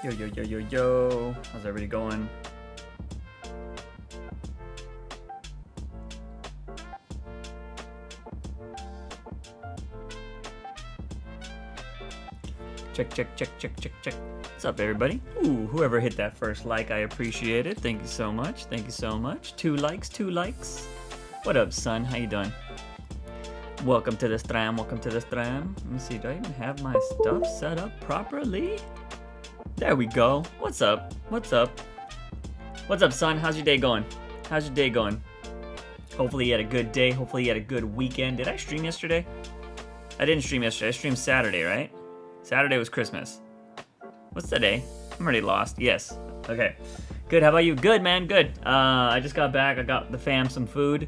Yo, yo, yo, yo, yo. How's everybody going? Check, check, check, check, check, check. What's up, everybody? Ooh, whoever hit that first like, I appreciate it. Thank you so much. Thank you so much. 2 likes, 2 likes. What up, son? How you doing? Welcome to the stream. Welcome to the stream. Let me see. Do I even have my stuff set up properly? There we go. What's up? What's up? What's up, son? How's your day going? How's your day going? Hopefully you had a good day. Hopefully you had a good weekend. Did I stream yesterday? I didn't stream yesterday. I streamed Saturday, right? Saturday was Christmas. What's the day? I'm already lost. Yes. Okay. Good. How about you? Good, man. Good. I just got back. I got the fam some food.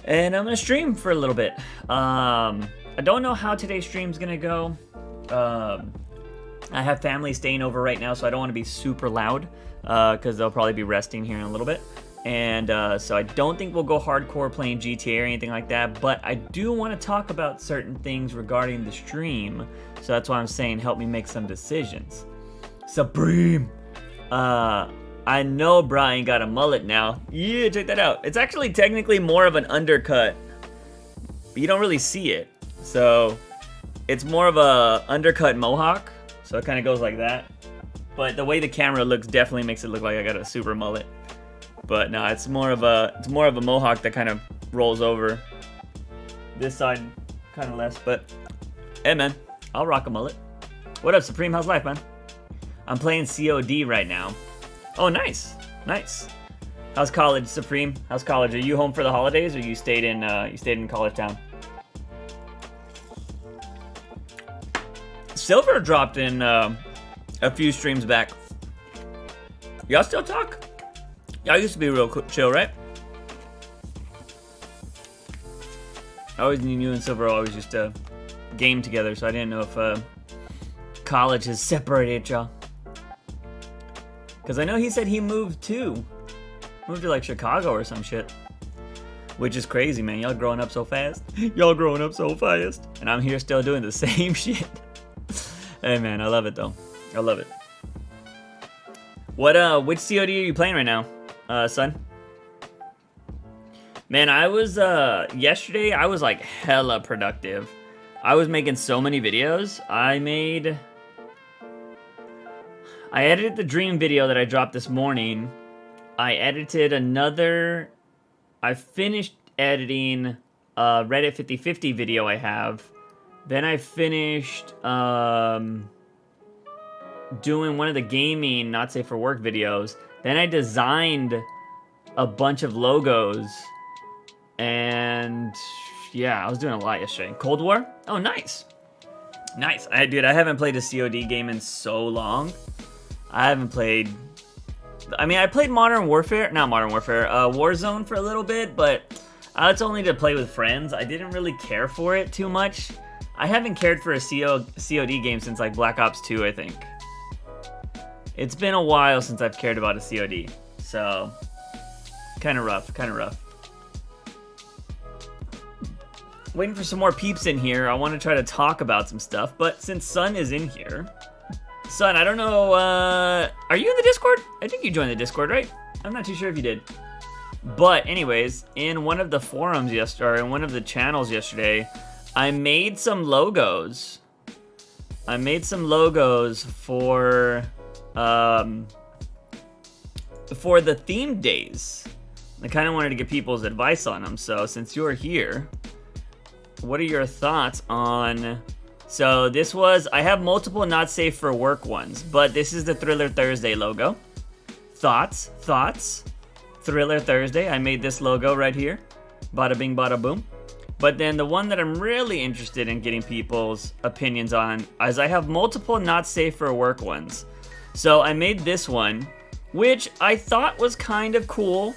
And I'm going to stream for a little bit. I don't know how today's stream's going to go. I have family staying over right now, so I don't want to be super loud. Because they'll probably be resting here in a little bit. And so I don't think we'll go hardcore playing GTA or anything like that. But I do want to talk about certain things regarding the stream. So that's why I'm saying help me make some decisions. Supreme! I know Brian got a mullet now. Yeah, check that out. It's actually technically more of an undercut. But you don't really see it. So it's more of a undercut mohawk. So it kind of goes like that. But the way the camera looks definitely makes it look like I got a super mullet. But no, it's more of a mohawk that kind of rolls over. This side kind of less, but hey man, I'll rock a mullet. What up, Supreme? How's life, man? I'm playing COD right now. Oh, nice, nice. How's college, Supreme? How's college? Are you home for the holidays, or you stayed in college town? Silver dropped in a few streams back. Y'all still talk? Y'all used to be real chill, right? I always knew you and Silver always used to game together, so I didn't know if college has separated y'all. Because I know he said he moved to like Chicago or some shit. Which is crazy, man. Y'all growing up so fast. Y'all growing up so fast. And I'm here still doing the same shit. Hey, man, I love it, though. I love it. Which COD are you playing right now, son? Man, I was, yesterday, I was, like, hella productive. I was making so many videos. I edited the dream video that I dropped this morning. I finished editing a Reddit 50/50 video I have. Then I finished, doing one of the gaming not safe for work videos. Then I designed a bunch of logos, and yeah, I was doing a lot yesterday. Cold War? Oh, nice. Nice. Dude, I haven't played a COD game in so long. I played Warzone for a little bit, but it's only to play with friends. I didn't really care for it too much. I haven't cared for a COD game since like Black Ops 2, I think. It's been a while since I've cared about a COD, so kind of rough. Waiting for some more peeps in here. I want to try to talk about some stuff, but since Sun is in here, Sun, I don't know, are you in the Discord? I think you joined the Discord, right? I'm not too sure if you did. But anyways, in one of the forums yesterday, or in one of the channels yesterday, I made some logos. For the theme days. I kind of wanted to get people's advice on them. So since you're here, what are your thoughts on... So this was... I have multiple not safe for work ones, but this is the Thriller Thursday logo. Thoughts? Thriller Thursday. I made this logo right here. Bada bing, bada boom. But then the one that I'm really interested in getting people's opinions on is I have multiple not safe for work ones. So I made this one, which I thought was kind of cool,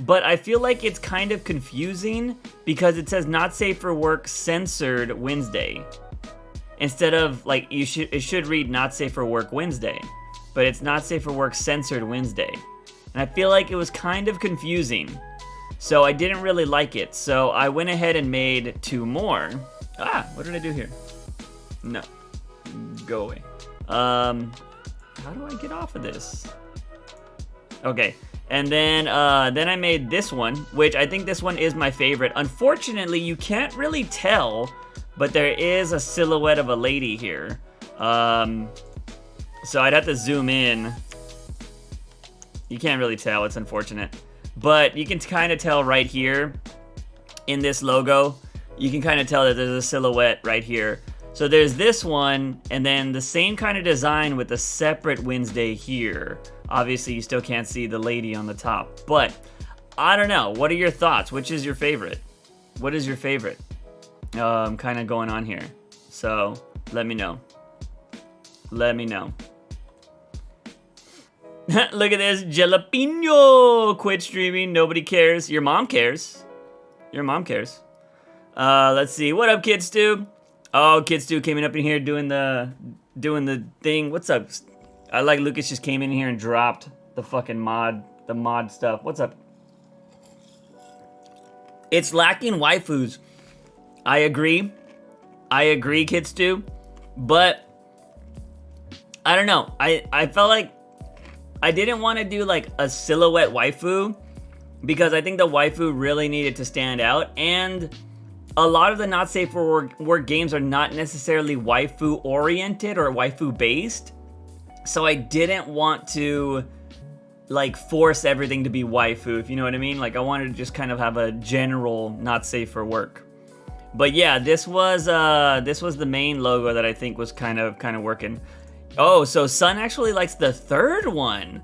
but I feel like it's kind of confusing because it says not safe for work censored Wednesday. Instead of like, it should read not safe for work Wednesday, but it's not safe for work censored Wednesday. And I feel like it was kind of confusing. So I didn't really like it. So I went ahead and made 2 more. What did I do here? No. Go away. How do I get off of this? Okay, and then I made this one, which I think this one is my favorite. Unfortunately, you can't really tell, but there is a silhouette of a lady here. So I'd have to zoom in. You can't really tell, it's unfortunate. But you can kind of tell right here in this logo, you can kind of tell that there's a silhouette right here. So there's this one, and then the same kind of design with a separate Wednesday here. Obviously, you still can't see the lady on the top, but I don't know. What are your thoughts? Which is your favorite? What is your favorite? Kind of going on here. So let me know. Let me know. Look at this, Jalapeno quit streaming. Nobody cares. Your mom cares. Your mom cares. Let's see. What up, Kid Stu? Oh, Kid Stu came up in here doing the thing. What's up? I like Lucas just came in here and dropped the fucking mod stuff. What's up? It's lacking waifus. I agree. I agree, Kid Stu. But I don't know. I felt like I didn't want to do like a silhouette waifu because I think the waifu really needed to stand out, and a lot of the not safe for work games are not necessarily waifu oriented or waifu based. So I didn't want to like force everything to be waifu, if you know what I mean. Like I wanted to just kind of have a general not safe for work. But yeah, this was the main logo that I think was kind of working. Oh, so Sun actually likes the third one.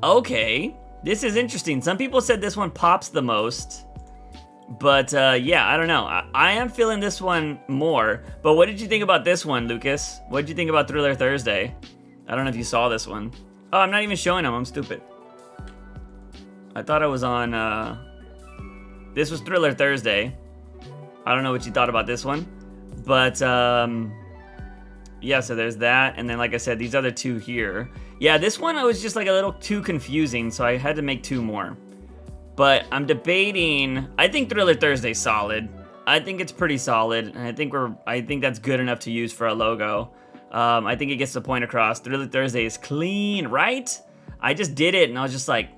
Okay, this is interesting. Some people said this one pops the most. But yeah, I don't know. I am feeling this one more. But what did you think about this one, Lucas? What did you think about Thriller Thursday? I don't know if you saw this one. Oh, I'm not even showing them. I'm stupid. I thought I was on... This was Thriller Thursday. I don't know what you thought about this one. But, yeah, so there's that. And then, like I said, these other two here. Yeah, this one was just like a little too confusing, so I had to make two more. But I'm debating... I think Thriller Thursday's solid. I think it's pretty solid. And I think that's good enough to use for a logo. I think it gets the point across. Thriller Thursday is clean, right? I just did it, and I was just like,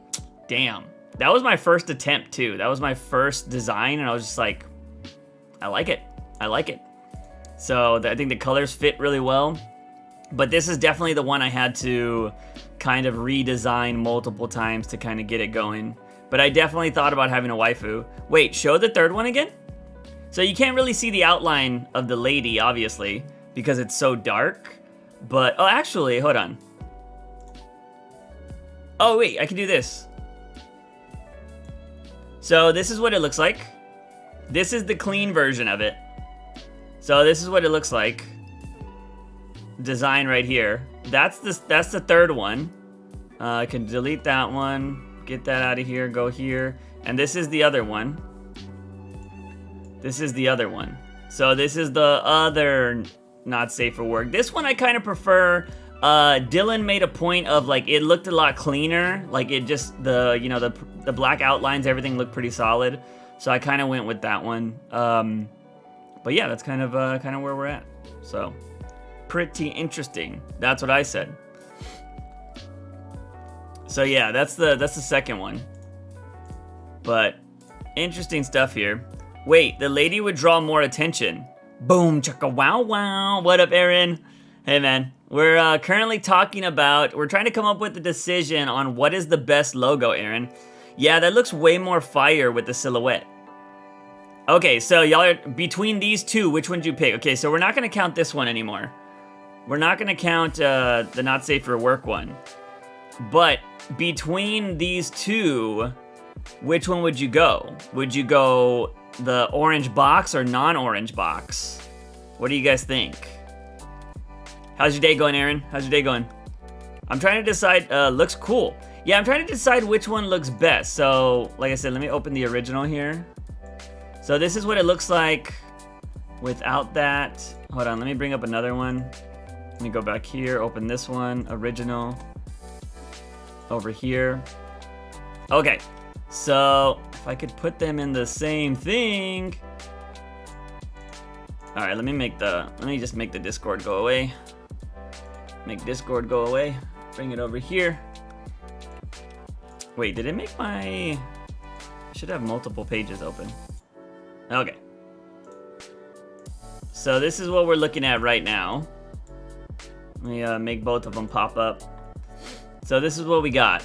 damn. That was my first attempt, too. That was my first design, and I was just like, I like it. I like it. So I think the colors fit really well. But this is definitely the one I had to kind of redesign multiple times to kind of get it going. But I definitely thought about having a waifu. Wait, show the third one again? So you can't really see the outline of the lady, obviously, because it's so dark. But, oh, actually, hold on. Oh, wait, I can do this. So this is what it looks like. This is the clean version of it. So this is what it looks like. Design right here. That's the third one. I can delete that one. Get that out of here. Go here. And this is the other one. This is the other one. So this is the other not safe for work. This one I kind of prefer. Dylan made a point of like it looked a lot cleaner. Like it just the black outlines, everything looked pretty solid. So I kind of went with that one. But yeah, that's kind of where we're at. So pretty interesting. That's what I said. So yeah, that's the second one. But interesting stuff here. Wait, the lady would draw more attention. Boom, chaka wow wow. What up, Aaron? Hey man, we're currently talking about, we're trying to come up with a decision on what is the best logo, Aaron. Yeah, that looks way more fire with the silhouette. Okay, so y'all are, between these two, which one did you pick? Okay, so we're not gonna count this one anymore. We're not gonna count the not safe for work one. But between these two, which one would you go? Would you go the orange box or non-orange box? What do you guys think? How's your day going, Aaron? How's your day going? I'm trying to decide, looks cool. Yeah, I'm trying to decide which one looks best. So, like I said, let me open the original here. So this is what it looks like without that. Hold on, let me bring up another one. Let me go back here, open this one, original. Over here. Okay, so if I could put them in the same thing. All right, let me just make the Discord go away. Make Discord go away. Bring it over here. Wait, did it make my... I should have multiple pages open. Okay. So this is what we're looking at right now. Let me make both of them pop up. So this is what we got.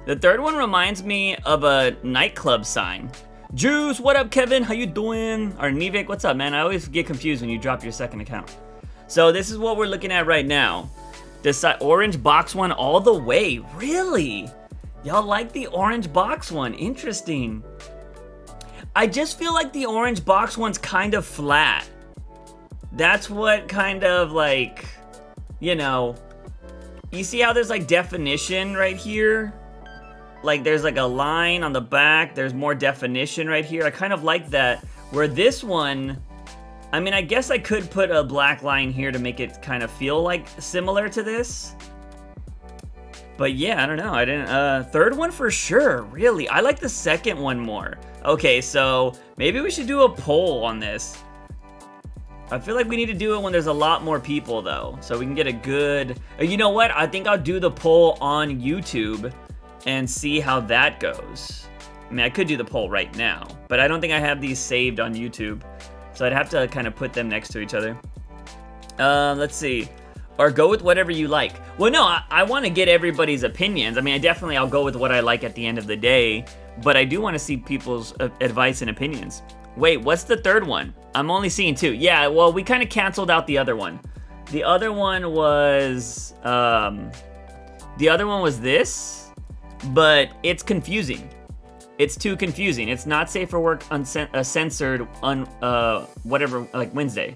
The third one reminds me of a nightclub sign. Juice, what up, Kevin? How you doing? Or Nivik, what's up, man? I always get confused when you drop your second account. So this is what we're looking at right now. This orange box one all the way. Really? Y'all like the orange box one? Interesting. I just feel like the orange box one's kind of flat. That's what kind of like, you know, you see how there's like definition right here? Like there's like a line on the back, there's more definition right here. I kind of like that. Where this one, I mean, I guess I could put a black line here to make it kind of feel like similar to this. But yeah, I don't know, I didn't, third one for sure, really. I like the second one more. Okay, so maybe we should do a poll on this. I feel like we need to do it when there's a lot more people though, so we can get a good, you know what? I think I'll do the poll on YouTube and see how that goes. I mean, I could do the poll right now, but I don't think I have these saved on YouTube, so I'd have to kind of put them next to each other. Let's see. Or go with whatever you like. Well, no, I want to get everybody's opinions. I mean, I'll go with what I like at the end of the day, but I do want to see people's advice and opinions. Wait, what's the third one? I'm only seeing two. Yeah, well, we kind of canceled out the other one. The other one was this, but it's confusing. It's too confusing. It's not safe for work censored on whatever, like Wednesday,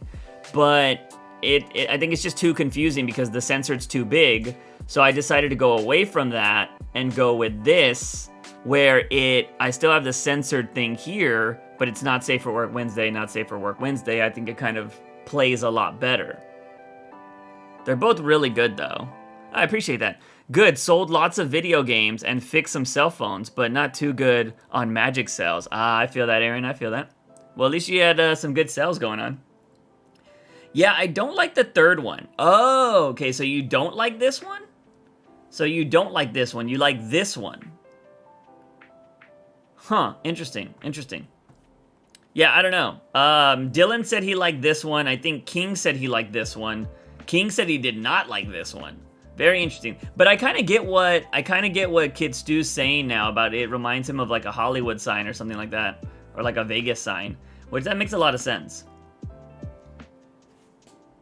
but I think it's just too confusing because the censored's too big. So I decided to go away from that and go with this, where I still have the censored thing here, but it's not safe for work Wednesday, not safe for work Wednesday. I think it kind of plays a lot better. They're both really good though. I appreciate that. Good, sold lots of video games and fixed some cell phones, but not too good on Magic sales. Ah, I feel that, Aaron, I feel that. Well, at least you had some good sales going on. Yeah, I don't like the third one. Oh, okay, so you don't like this one? So you don't like this one, you like this one. Huh, interesting, interesting. Yeah, I don't know. Dylan said he liked this one. I think King said he liked this one. King said he did not like this one. Very interesting. But I kind of get what Kid Stu's saying now about it reminds him of like a Hollywood sign or something like that. Or like a Vegas sign, which that makes a lot of sense.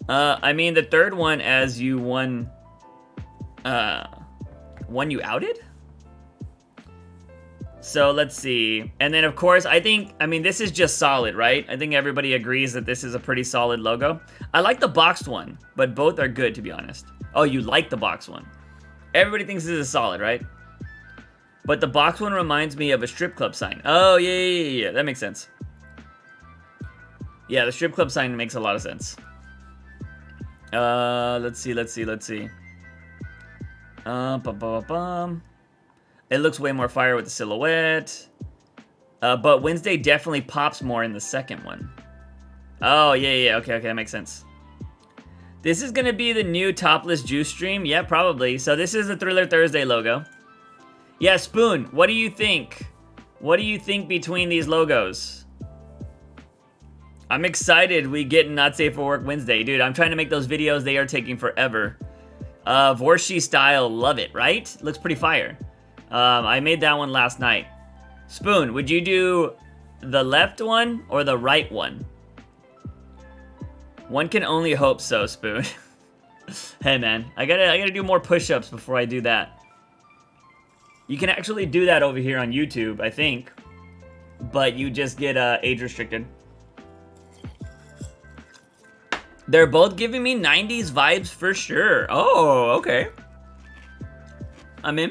I mean, the third one, as you won you outed? So let's see. And then of course, I mean, this is just solid, right? I think everybody agrees that this is a pretty solid logo. I like the boxed one, but both are good, to be honest. Oh, you like the boxed one. Everybody thinks this is solid, right? But the boxed one reminds me of a strip club sign. Oh, yeah. That makes sense. Yeah, the strip club sign makes a lot of sense. Let's see. It looks way more fire with the silhouette. But Wednesday definitely pops more in the second one. Oh, yeah. Okay, that makes sense. This is gonna be the new topless juice stream? Yeah, probably. So this is the Thriller Thursday logo. Yeah, Spoon, what do you think? What do you think between these logos? I'm excited we get Not Safe for Work Wednesday. Dude, I'm trying to make those videos. They are taking forever. Vorshi style, love it, right? Looks pretty fire. I made that one last night. Spoon, would you do the left one or the right one? One can only hope so, Spoon. Hey man, I gotta do more push-ups before I do that. You can actually do that over here on YouTube, I think. But you just get age restricted. They're both giving me 90s vibes for sure. Oh, okay. I'm a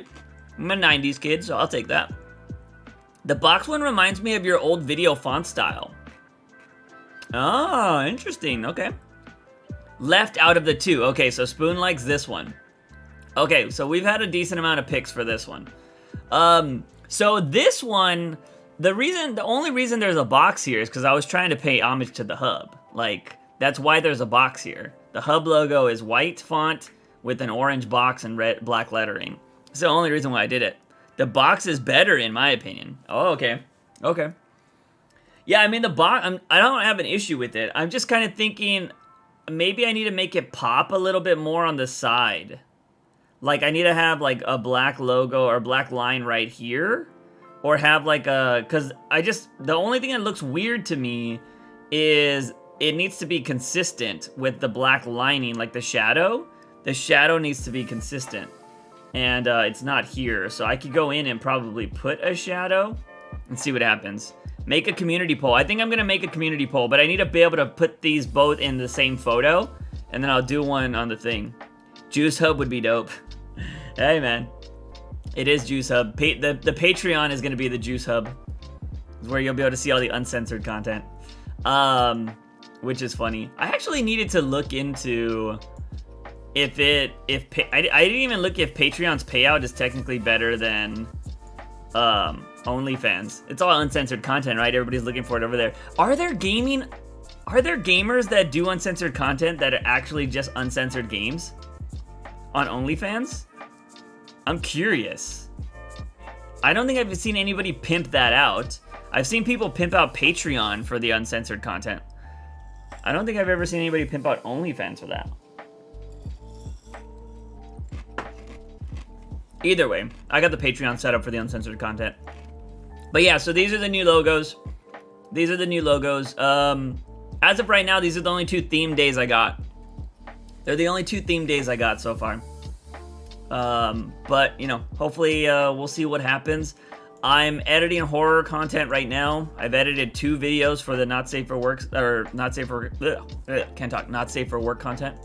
90s kid, so I'll take that. The box one reminds me of your old video font style. Oh, interesting. Okay. Left out of the two. Okay, so Spoon likes this one. Okay, so we've had a decent amount of picks for this one. So this one, the only reason there's a box here is because I was trying to pay homage to the hub. Like, that's why there's a box here. The hub logo is white font with an orange box and black lettering. It's the only reason why I did it. The box is better in my opinion. Oh, okay. Okay. Yeah, I mean the box, I don't have an issue with it. I'm just kind of thinking maybe I need to make it pop a little bit more on the side. Like I need to have like a black logo or black line right here. Or have like a, cause the only thing that looks weird to me is it needs to be consistent with the black lining, like the shadow. The shadow needs to be consistent. And it's not here. So I could go in and probably put a shadow and see what happens. Make a community poll. I think I'm gonna make a community poll, but I need to be able to put these both in the same photo. And then I'll do one on the thing. Juice Hub would be dope. Hey man. It is Juice Hub. The Patreon is gonna be the Juice Hub. It's where you'll be able to see all the uncensored content. Which is funny. I actually needed to look into I didn't even look if Patreon's payout is technically better than OnlyFans. It's all uncensored content, right? Everybody's looking for it over there. Are there gamers that do uncensored content that are actually just uncensored games on OnlyFans? I'm curious. I don't think I've seen anybody pimp that out. I've seen people pimp out Patreon for the uncensored content. I don't think I've ever seen anybody pimp out OnlyFans for that. Either way, I got the Patreon set up for the uncensored content. But yeah, so these are the new logos. These are the new logos. As of right now, these are the only 2 theme days I got. They're the only 2 theme days I got so far. But, you know, hopefully we'll see what happens. I'm editing horror content right now. I've edited 2 videos for the not safe for work, or not safe for, can't talk, not safe for work content.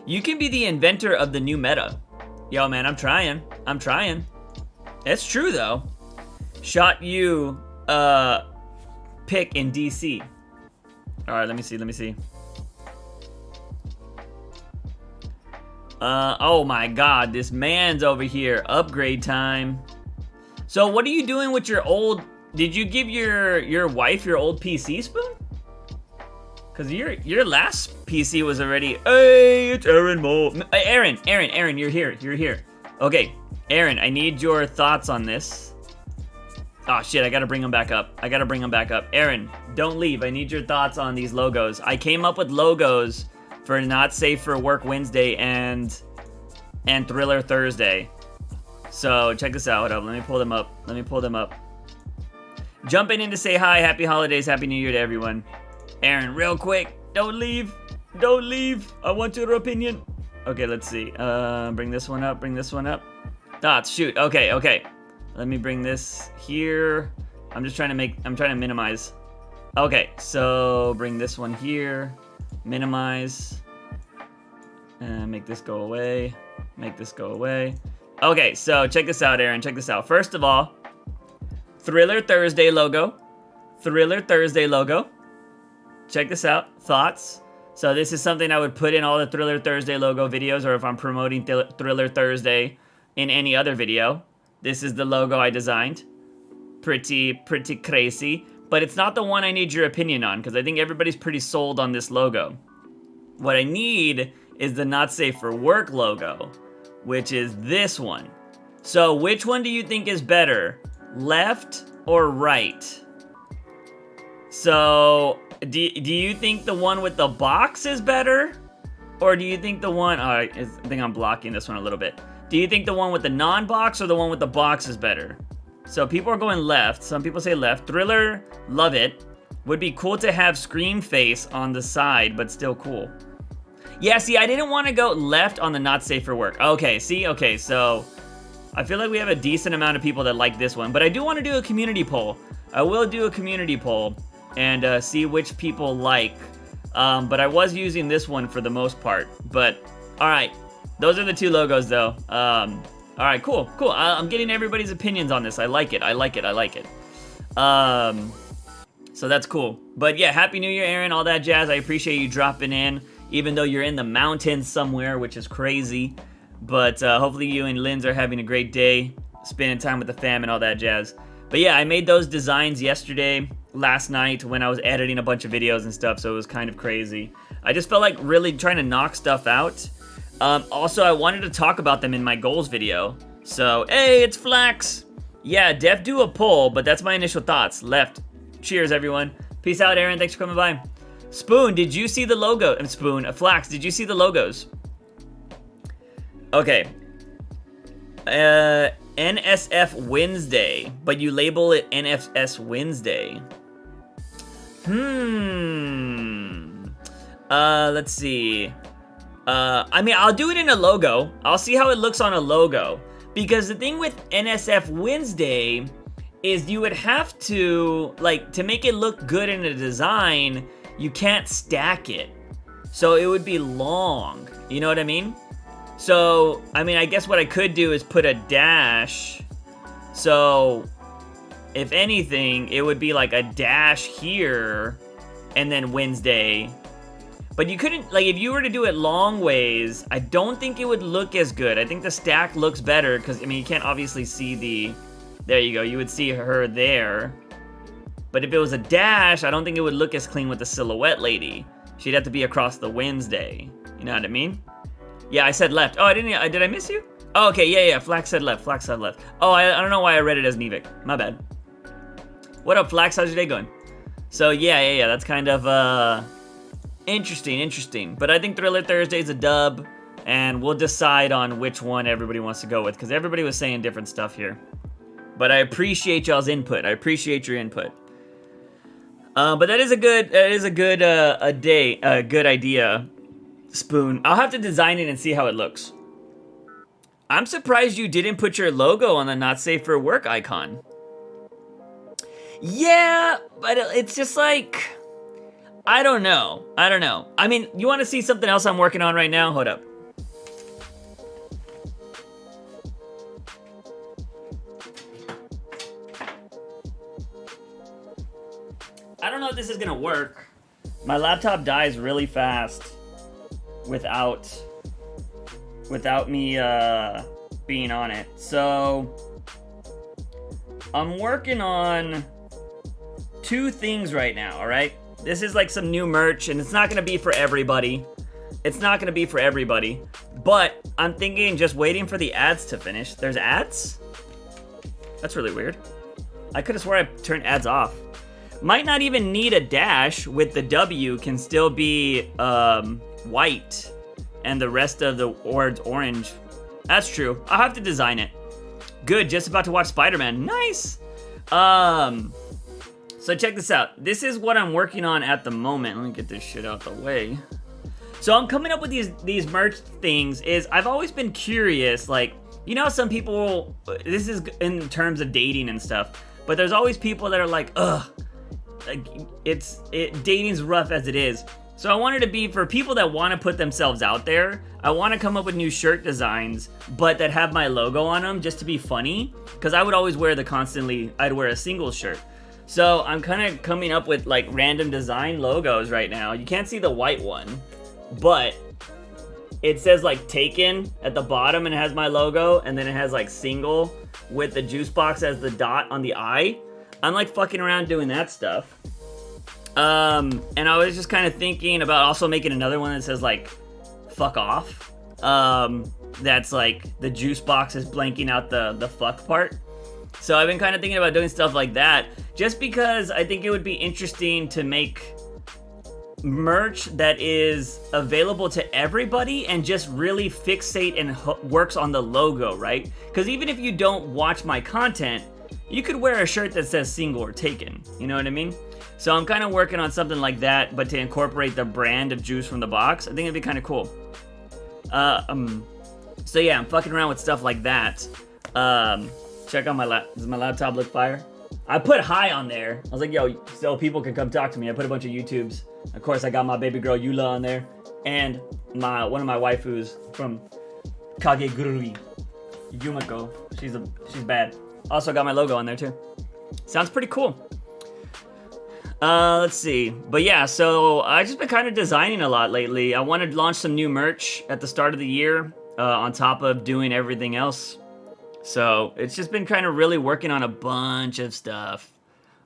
You can be the inventor of the new meta. Yo, man, I'm trying. It's true, though. Shot you, pick in DC. All right, let me see. Oh my God, this man's over here. Upgrade time. So what are you doing with your old, did you give your wife your old PC spoon? Cause your last PC was already, hey, it's Aaron Mo. Aaron, you're here. Okay, Aaron, I need your thoughts on this. Oh shit, I gotta bring him back up. Aaron, don't leave, I need your thoughts on these logos. I came up with logos for Not Safe for Work Wednesday and Thriller Thursday. So check this out. Hold up. Let me pull them up. Jumping in to say hi, happy holidays, happy new year to everyone. Aaron, real quick, don't leave. I want your opinion. Okay, let's see. Bring this one up. Thoughts, shoot. Okay. Let me bring this here. I'm trying to minimize. Okay, so bring this one here. Minimize. Make this go away. Okay, so check this out, Aaron. First of all, Thriller Thursday logo. Check this out. Thoughts? So this is something I would put in all the Thriller Thursday logo videos, or if I'm promoting Thriller Thursday in any other video. This is the logo I designed. Pretty crazy. But it's not the one I need your opinion on, because I think everybody's pretty sold on this logo. What I need is the Not Safe for Work logo, which is this one. So which one do you think is better? Left or right? So do you think the one with the box is better? Or do you think the one, I think I'm blocking this one a little bit. Do you think the one with the non-box or the one with the box is better? So people are going left. Some people say left. Thriller, love it. Would be cool to have screen face on the side, but still cool. Yeah, see, I didn't want to go left on the Not Safe for Work. Okay, so I feel like we have a decent amount of people that like this one, but I do want to do a community poll. I will do a community poll and see which people like, but I was using this one for the most part. But, all right, those are the 2 logos, though. All right, cool. I'm getting everybody's opinions on this. I like it. So that's cool. But yeah, Happy New Year, Aaron, all that jazz. I appreciate you dropping in, even though you're in the mountains somewhere, which is crazy. But hopefully you and Linz are having a great day, spending time with the fam and all that jazz. But yeah, I made those designs last night when I was editing a bunch of videos and stuff, so it was kind of crazy. I just felt like really trying to knock stuff out. Also, I wanted to talk about them in my goals video. So, hey, it's Flax. Yeah, def do a poll, but that's my initial thoughts. Left. Cheers, everyone. Peace out, Aaron. Thanks for coming by. Spoon, did you see the logo? Spoon, Flax, did you see the logos? Okay. NSF Wednesday, but you label it NFS Wednesday. Let's see. I mean, I'll do it in a logo. I'll see how it looks on a logo. Because the thing with NSF Wednesday is you would have to, like, to make it look good in a design, you can't stack it. So it would be long. You know what I mean? So, I mean, I guess what I could do is put a dash. So, if anything, it would be like a dash here and then Wednesday. But you couldn't, like, if you were to do it long ways, I don't think it would look as good. I think the stack looks better because, I mean, you can't obviously see the, there you go, you would see her there. But if it was a dash, I don't think it would look as clean with the silhouette lady. She'd have to be across the Wednesday. You know what I mean? Yeah, I said left. Oh, did I miss you? Oh, okay, yeah, Flax said left, Flax said left. Oh, I don't know why I read it as Nevik. My bad. What up, Flax? How's your day going? So, yeah, that's kind of, interesting. But I think Thriller Thursday's a dub, and we'll decide on which one everybody wants to go with, because everybody was saying different stuff here. But I appreciate y'all's input. I appreciate your input. But that is a good idea, Spoon. I'll have to design it and see how it looks. I'm surprised you didn't put your logo on the not safe for work icon. Yeah, but it's just like, I don't know. I mean, you want to see something else I'm working on right now? Hold up. I don't know if this is gonna work. My laptop dies really fast without me being on it. So I'm working on 2 things right now, all right? This is like some new merch, and it's not gonna be for everybody. But I'm thinking just waiting for the ads to finish. There's ads? That's really weird. I could have swore I turned ads off. Might not even need a dash with the W, can still be white and the rest of the words orange. That's true. I'll have to design it. Good, just about to watch Spider-Man. Nice. So check this out. This is what I'm working on at the moment. Let me get this shit out the way. So I'm coming up with these merch things. I've always been curious, like, you know, some people, this is in terms of dating and stuff, but there's always people that are like, ugh, dating's rough as it is. So I wanted to be for people that want to put themselves out there. I want to come up with new shirt designs, but that have my logo on them just to be funny. Because I would always wear I'd wear a single shirt. So I'm kind of coming up with like random design logos right now. You can't see the white one, but it says like taken at the bottom and it has my logo, and then it has like single with the juice box as the dot on the eye. I'm like fucking around doing that stuff. And I was just kind of thinking about also making another one that says like fuck off. That's like the juice box is blanking out the fuck part. So I've been kind of thinking about doing stuff like that just because I think it would be interesting to make merch that is available to everybody and just really fixate and works on the logo, right? Because even if you don't watch my content, you could wear a shirt that says single or taken, you know what I mean? So I'm kind of working on something like that, but to incorporate the brand of Juice from the Box. I think it'd be kind of cool. So yeah, I'm fucking around with stuff like that. Check out does my laptop look fire? I put hi on there. I was like, yo, so people can come talk to me. I put a bunch of YouTubes. Of course, I got my baby girl Yula on there, and one of my waifus from Kagegurui, Yumiko. She's bad. Also got my logo on there too. Sounds pretty cool. Let's see. But yeah, so I've just been kind of designing a lot lately. I wanted to launch some new merch at the start of the year, on top of doing everything else. So it's just been kind of really working on a bunch of stuff.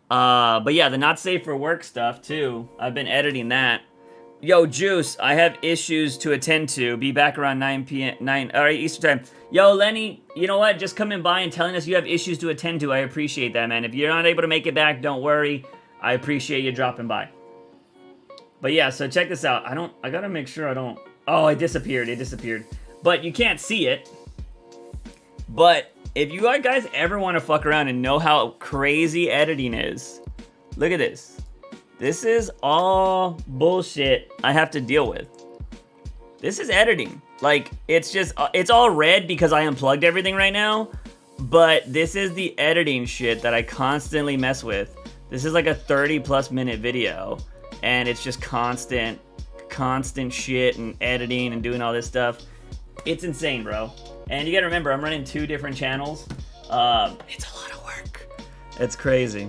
But yeah, the not safe for work stuff too. I've been editing that. Yo, Juice, I have issues to attend to. Be back around 9 p.m. 9, all right, Eastern time. Yo, Lenny, you know what? Just coming by and telling us you have issues to attend to. I appreciate that, man. If you're not able to make it back, don't worry. I appreciate you dropping by. But yeah, so check this out. I gotta make sure I don't... Oh, it disappeared. It disappeared. But you can't see it. But if you guys ever want to fuck around and know how crazy editing is, look at this. This is all bullshit I have to deal with. This is editing. Like, it's all red because I unplugged everything right now. But this is the editing shit that I constantly mess with. This is like a 30+ minute video. And it's just constant shit and editing and doing all this stuff. It's insane, bro. And you gotta remember, I'm running 2 different channels. It's a lot of work. It's crazy.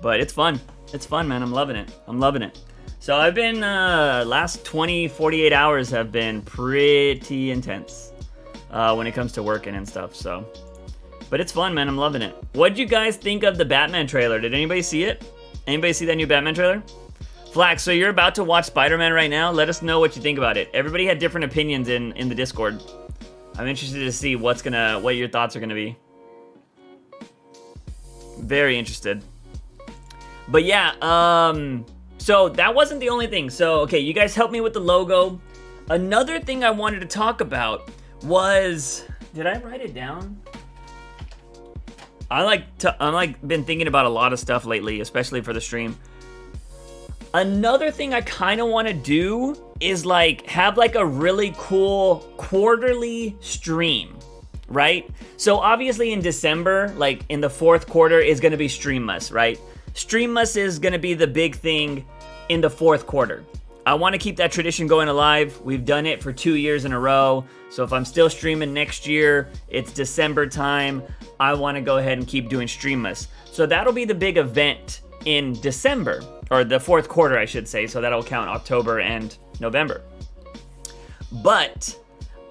But it's fun. It's fun, man. I'm loving it. I'm loving it. So I've been, last 48 hours have been pretty intense when it comes to working and stuff, so. But it's fun, man. I'm loving it. What'd you guys think of the Batman trailer? Did anybody see it? Anybody see that new Batman trailer? Flax, so you're about to watch Spider-Man right now? Let us know what you think about it. Everybody had different opinions in the Discord. I'm interested to see what your thoughts are gonna be. Very interested. But yeah, so that wasn't the only thing. So, okay, you guys helped me with the logo. Another thing I wanted to talk about was, did I write it down? I'm been thinking about a lot of stuff lately, especially for the stream. Another thing I kind of want to do is like have like a really cool quarterly stream, right? So obviously in December, like in the 4th quarter is going to be Streammas, right? Streammas is going to be the big thing in the 4th quarter. I want to keep that tradition going alive. We've done it for 2 years in a row. So if I'm still streaming next year, it's December time. I want to go ahead and keep doing Streammas. So that'll be the big event in December, or the 4th quarter, I should say. So that'll count October and November. But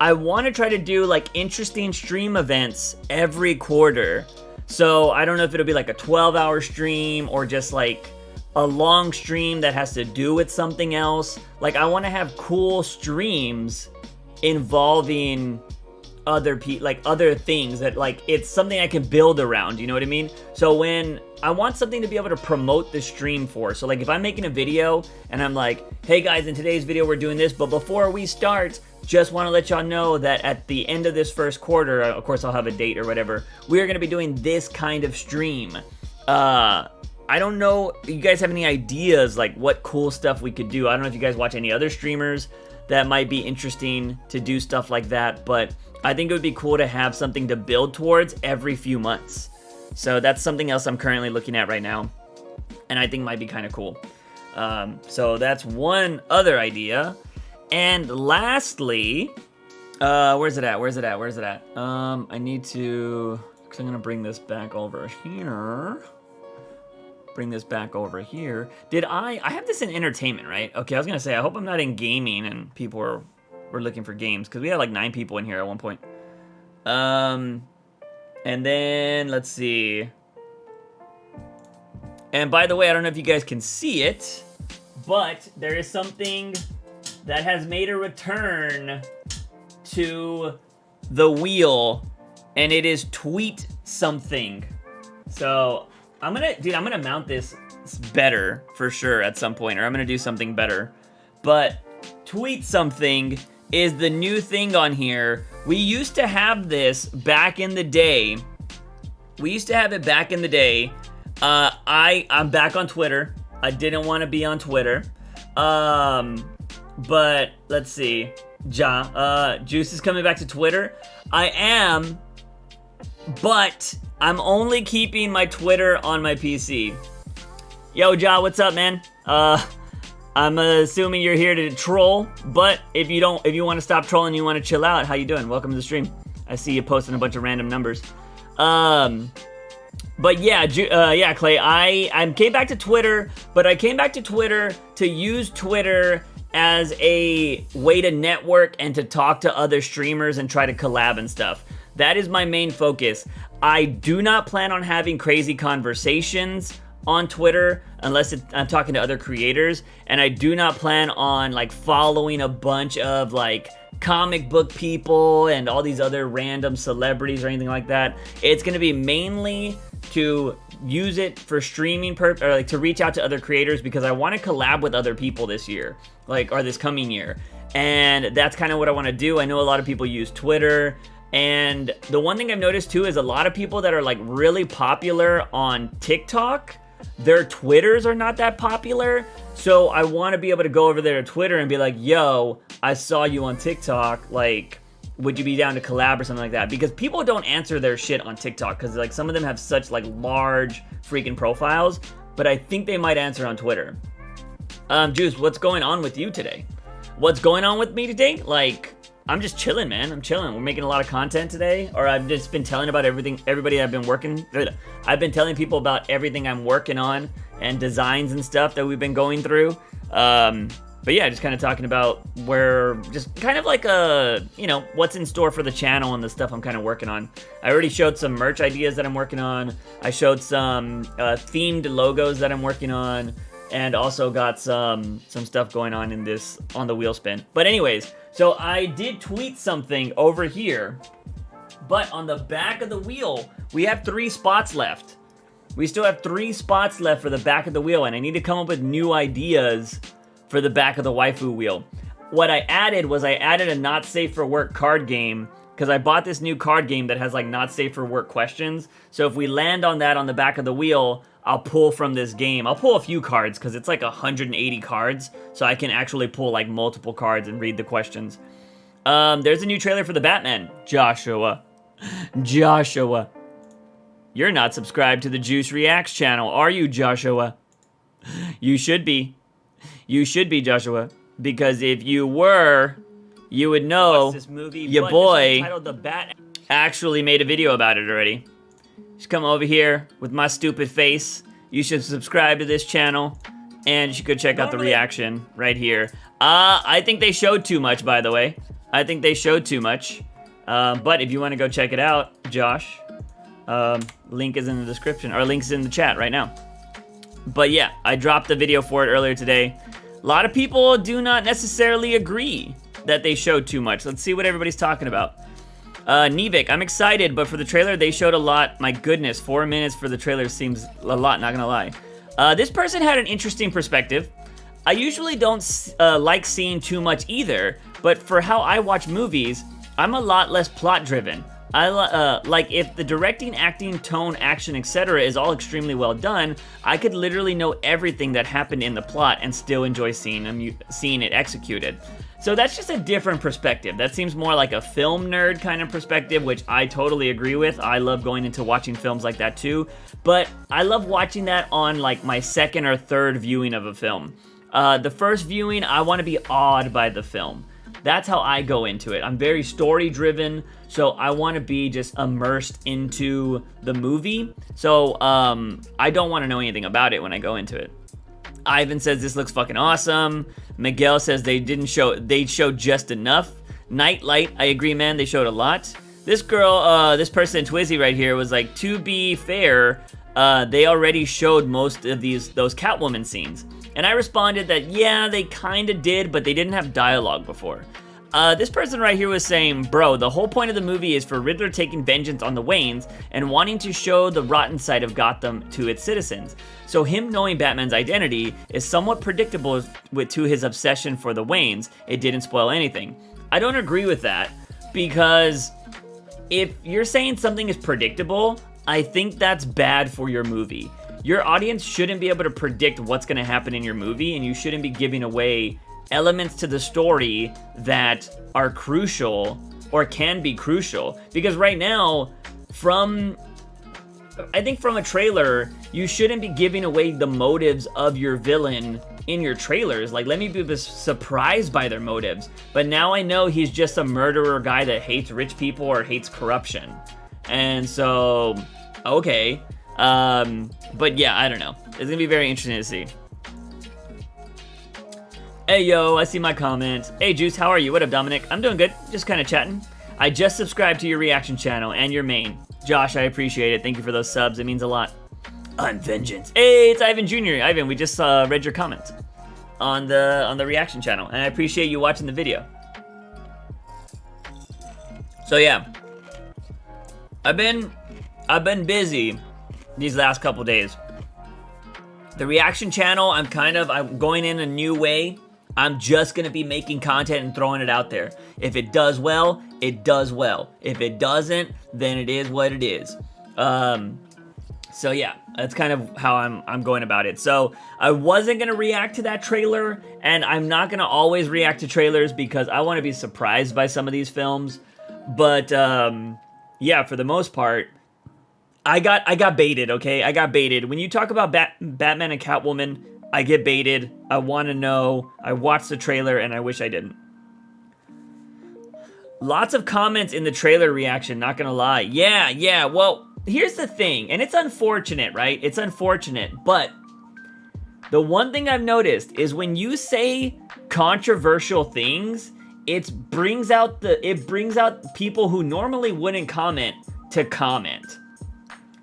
I want to try to do like interesting stream events every quarter. So I don't know if it'll be like a 12-hour stream or just like a long stream that has to do with something else. Like I want to have cool streams involving other things that like it's something I can build around, you know what I mean? So when I want something to be able to promote the stream for. So like if I'm making a video and I'm like, hey guys, in today's video we're doing this, but before we start, just want to let y'all know that at the end of this 1st quarter, of course I'll have a date or whatever, we're going to be doing this kind of stream. I don't know, you guys have any ideas like what cool stuff we could do? I don't know if you guys watch any other streamers that might be interesting to do stuff like that, but I think it would be cool to have something to build towards every few months. So that's something else I'm currently looking at right now, and I think might be kind of cool. So that's one other idea. And lastly, where's it at? I need to, because I'm going to bring this back over here. I have this in entertainment, right? Okay, I was going to say, I hope I'm not in gaming and people were looking for games, because we had like 9 people in here at one point. And then, let's see. And by the way, I don't know if you guys can see it, but there is something that has made a return to the wheel, and it is tweet something. So I'm gonna mount this better for sure at some point, or I'm gonna do something better. But tweet something is the new thing on here. We used to have this back in the day. I'm back on Twitter. I didn't want to be on Twitter. But let's see. Juice is coming back to Twitter. I am, but I'm only keeping my Twitter on my PC. Yo, Ja, what's up, man? I'm assuming you're here to troll, but if you want to stop trolling, you want to chill out, how you doing? Welcome to the stream. I see you posting a bunch of random numbers. But yeah, Clay, I came back to Twitter, but I came back to Twitter to use Twitter as a way to network and to talk to other streamers and try to collab and stuff. That is my main focus. I do not plan on having crazy conversations on Twitter unless I'm talking to other creators, and I do not plan on like following a bunch of like comic book people and all these other random celebrities or anything like that. It's going to be mainly to use it for streaming or like to reach out to other creators, because I want to collab with other people this year, or this coming year. And that's kind of what I want to do. I know a lot of people use Twitter, and the one thing I've noticed too is a lot of people that are like really popular on TikTok, their Twitters are not that popular. So I want to be able to go over there to Twitter and be like, yo, I saw you on TikTok, like, would you be down to collab or something like that? Because people don't answer their shit on TikTok, because like some of them have such like large freaking profiles, but I think they might answer on Twitter. Juice, what's going on with you today? What's going on with me today? Like, I'm just chilling, man. I'm chilling. We're making a lot of content today, or I've just been telling about everybody I've been working. I've been telling people about everything I'm working on and designs and stuff that we've been going through. But yeah, just kind of talking about just kind of like what's in store for the channel and the stuff I'm kind of working on. I already showed some merch ideas that I'm working on. I showed some themed logos that I'm working on, and also got some stuff going on on the wheel spin. But anyways, so I did tweet something over here, but on the back of the wheel, we have 3 spots left. We still have 3 spots left for the back of the wheel, and I need to come up with new ideas for the back of the waifu wheel. What I added was a not safe for work card game, because I bought this new card game that has like not safe for work questions. So if we land on that on the back of the wheel, I'll pull from this game. I'll pull a few cards because it's like 180 cards, so I can actually pull like multiple cards and read the questions. There's a new trailer for the Batman. Joshua. You're not subscribed to the Juice Reacts channel, are you, Joshua? You should be. You should be, Joshua, because if you were, you would know this movie, your boy actually made a video about it already. Just come over here with my stupid face. You should subscribe to this channel, and you should go check out the reaction right here. I think they showed too much, by the way. I think they showed too much. But if you want to go check it out, Josh, link is in the description, or link's in the chat right now. But yeah, I dropped the video for it earlier today. A lot of people do not necessarily agree that they showed too much. Let's see what everybody's talking about. Nevik, I'm excited, but for the trailer, they showed a lot. My goodness, 4 minutes for the trailer seems a lot, not gonna lie. This person had an interesting perspective. I usually don't like seeing too much either, but for how I watch movies, I'm a lot less plot-driven. Like if the directing, acting, tone, action, etc. is all extremely well done, I could literally know everything that happened in the plot and still enjoy seeing it executed. So that's just a different perspective. That seems more like a film nerd kind of perspective, which I totally agree with. I love going into watching films like that too, but I love watching that on like my second or third viewing of a film. The first viewing, I want to be awed by the film. That's how I go into it. I'm very story driven, so I want to be just immersed into the movie. So I don't want to know anything about it when I go into it. Ivan says this looks fucking awesome. Miguel says they showed just enough. Nightlight, I agree, man, they showed a lot. This girl, this person, Twizzy right here, was like, to be fair, they already showed most of those Catwoman scenes. And I responded that, yeah, they kind of did, but they didn't have dialogue before. This person right here was saying, bro, the whole point of the movie is for Riddler taking vengeance on the Waynes and wanting to show the rotten side of Gotham to its citizens. So him knowing Batman's identity is somewhat predictable to his obsession for the Waynes. It didn't spoil anything. I don't agree with that, because if you're saying something is predictable, I think that's bad for your movie. Your audience shouldn't be able to predict what's going to happen in your movie, and you shouldn't be giving away elements to the story that are crucial or can be crucial. Because right now, I think from a trailer, you shouldn't be giving away the motives of your villain in your trailers. Like, let me be surprised by their motives. But now I know he's just a murderer guy that hates rich people or hates corruption. And so, okay. But yeah, I don't know. It's gonna be very interesting to see. Hey yo, I see my comments. Hey Juice, how are you? What up, Dominic? I'm doing good, just kind of chatting. I just subscribed to your reaction channel and your main. Josh, I appreciate it. Thank you for those subs, it means a lot. I'm vengeance. Hey, it's Ivan Jr. Ivan, we just read your comments on the reaction channel, and I appreciate you watching the video. So yeah, I've been busy these last couple days. The reaction channel, I'm going in a new way. I'm just gonna be making content and throwing it out there. If it does well, it does well. If it doesn't, then it is what it is. So yeah, that's kind of how I'm going about it. So I wasn't gonna react to that trailer, and I'm not gonna always react to trailers because I want to be surprised by some of these films. But yeah, for the most part, I got baited. Okay, I got baited. When you talk about Batman and Catwoman, I get baited. I want to know. I watched the trailer and I wish I didn't. Lots of comments in the trailer reaction, not gonna lie. Yeah, well, here's the thing, and it's unfortunate, right? It's unfortunate, but the one thing I've noticed is when you say controversial things, it brings out people who normally wouldn't comment to comment.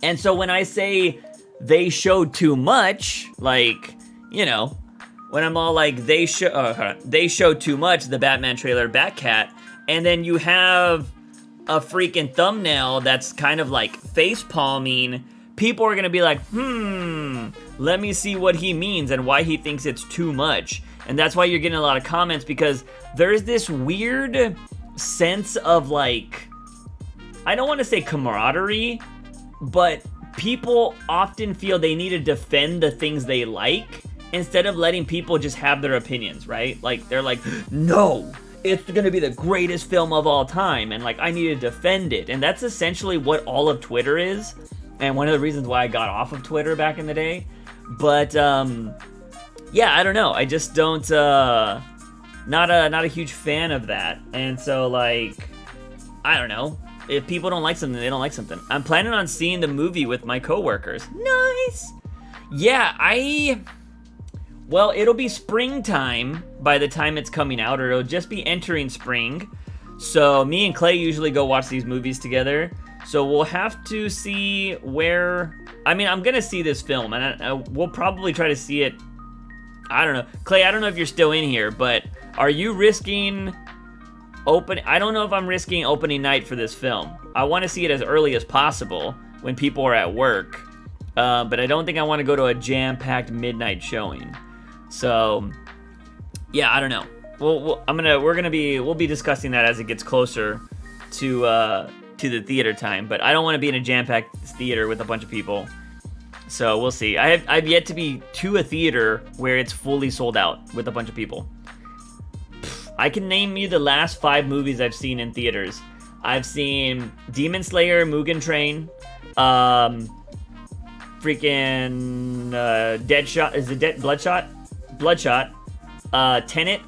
And so when I say they showed too much, like, you know, when I'm all like, they showed too much, the Batman trailer, Batcat, and then you have a freaking thumbnail that's kind of like face palming, people are gonna be like, let me see what he means and why he thinks it's too much. And that's why you're getting a lot of comments, because there's this weird sense of, like, I don't want to say camaraderie, but people often feel they need to defend the things they like instead of letting people just have their opinions, right? Like, they're like, no, it's gonna be the greatest film of all time, and like, I need to defend it. And that's essentially what all of Twitter is, and one of the reasons why I got off of Twitter back in the day. But yeah, I don't know, I just don't not a huge fan of that. And so, like, I don't know, if people don't like something, they don't like something. I'm planning on seeing the movie with my coworkers. Nice. Yeah, well, it'll be springtime by the time it's coming out, or it'll just be entering spring. So me and Clay usually go watch these movies together. So we'll have to see where... I mean, I'm gonna see this film, and we'll probably try to see it... I don't know. Clay, I don't know if you're still in here, but are you risking... I don't know if I'm risking opening night for this film. I want to see it as early as possible when people are at work. But I don't think I want to go to a jam-packed midnight showing. So, yeah, I don't know. We'll be discussing that as it gets closer to the theater time. But I don't want to be in a jam-packed theater with a bunch of people. So we'll see. I've yet to be to a theater where it's fully sold out with a bunch of people. I can name you the last 5 movies I've seen in theaters. I've seen Demon Slayer, Mugen Train, freaking Deadshot. Is it Bloodshot? Bloodshot. Tenet,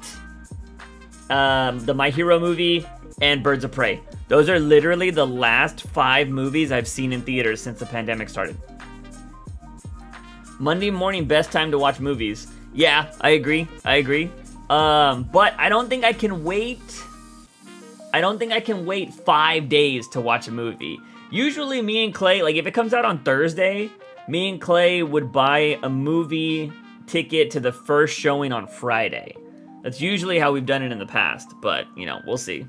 the My Hero movie, and Birds of Prey. Those are literally the last 5 movies I've seen in theaters since the pandemic started. Monday morning, best time to watch movies. Yeah, I agree. But I don't think I can wait. I don't think I can wait 5 days to watch a movie. Usually me and Clay, like if it comes out on Thursday, me and Clay would buy a movie ticket to the first showing on Friday. That's usually how we've done it in the past, but you know, we'll see.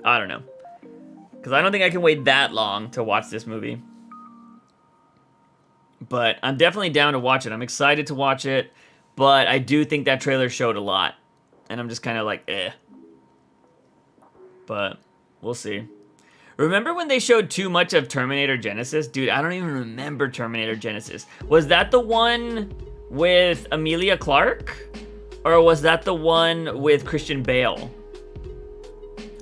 I don't know. Because I don't think I can wait that long to watch this movie. But I'm definitely down to watch it. I'm excited to watch it. But I do think that trailer showed a lot. And I'm just kind of like, eh. But we'll see. Remember when they showed too much of Terminator Genesis? Dude, I don't even remember Terminator Genesis. Was that the one with Emilia Clarke? Or was that the one with Christian Bale?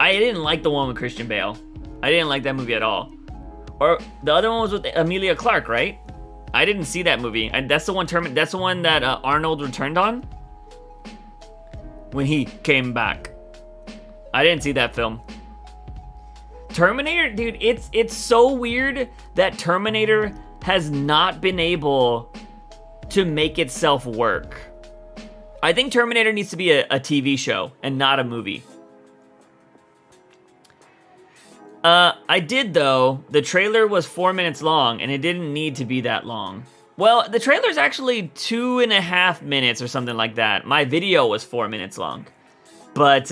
I didn't like the one with Christian Bale. I didn't like that movie at all. Or the other one was with Emilia Clarke, right? I didn't see that movie. And that's the one that Arnold returned on when he came back. I didn't see that film. Terminator, dude, it's so weird that Terminator has not been able to make itself work. I think Terminator needs to be a TV show and not a movie. I did though. The trailer was 4 minutes long, and it didn't need to be that long. Well, the trailer's actually 2.5 minutes or something like that. My video was 4 minutes long. But,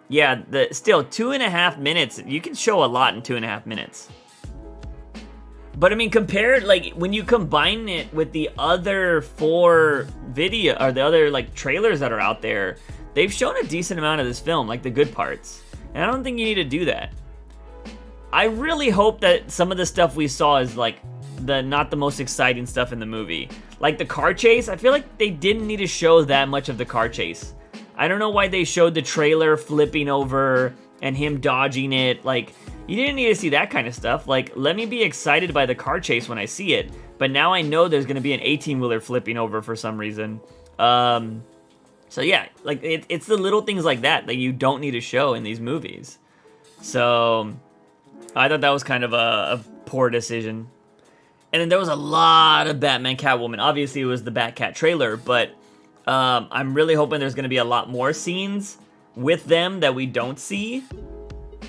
yeah, still 2.5 minutes. You can show a lot in 2.5 minutes. But I mean, compared, like, when you combine it with the other 4 video, or the other, like, trailers that are out there, they've shown a decent amount of this film, like the good parts. And I don't think you need to do that. I really hope that some of the stuff we saw is, like, not the most exciting stuff in the movie. Like the car chase, I feel like they didn't need to show that much of the car chase. I don't know why they showed the trailer flipping over and him dodging it. Like, you didn't need to see that kind of stuff. Like, let me be excited by the car chase when I see it. But now I know there's gonna be an 18-wheeler flipping over for some reason. So yeah, like, it's the little things like that you don't need to show in these movies. So I thought that was kind of a poor decision. And then there was a lot of Batman Catwoman. Obviously, it was the Batcat trailer, but I'm really hoping there's going to be a lot more scenes with them that we don't see.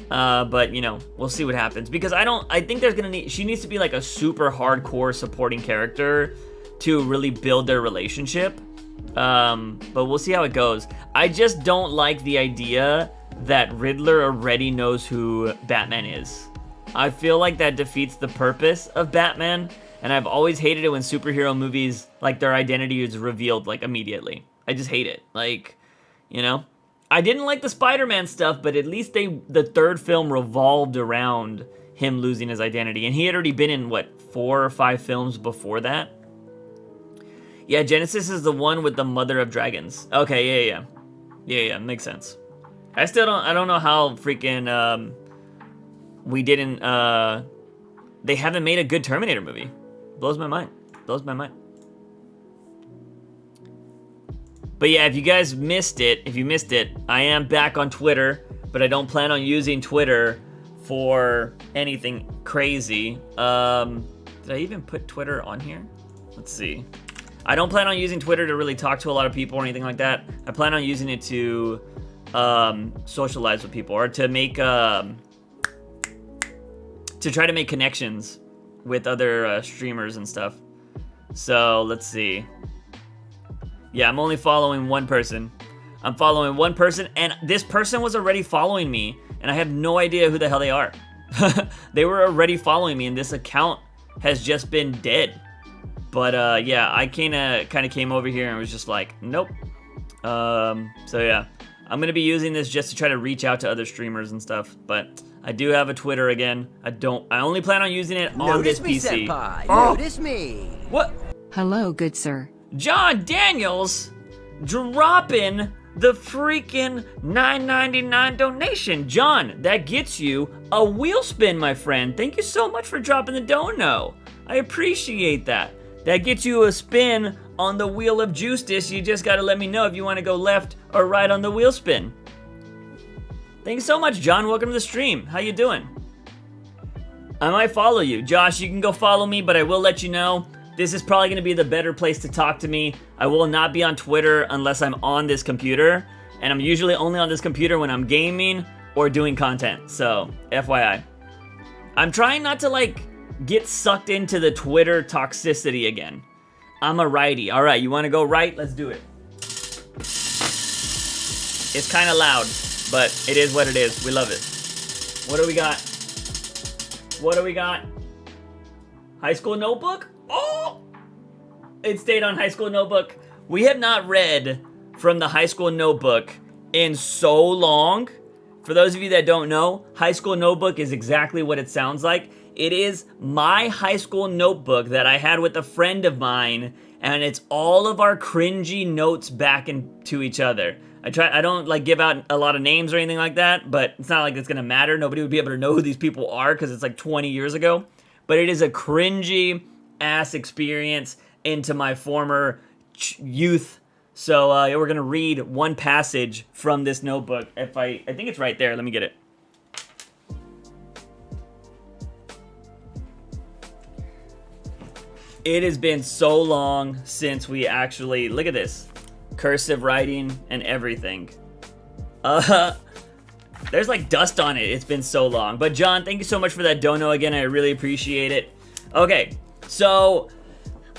But, you know, we'll see what happens. Because I think she needs to be like a super hardcore supporting character to really build their relationship. But we'll see how it goes. I just don't like the idea that Riddler already knows who Batman is. I feel like that defeats the purpose of Batman, and I've always hated it when superhero movies, like, their identity is revealed, like, immediately. I just hate it. Like, you know? I didn't like the Spider-Man stuff, but at least the third film revolved around him losing his identity, and he had already been in, what, 4 or 5 films before that? Yeah, Genesis is the one with the Mother of Dragons. Okay, yeah, makes sense. I don't know how freaking, we didn't, they haven't made a good Terminator movie. Blows my mind. But yeah, if you guys missed it, I am back on Twitter, but I don't plan on using Twitter for anything crazy. Did I even put Twitter on here? Let's see. I don't plan on using Twitter to really talk to a lot of people or anything like that. I plan on using it to socialize with people, or to make to try to make connections with other streamers and stuff. So let's see. Yeah, I'm only following one person. I'm following one person, and this person was already following me, and I have no idea who the hell they are. They were already following me, and this account has just been dead. But yeah, I kind of came over here and was just like, nope. So yeah, I'm gonna be using this just to try to reach out to other streamers and stuff. But I do have a Twitter again. I only plan on using it on this PC. Senpai. Notice me. What? Hello, good sir. John Daniels dropping the freaking $9.99 donation. John, that gets you a wheel spin, my friend. Thank you so much for dropping the dono. I appreciate that. That gets you a spin on the wheel of justice. You just gotta let me know if you want to go left or right on the wheel spin. Thanks so much, John. Welcome to the stream. How you doing? I might follow you. Josh, you can go follow me, but I will let you know, this is probably going to be the better place to talk to me. I will not be on Twitter unless I'm on this computer, and I'm usually only on this computer when I'm gaming or doing content, so FYI. I'm trying not to, like, get sucked into the Twitter toxicity again. I'm a righty. All right, you want to go right? Let's do it. It's kind of loud, but it is what it is. We love it. What do we got? What do we got? High School Notebook? Oh! It stayed on High School Notebook. We have not read from the High School Notebook in so long. For those of you that don't know, High School Notebook is exactly what it sounds like. It is my high school notebook that I had with a friend of mine, and it's all of our cringy notes back into each other. I don't like give out a lot of names or anything like that, but it's not like it's gonna matter. Nobody would be able to know who these people are because it's like 20 years ago. But it is a cringy ass experience into my former youth. So yeah, we're gonna read one passage from this notebook. I think it's right there. Let me get it. It has been so long since we actually, look at this, cursive writing and everything. There's like dust on it. It's been so long. But John, thank you so much for that dono again. I really appreciate it. Okay, so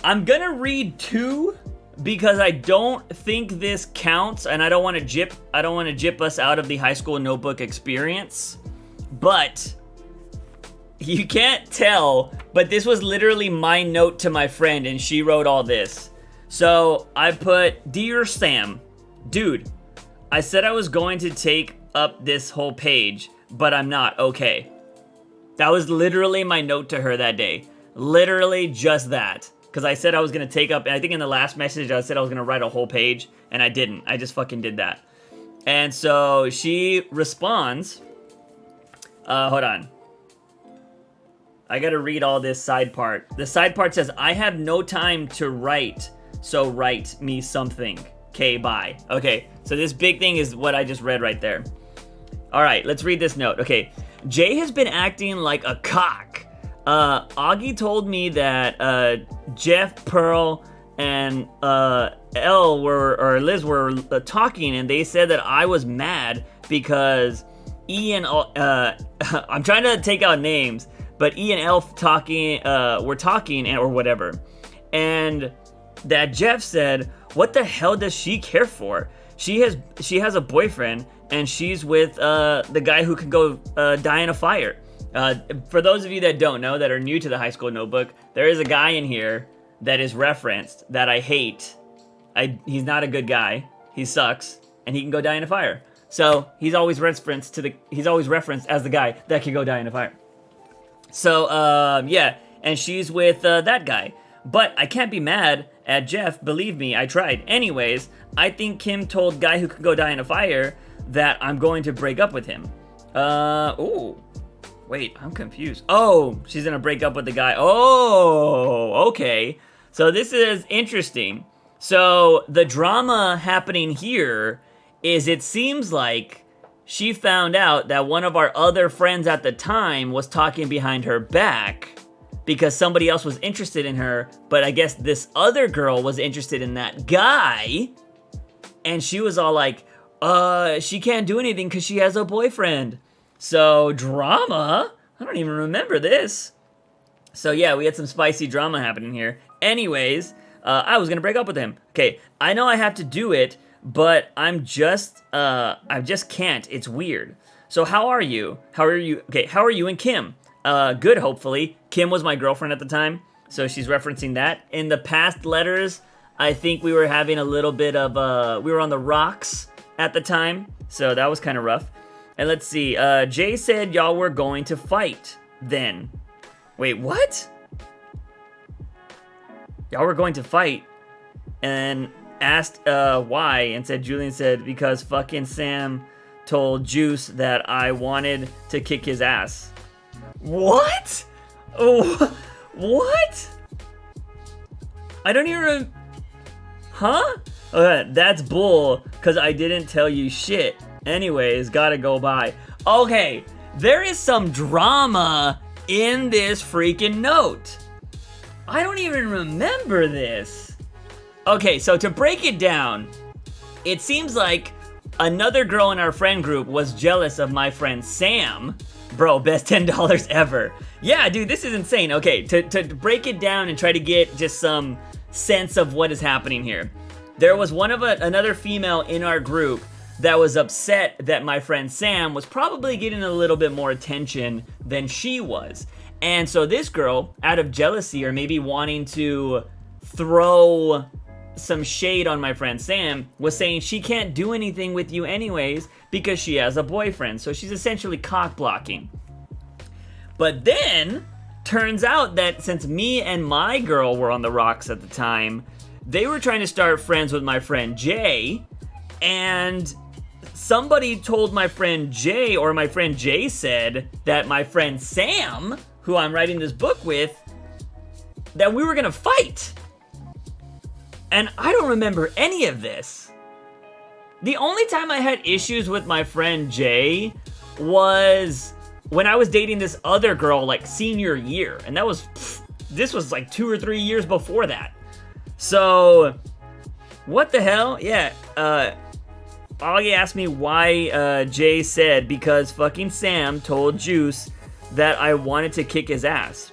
I'm gonna read 2 because I don't think this counts, and I don't want to jip us out of the high school notebook experience. But you can't tell, but this was literally my note to my friend, and she wrote all this. So I put, "Dear Sam, dude, I said I was going to take up this whole page, but I'm not, okay." That was literally my note to her that day. Literally just that. Because I said I was going to take up, and I think in the last message I said I was going to write a whole page, and I didn't. I just fucking did that. And so she responds, hold on. I got to read all this side part. The side part says, "I have no time to write, so write me something. Okay, bye." Okay, so this big thing is what I just read right there. All right, let's read this note. Okay, "Jay has been acting like a cock. Augie told me that Jeff, Pearl, and Liz were talking, and they said that I was mad because E and I'm trying to take out names, but E and L were talking or whatever, and that Jeff said, 'What the hell does she care for? She has a boyfriend, and she's with the guy who can go die in a fire.'" For those of you that don't know, that are new to the high school notebook, there is a guy in here that is referenced that I hate. He's not a good guy. He sucks, and he can go die in a fire. So he's always referenced as the guy that can go die in a fire. So yeah, and she's with that guy. But I can't be mad at Jeff. Believe me, I tried. Anyways, I think Kim told guy who could go die in a fire that I'm going to break up with him. Ooh. Wait, I'm confused. Oh, she's gonna break up with the guy. Oh, okay. So this is interesting. So the drama happening here is it seems like she found out that one of our other friends at the time was talking behind her back because somebody else was interested in her, but I guess this other girl was interested in that guy, and she was all like, she can't do anything because she has a boyfriend. So, drama? I don't even remember this. So, yeah, we had some spicy drama happening here. Anyways, I was going to break up with him. Okay, I know I have to do it, but I just can't. It's weird. So, how are you? Okay, how are you and Kim? Good, hopefully. Kim was my girlfriend at the time, so she's referencing that. In the past letters, I think we were having a little bit of, we were on the rocks at the time, so that was kind of rough. And let's see, Jay said y'all were going to fight then. Wait, what? Y'all were going to fight and asked why, and said, Julian said, because fucking Sam told Juice that I wanted to kick his ass. What? Oh, what? I don't even huh? That's bull, because I didn't tell you shit. Anyways, gotta go by. Okay, there is some drama in this freaking note. I don't even remember this. Okay, so to break it down, it seems like another girl in our friend group was jealous of my friend Sam. Bro, best $10 ever. Yeah, dude, this is insane. Okay, to break it down and try to get just some sense of what is happening here. There was another female in our group that was upset that my friend Sam was probably getting a little bit more attention than she was. And so this girl, out of jealousy or maybe wanting to throw some shade on my friend Sam, was saying she can't do anything with you anyways because she has a boyfriend. So she's essentially cock blocking. But then, turns out that since me and my girl were on the rocks at the time, they were trying to start friends with my friend Jay, and somebody told my friend Jay, or my friend Jay said that my friend Sam, who I'm writing this book with, that we were gonna fight. And I don't remember any of this. The only time I had issues with my friend Jay was when I was dating this other girl like senior year. And this was like 2 or 3 years before that. So, what the hell? Yeah, Augie asked me why Jay said because fucking Sam told Juice that I wanted to kick his ass.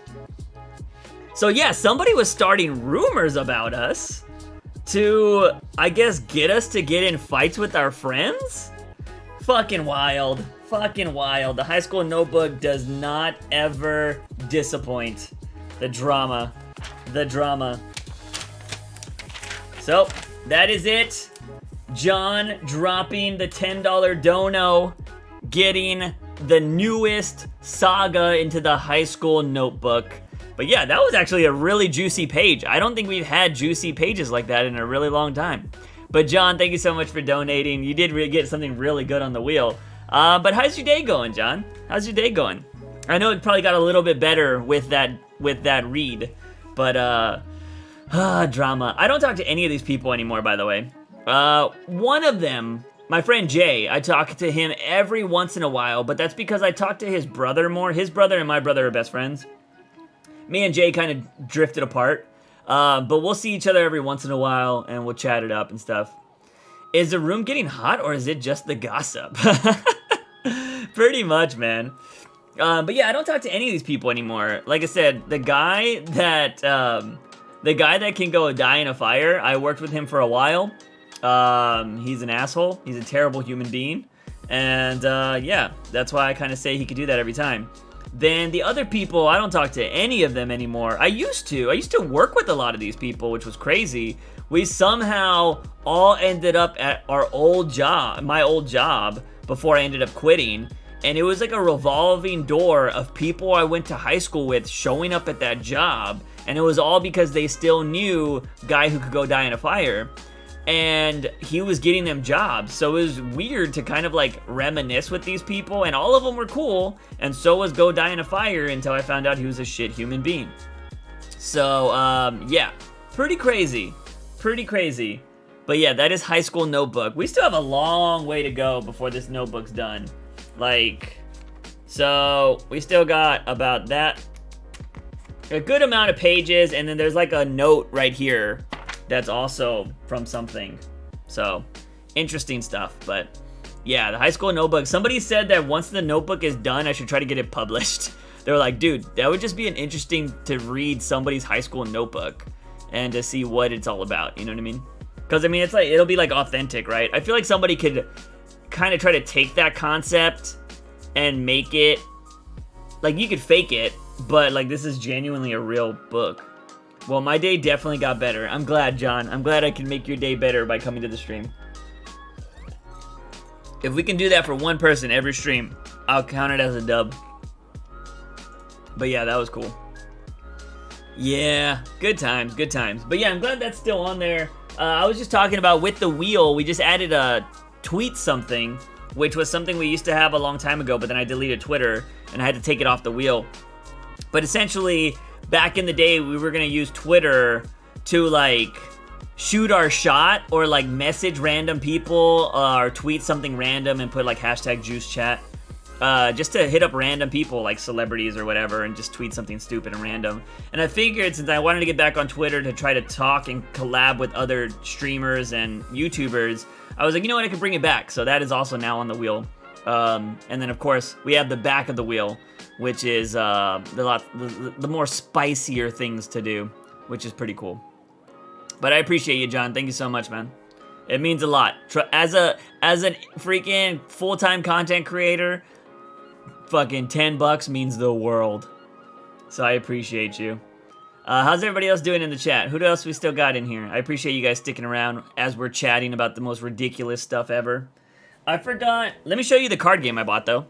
So yeah, somebody was starting rumors about us to, I guess, get us to get in fights with our friends? Fucking wild. Fucking wild. The High School Notebook does not ever disappoint. The drama. The drama. So, that is it. John dropping the $10 dono, getting the newest saga into the High School Notebook. But yeah, that was actually a really juicy page. I don't think we've had juicy pages like that in a really long time. But John, thank you so much for donating. You did get something really good on the wheel. But how's your day going, John? How's your day going? I know it probably got a little bit better with that read. But, drama. I don't talk to any of these people anymore, by the way. One of them, my friend Jay, I talk to him every once in a while, but that's because I talk to his brother more. His brother and my brother are best friends. Me and Jay kind of drifted apart, but we'll see each other every once in a while, and we'll chat it up and stuff. Is the room getting hot, or is it just the gossip? Pretty much, man. But yeah, I don't talk to any of these people anymore. Like I said, the guy that can go die in a fire, I worked with him for a while. He's an asshole. He's a terrible human being. And, yeah, that's why I kind of say he could do that every time. Then the other people, I don't talk to any of them anymore. I used to work with a lot of these people, which was crazy. We somehow all ended up at our old job, my old job, before I ended up quitting. And it was like a revolving door of people I went to high school with showing up at that job. And it was all because they still knew guy who could go die in a fire. And he was getting them jobs. So it was weird to kind of like reminisce with these people. And all of them were cool. And so was Go Die in a Fire until I found out he was a shit human being. So, yeah. Pretty crazy. Pretty crazy. But yeah, that is High School Notebook. We still have a long way to go before this notebook's done. Like, so we still got about that. A good amount of pages. And then there's like a note right here that's also from something. So, interesting stuff. But, yeah, the High School Notebook. Somebody said that once the notebook is done, I should try to get it published. They were like, dude, that would just be an interesting to read somebody's high school notebook and to see what it's all about. You know what I mean? Because, I mean, it's like, it'll be, like, authentic, right? I feel like somebody could kind of try to take that concept and make it, like, you could fake it, but, like, this is genuinely a real book. Well, my day definitely got better. I'm glad, John. I'm glad I can make your day better by coming to the stream. If we can do that for one person every stream, I'll count it as a dub. But yeah, that was cool. Yeah, good times, good times. But yeah, I'm glad that's still on there. I was just talking about with the wheel, we just added a tweet something, which was something we used to have a long time ago, but then I deleted Twitter, and I had to take it off the wheel. But essentially, back in the day, we were gonna use Twitter to like shoot our shot or like message random people or tweet something random and put like hashtag juice chat. Just to hit up random people like celebrities or whatever and just tweet something stupid and random. And I figured since I wanted to get back on Twitter to try to talk and collab with other streamers and YouTubers, I was like, you know what, I could bring it back. So that is also now on the wheel. And then of course we have the back of the wheel, which is the more spicier things to do, which is pretty cool. But I appreciate you, John. Thank you so much, man. It means a lot. As a freaking full-time content creator, fucking $10 means the world. So I appreciate you. How's everybody else doing in the chat? Who else we still got in here? I appreciate you guys sticking around as we're chatting about the most ridiculous stuff ever. I forgot. Let me show you the card game I bought, though.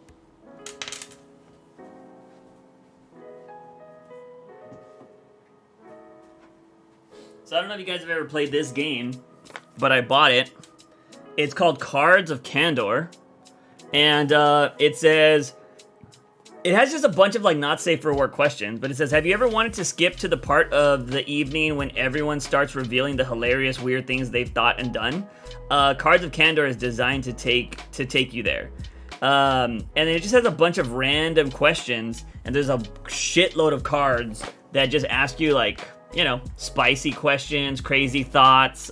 So I don't know if you guys have ever played this game, but I bought it. It's called Cards of Candor. And it says, it has just a bunch of like not safe for work questions, but it says, have you ever wanted to skip to the part of the evening when everyone starts revealing the hilarious weird things they've thought and done? Cards of Candor is designed to take you there. And it just has a bunch of random questions, and there's a shitload of cards that just ask you like, you know, spicy questions, crazy thoughts,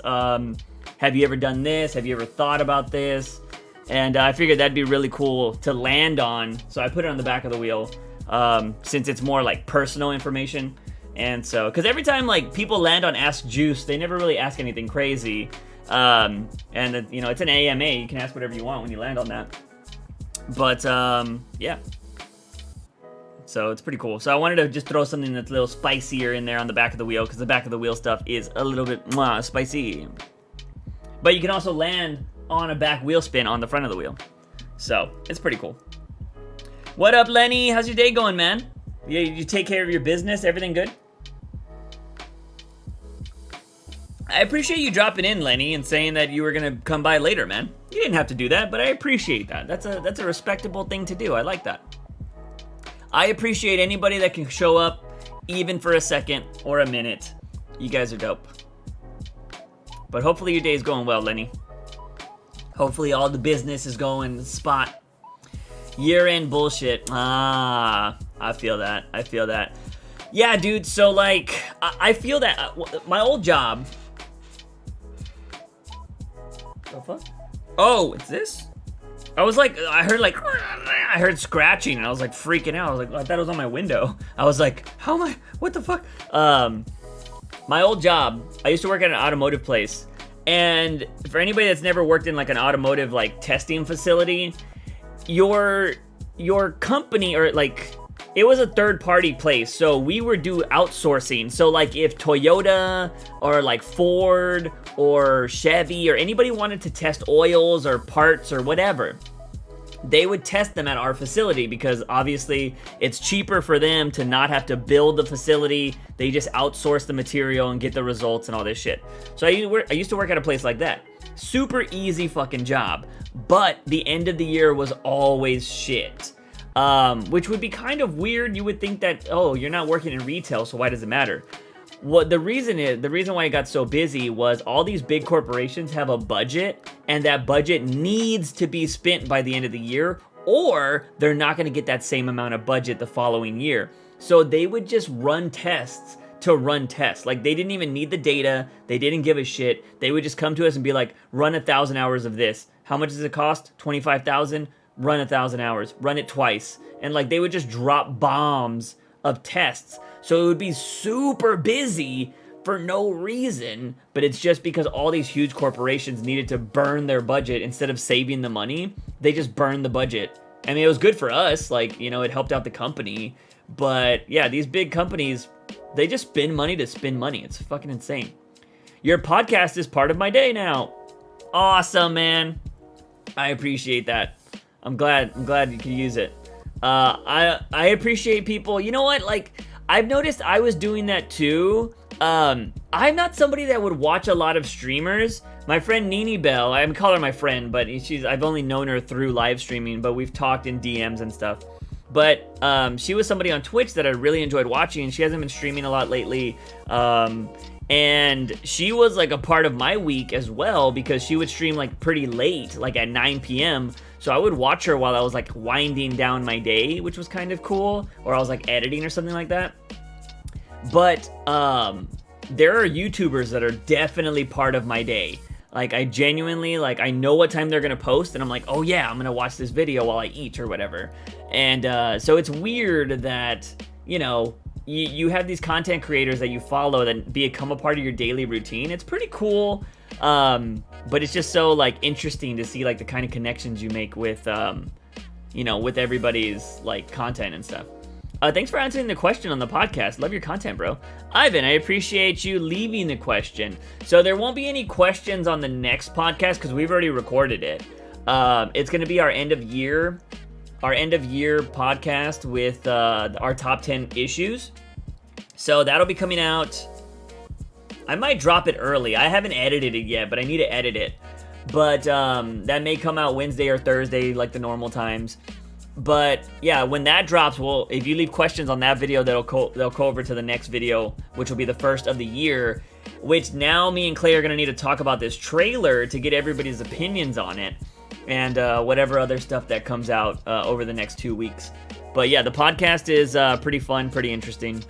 have you ever done this? Have you ever thought about this? And I figured that'd be really cool to land on. So I put it on the back of the wheel since it's more like personal information. And so, because every time like people land on Ask Juice, they never really ask anything crazy. And you know, it's an AMA. You can ask whatever you want when you land on that. But yeah. So it's pretty cool. So I wanted to just throw something that's a little spicier in there on the back of the wheel, because the back of the wheel stuff is a little bit spicy. But you can also land on a back wheel spin on the front of the wheel. So it's pretty cool. What up, Lenny? How's your day going, man? You take care of your business? Everything good? I appreciate you dropping in, Lenny, and saying that you were gonna come by later, man. You didn't have to do that, but I appreciate that. That's a respectable thing to do. I like that. I appreciate anybody that can show up, even for a second or a minute. You guys are dope. But hopefully your day's going well, Lenny. Hopefully all the business is going spot. Year-end bullshit. I feel that. I feel that. Yeah, dude, so like, I feel that my old job. The fuck? Oh, it's this? I was like, I heard scratching, and I was like freaking out. I was like, I thought it was on my window. I was like, how am I, what the fuck? My old job, I used to work at an automotive place. And for anybody that's never worked in like an automotive like testing facility, your company, or like, it was a third-party place, so we would do outsourcing. So like if Toyota or like Ford or Chevy or anybody wanted to test oils or parts or whatever, they would test them at our facility, because obviously it's cheaper for them to not have to build the facility. They just outsource the material and get the results and all this shit. So I used to work at a place like that. Super easy fucking job, but the end of the year was always shit. Which would be kind of weird. You would think that, oh, you're not working in retail, so why does it matter? What the reason why it got so busy was all these big corporations have a budget, and that budget needs to be spent by the end of the year, or they're not going to get that same amount of budget the following year. So they would just run tests to run tests. Like, they didn't even need the data. They didn't give a shit. They would just come to us and be like, run 1,000 hours of this. How much does it cost? 25,000. Run 1,000 hours. Run it twice. And like, they would just drop bombs of tests. So it would be super busy for no reason, but it's just because all these huge corporations needed to burn their budget instead of saving the money. They just burned the budget. I mean, it was good for us. Like, you know, it helped out the company. But yeah, these big companies, they just spend money to spend money. It's fucking insane. Your podcast is part of my day now. Awesome, man. I appreciate that. I'm glad you can use it. I appreciate people. You know what? Like, I've noticed I was doing that too. I'm not somebody that would watch a lot of streamers. My friend Nini Bell, I call her my friend, but I've only known her through live streaming, but we've talked in DMs and stuff. But she was somebody on Twitch that I really enjoyed watching, and she hasn't been streaming a lot lately. And she was like a part of my week as well, because she would stream like pretty late, like at 9 p.m. So I would watch her while I was like winding down my day, which was kind of cool, or I was like editing or something like that. But there are YouTubers that are definitely part of my day. Like, I genuinely, like, I know what time they're gonna post, and I'm like, oh yeah, I'm gonna watch this video while I eat or whatever. And so it's weird that, you know, you have these content creators that you follow that become a part of your daily routine. It's pretty cool, but it's just so like interesting to see like the kind of connections you make with, you know, with everybody's like content and stuff. Thanks for answering the question on the podcast. Love your content, bro. Ivan, I appreciate you leaving the question. So there won't be any questions on the next podcast because we've already recorded it. It's going to be our end of year podcast with our top 10 issues. So that'll be coming out. I might drop it early. I haven't edited it yet, but I need to edit it. But that may come out Wednesday or Thursday, like the normal times. But yeah, when that drops, well, if you leave questions on that video, they'll go over to the next video, which will be the first of the year. Which now me and Clay are gonna need to talk about this trailer to get everybody's opinions on it, and whatever other stuff that comes out over the next 2 weeks. But yeah, the podcast is pretty fun, pretty interesting.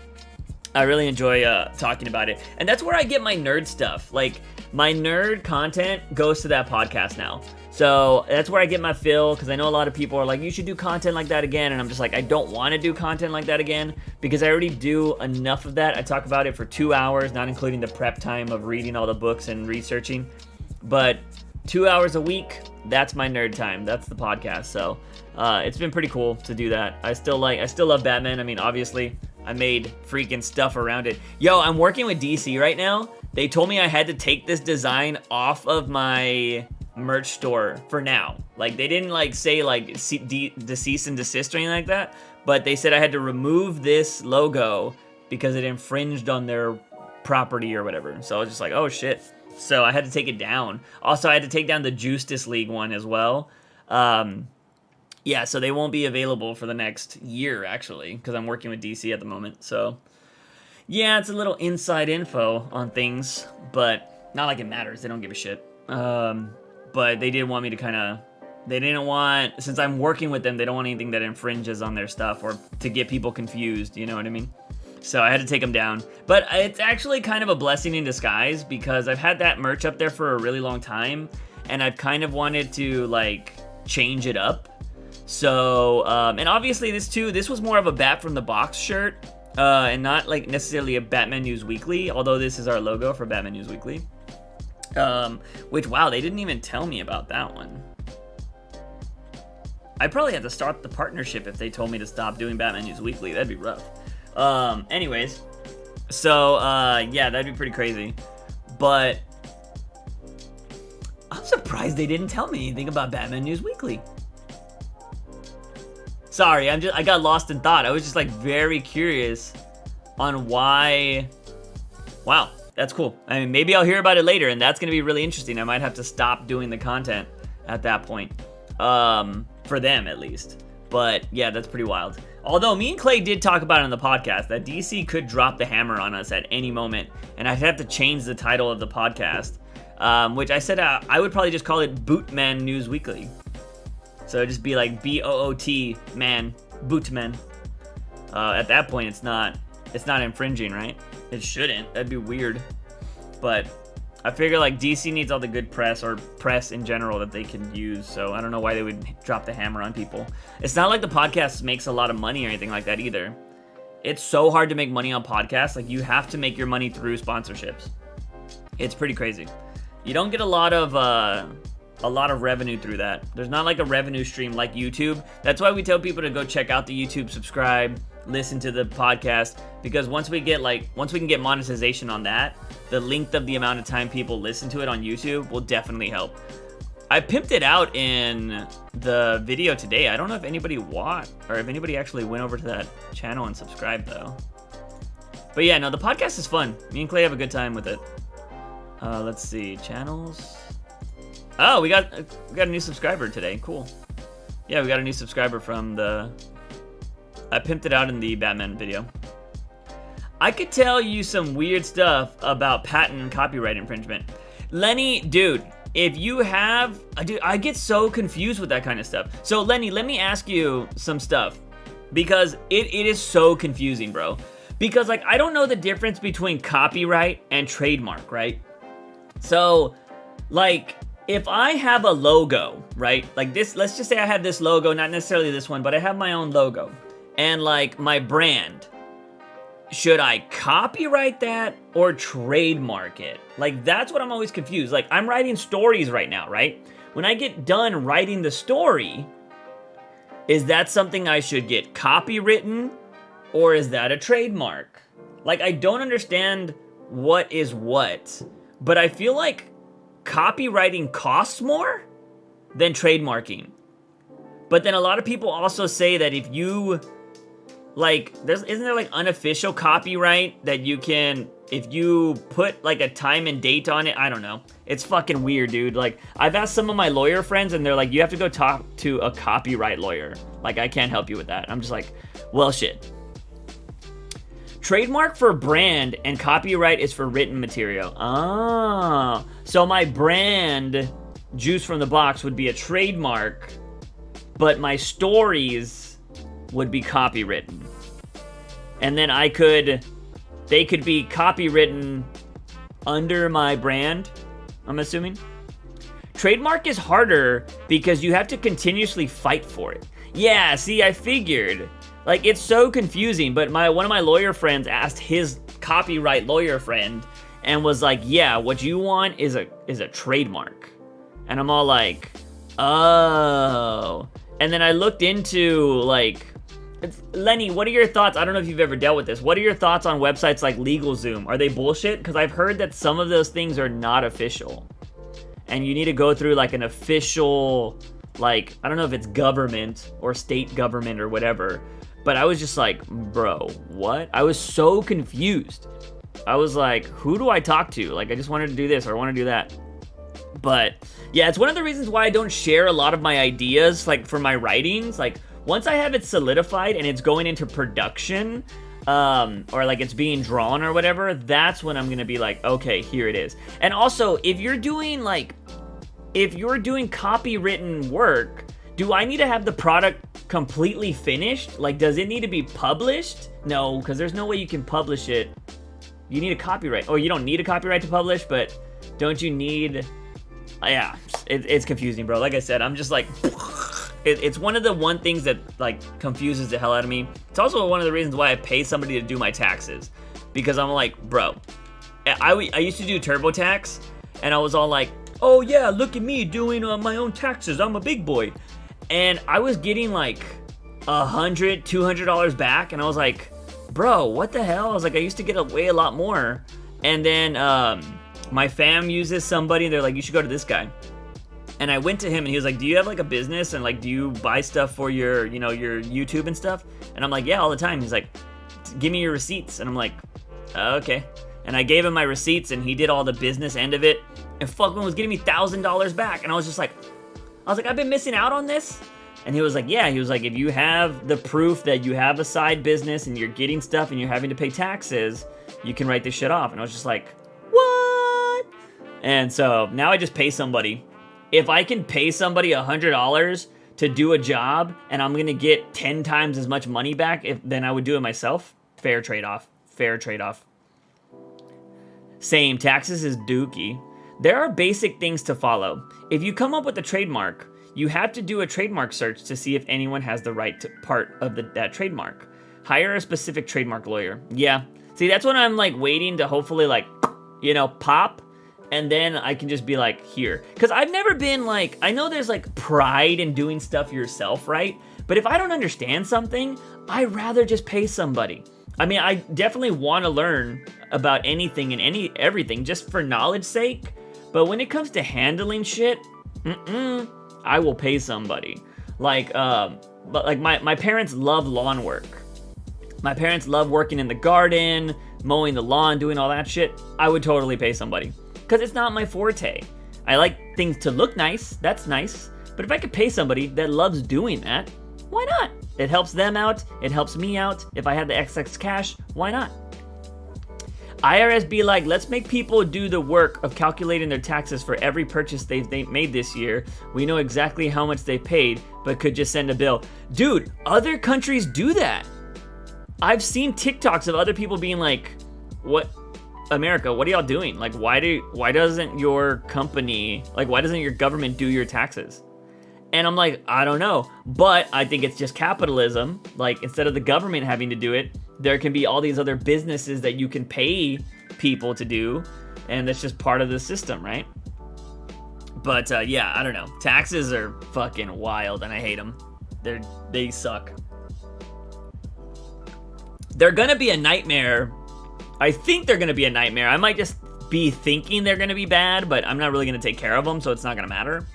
I really enjoy talking about it. And that's where I get my nerd stuff. Like, my nerd content goes to that podcast now. So that's where I get my fill, because I know a lot of people are like, you should do content like that again. And I'm just like, I don't want to do content like that again, because I already do enough of that. I talk about it for 2 hours, not including the prep time of reading all the books and researching. But 2 hours a week, that's my nerd time. That's the podcast. So it's been pretty cool to do that. I still love Batman. I mean, obviously, I made freaking stuff around it. Yo, I'm working with DC right now. They told me I had to take this design off of my merch store for now. Like, they didn't like say like the cease and desist or anything like that, but they said I had to remove this logo because it infringed on their property or whatever. So I was just like, oh shit. So I had to take it down. Also, I had to take down the Justice League one as well. Yeah, so they won't be available for the next year, actually, because I'm working with DC at the moment. So yeah, it's a little inside info on things, but not like it matters. They don't give a shit. But they did want me to they didn't want, since I'm working with them, they don't want anything that infringes on their stuff or to get people confused, you know what I mean? So I had to take them down. But it's actually kind of a blessing in disguise, because I've had that merch up there for a really long time, and I've kind of wanted to, like, change it up. So, and obviously this was more of a Bat from the Box shirt, and not, like, necessarily a Batman News Weekly, although this is our logo for Batman News Weekly. Which, wow, they didn't even tell me about that one. I'd probably have to start the partnership if they told me to stop doing Batman News Weekly. That'd be rough. Anyways, so, yeah, that'd be pretty crazy. But I'm surprised they didn't tell me anything about Batman News Weekly. Sorry, I got lost in thought. I was just, like, very curious on why. Wow. That's cool. I mean, maybe I'll hear about it later, and that's going to be really interesting. I might have to stop doing the content at that point. For them, at least. But, yeah, that's pretty wild. Although, me and Clay did talk about it on the podcast, that DC could drop the hammer on us at any moment, and I'd have to change the title of the podcast, which I said I would probably just call it Bootman News Weekly. So it'd just be like B-O-O-T, man, Bootman. At that point, it's not infringing, right? It shouldn't. That'd be weird. But I figure like DC needs all the good press, or press in general, that they can use. So I don't know why they would drop the hammer on people. It's not like the podcast makes a lot of money or anything like that either. It's so hard to make money on podcasts. Like, you have to make your money through sponsorships. It's pretty crazy. You don't get a lot of revenue through that. There's not like a revenue stream like YouTube. That's why we tell people to go check out the YouTube, subscribe, listen to the podcast, because once we can get monetization on that, the length of the amount of time people listen to it on YouTube will definitely help. I pimped it out in the video today. I don't know if anybody watched, or if anybody actually went over to that channel and subscribed though. But yeah, no, the podcast is fun. Me and Clay have a good time with it. Let's see, channels. Oh, we got a new subscriber today. Cool. Yeah, we got a new subscriber from the. I pimped it out in the Batman video. I could tell you some weird stuff about patent and copyright infringement. Lenny, dude, if you have, dude, I get so confused with that kind of stuff. So Lenny, let me ask you some stuff, because it is so confusing, bro. Because like, I don't know the difference between copyright and trademark, right? So like, if I have a logo, right? Like this, let's just say I have this logo, not necessarily this one, but I have my own logo. And like my brand, should I copyright that or trademark it? Like, that's what I'm always confused. Like, I'm writing stories right now, right? When I get done writing the story, is that something I should get copywritten, or is that a trademark? Like, I don't understand what is what, but I feel like copywriting costs more than trademarking. But then a lot of people also say that if you, like, isn't there like unofficial copyright that you can, if you put like a time and date on it? I don't know. It's fucking weird, dude. Like, I've asked some of my lawyer friends and they're like, you have to go talk to a copyright lawyer. Like, I can't help you with that. I'm just like, well, shit. Trademark for brand and copyright is for written material. Ah, so my brand, Juice from the Box, would be a trademark, but my stories would be copywritten. And then I could they could be copywritten under my brand, I'm assuming. Trademark is harder because you have to continuously fight for it. Yeah, see, I figured. Like, it's so confusing, but one of my lawyer friends asked his copyright lawyer friend and was like, yeah, what you want is a trademark. And I'm all like, oh. And then I looked into, like, Lenny, what are your thoughts? I don't know if you've ever dealt with this. What are your thoughts on websites like LegalZoom? Are they bullshit? Because I've heard that some of those things are not official. And you need to go through, like, an official, like, I don't know if it's government or state government or whatever. But I was just like, bro, what? I was so confused. I was like, who do I talk to? Like, I just wanted to do this or I want to do that. But yeah, it's one of the reasons why I don't share a lot of my ideas, like, for my writings. Like, once I have it solidified and it's going into production, or like it's being drawn or whatever, that's when I'm gonna be like, okay, here it is. And also, if you're doing copywritten work, do I need to have the product completely finished? Like, does it need to be published? No, because there's no way you can publish it. You need a copyright. Oh, you don't need a copyright to publish, but don't you need... Yeah, it's confusing, bro. Like I said, I'm just like... It's one of the things that, like, confuses the hell out of me. It's also one of the reasons why I pay somebody to do my taxes. Because I'm like, bro, I used to do TurboTax, and I was all like, oh yeah, look at me doing my own taxes. I'm a big boy. And I was getting like $100, $200 back, and I was like, bro, what the hell? I was like, I used to get away a lot more. And then my fam uses somebody, and they're like, you should go to this guy. And I went to him, and he was like, do you have like a business, and like, do you buy stuff for your, you know, your YouTube and stuff? And I'm like, yeah, all the time. He's like, give me your receipts. And I'm like, okay. And I gave him my receipts, and he did all the business end of it, and fucking was getting me $1,000 back. And I was just like, I've been missing out on this? And he was like, yeah. He was like, if you have the proof that you have a side business and you're getting stuff and you're having to pay taxes, you can write this shit off. And I was just like, what? And so now I just pay somebody. If I can pay somebody $100 to do a job and I'm going to get 10 times as much money back than I would do it myself, fair trade-off. Fair trade-off. Same, taxes is dookie. There are basic things to follow. If you come up with a trademark, you have to do a trademark search to see if anyone has the right to part of that trademark. Hire a specific trademark lawyer. Yeah. See, that's when I'm like waiting to hopefully like, you know, pop, and then I can just be like, here. Because I've never been like, I know there's like pride in doing stuff yourself, right? But if I don't understand something, I'd rather just pay somebody. I mean, I definitely want to learn about anything and everything just for knowledge's sake. But when it comes to handling shit, I will pay somebody. Like, but like my parents love lawn work. My parents love working in the garden, mowing the lawn, doing all that shit. I would totally pay somebody. Because it's not my forte. I like things to look nice, that's nice. But if I could pay somebody that loves doing that, why not? It helps them out, it helps me out. If I had the XX cash, why not? IRS be like, let's make people do the work of calculating their taxes for every purchase they've made this year. We know exactly how much they paid, but could just send a bill. Dude, other countries do that. I've seen TikToks of other people being like, what, America, what are y'all doing? Like, why doesn't your company, like, why doesn't your government do your taxes? And I'm like, I don't know. But I think it's just capitalism. Like, instead of the government having to do it, there can be all these other businesses that you can pay people to do. And that's just part of the system, right? But yeah, I don't know. Taxes are fucking wild and I hate them. They suck. They're gonna be a nightmare. I think they're gonna be a nightmare. I might just be thinking they're gonna be bad, but I'm not really gonna take care of them, so it's not gonna matter.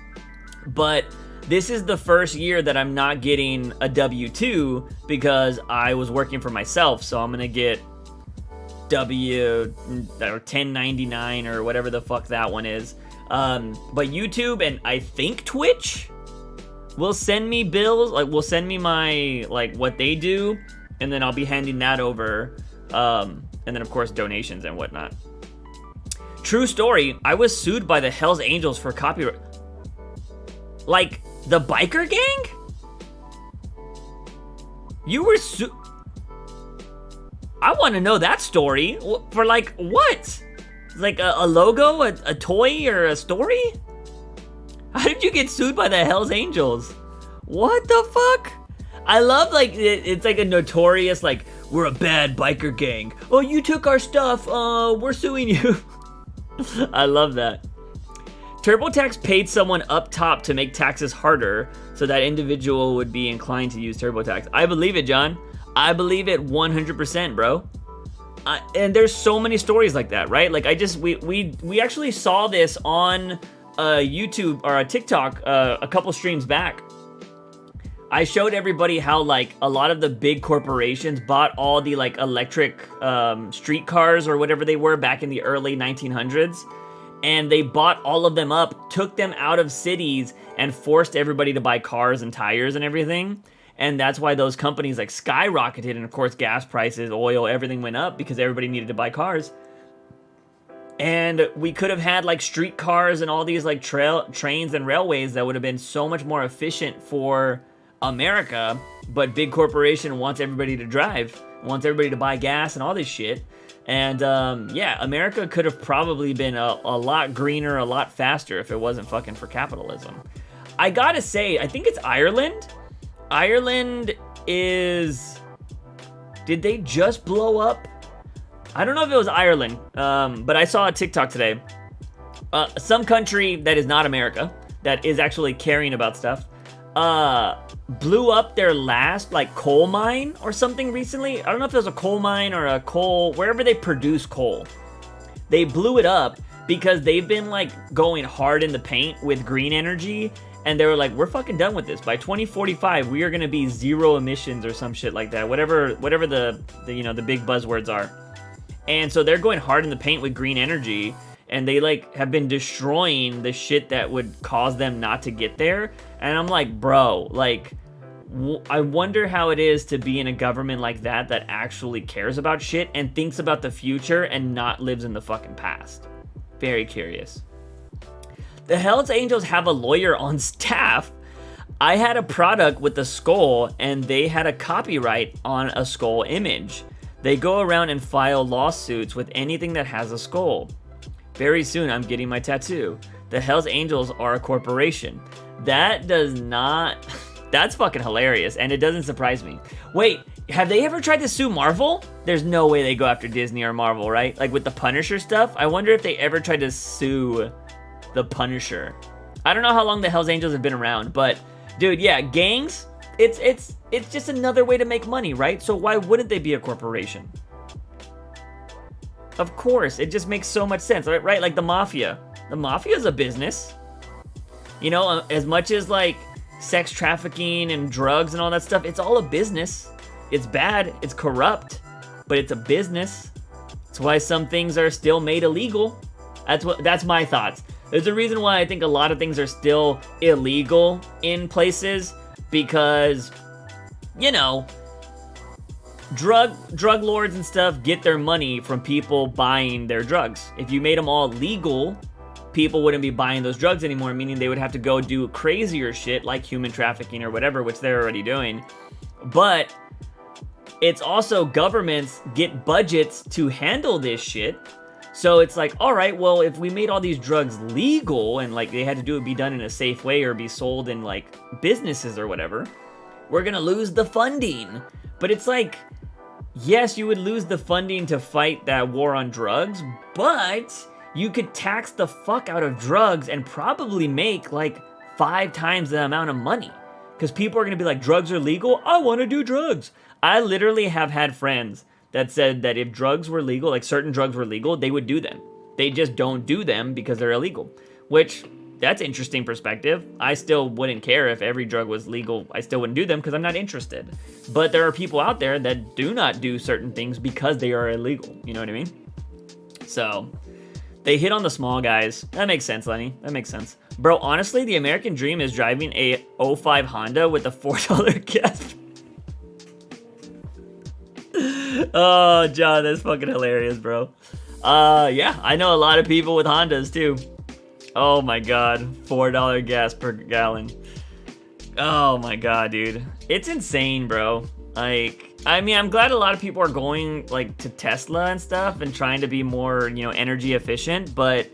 But this is the first year that I'm not getting a W-2 because I was working for myself, so I'm gonna get or 1099 or whatever the fuck that one is. But YouTube and I think Twitch will send me bills, like will send me my, like, what they do, and then I'll be handing that over. And then of course donations and whatnot. True story, I was sued by the Hells Angels for copyright. Like, the biker gang? You were I want to know that story. For like what? Like a logo, a toy, or a story? How did you get sued by the Hells Angels? What the fuck? I love like it's like a notorious like we're a bad biker gang. Oh, you took our stuff. We're suing you. I love that. TurboTax paid someone up top to make taxes harder so that individual would be inclined to use TurboTax. I believe it, John. I believe it 100%, bro. And there's so many stories like that, right? Like we actually saw this on YouTube or a TikTok a couple streams back. I showed everybody how like a lot of the big corporations bought all the like electric streetcars or whatever they were back in the early 1900s. And they bought all of them up, took them out of cities, and forced everybody to buy cars and tires and everything. And that's why those companies like skyrocketed, and of course gas prices, oil, everything went up because everybody needed to buy cars. And we could have had like streetcars and all these like trains and railways that would have been so much more efficient for America, but big corporation wants everybody to drive, wants everybody to buy gas and all this shit. And yeah, America could have probably been a lot greener, a lot faster if it wasn't fucking for capitalism. I gotta say, I think it's Ireland. Ireland is... Did they just blow up? I don't know if it was Ireland, but I saw a TikTok today. Some country that is not America, that is actually caring about stuff, blew up their last like coal mine or something recently. I don't know if it was a coal mine or a coal, wherever they produce coal. They blew it up because they've been like going hard in the paint with green energy, and they were like, we're fucking done with this. By 2045, we are gonna be zero emissions or some shit like that. Whatever the you know the big buzzwords are. And so they're going hard in the paint with green energy, and they like have been destroying the shit that would cause them not to get there. And I'm like, bro, like, I wonder how it is to be in a government like that actually cares about shit and thinks about the future and not lives in the fucking past. Very curious. The Hells Angels have a lawyer on staff. I had a product with a skull, and they had a copyright on a skull image. They go around and file lawsuits with anything that has a skull. Very soon, I'm getting my tattoo. The Hells Angels are a corporation. That does not... That's fucking hilarious, and it doesn't surprise me. Wait, have they ever tried to sue Marvel? There's no way they go after Disney or Marvel, right? Like with the Punisher stuff? I wonder if they ever tried to sue the Punisher. I don't know how long the Hells Angels have been around, but dude, yeah, gangs, it's just another way to make money, right? So why wouldn't they be a corporation? Of course, it just makes so much sense, right? Like the mafia. The mafia is a business. You know, as much as like sex trafficking and drugs and all that stuff, it's all a business. It's bad, it's corrupt, but it's a business. That's why some things are still made illegal. That's my thoughts. There's a reason why I think a lot of things are still illegal in places, because, you know, drug lords and stuff get their money from people buying their drugs. If you made them all legal, people wouldn't be buying those drugs anymore, meaning they would have to go do crazier shit like human trafficking or whatever, which they're already doing. But it's also governments get budgets to handle this shit. So it's like, all right, well, if we made all these drugs legal and like they had to be done in a safe way or be sold in like businesses or whatever, we're gonna lose the funding. But it's like, yes, you would lose the funding to fight that war on drugs, but you could tax the fuck out of drugs and probably make like 5 times the amount of money. Because people are going to be like, drugs are legal? I want to do drugs. I literally have had friends that said that if drugs were legal, like certain drugs were legal, they would do them. They just don't do them because they're illegal. Which, that's interesting perspective. I still wouldn't care if every drug was legal. I still wouldn't do them because I'm not interested. But there are people out there that do not do certain things because they are illegal. You know what I mean? So... they hit on the small guys. That makes sense, Lenny. That makes sense. Bro, honestly, the American dream is driving a 05 Honda with a $4 gas. Oh, John, that's fucking hilarious, bro. Yeah, I know a lot of people with Hondas, too. Oh, my God. $4 gas per gallon. Oh, my God, dude. It's insane, bro. Like, I mean, I'm glad a lot of people are going like to Tesla and stuff and trying to be more, energy efficient, but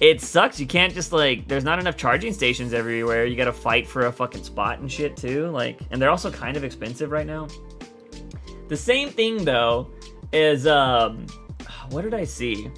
it sucks. You can't just like, there's not enough charging stations everywhere. You gotta fight for a fucking spot and shit too. Like, and they're also kind of expensive right now. The same thing though is, what did I see?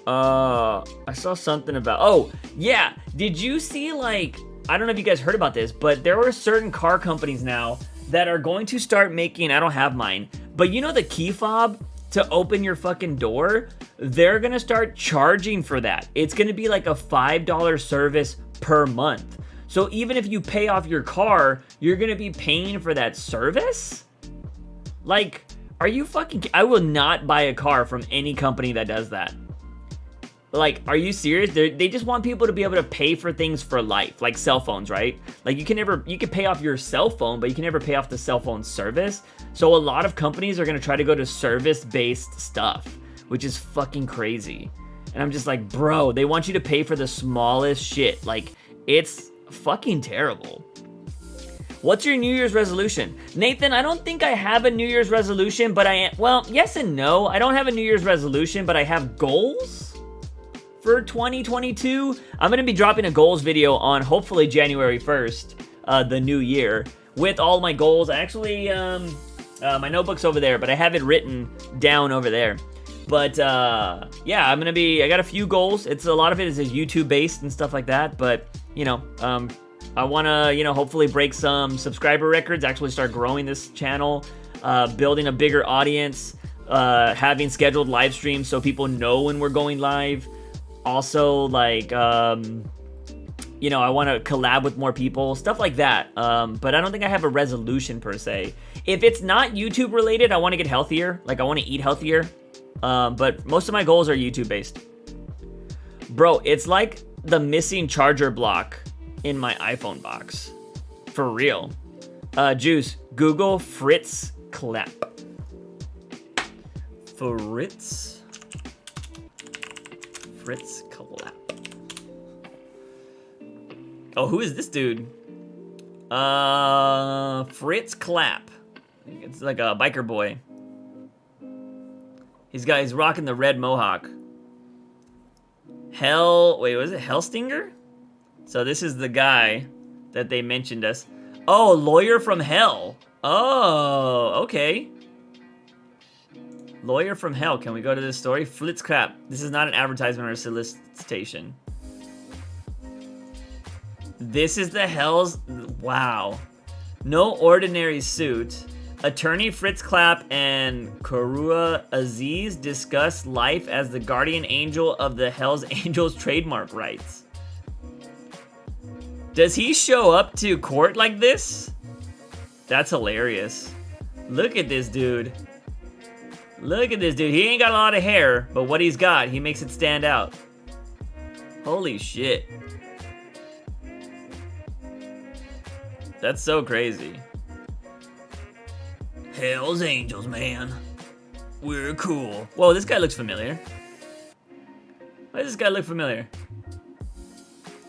I saw something about, oh yeah. Did you see like, I don't know if you guys heard about this, but there were certain car companies now that are going to start making, I don't have mine, but the key fob to open your fucking door? They're gonna start charging for that. It's gonna be like a $5 service per month. So even if you pay off your car, you're gonna be paying for that service? Like, are you fucking, I will not buy a car from any company that does that. Like, are you serious? They just want people to be able to pay for things for life, like cell phones, right? Like, you can pay off your cell phone, but you can never pay off the cell phone service. So a lot of companies are gonna try to go to service-based stuff, which is fucking crazy. And I'm just like, bro, they want you to pay for the smallest shit. Like, it's fucking terrible. What's your New Year's resolution? Nathan, I don't think I have a New Year's resolution, but well, yes and no. I don't have a New Year's resolution, but I have goals for 2022. I'm gonna be dropping a goals video on hopefully January 1st, the new year, with all my goals. I actually, my notebook's over there, but I have it written down over there. But yeah, I got a few goals. A lot of it is YouTube based and stuff like that, but I wanna, hopefully break some subscriber records, actually start growing this channel, building a bigger audience, having scheduled live streams so people know when we're going live. Also, like, I want to collab with more people, stuff like that. But I don't think I have a resolution per se. If it's not YouTube related, I want to get healthier. Like, I want to eat healthier. But most of my goals are YouTube based. Bro, it's like the missing charger block in my iPhone box. For real. Juice, Google Fritz Clap. Fritz Clap. Oh, who is this dude? Fritz Clap. It's like a biker boy. He's rocking the red mohawk. Wait, was it Hellstinger? So this is the guy that they mentioned us. Oh, Lawyer from Hell. Oh, okay. Lawyer from Hell. Can we go to this story? Fritz Clap. This is not an advertisement or a solicitation. This is the Hell's... Wow. No ordinary suit. Attorney Fritz Clap and Karua Aziz discuss life as the guardian angel of the Hell's Angels trademark rights. Does he show up to court like this? That's hilarious. Look at this dude. Look at this dude. He ain't got a lot of hair, but what he's got, he makes it stand out. Holy shit. That's so crazy. Hell's Angels, man. We're cool. Whoa, this guy looks familiar. Why does this guy look familiar?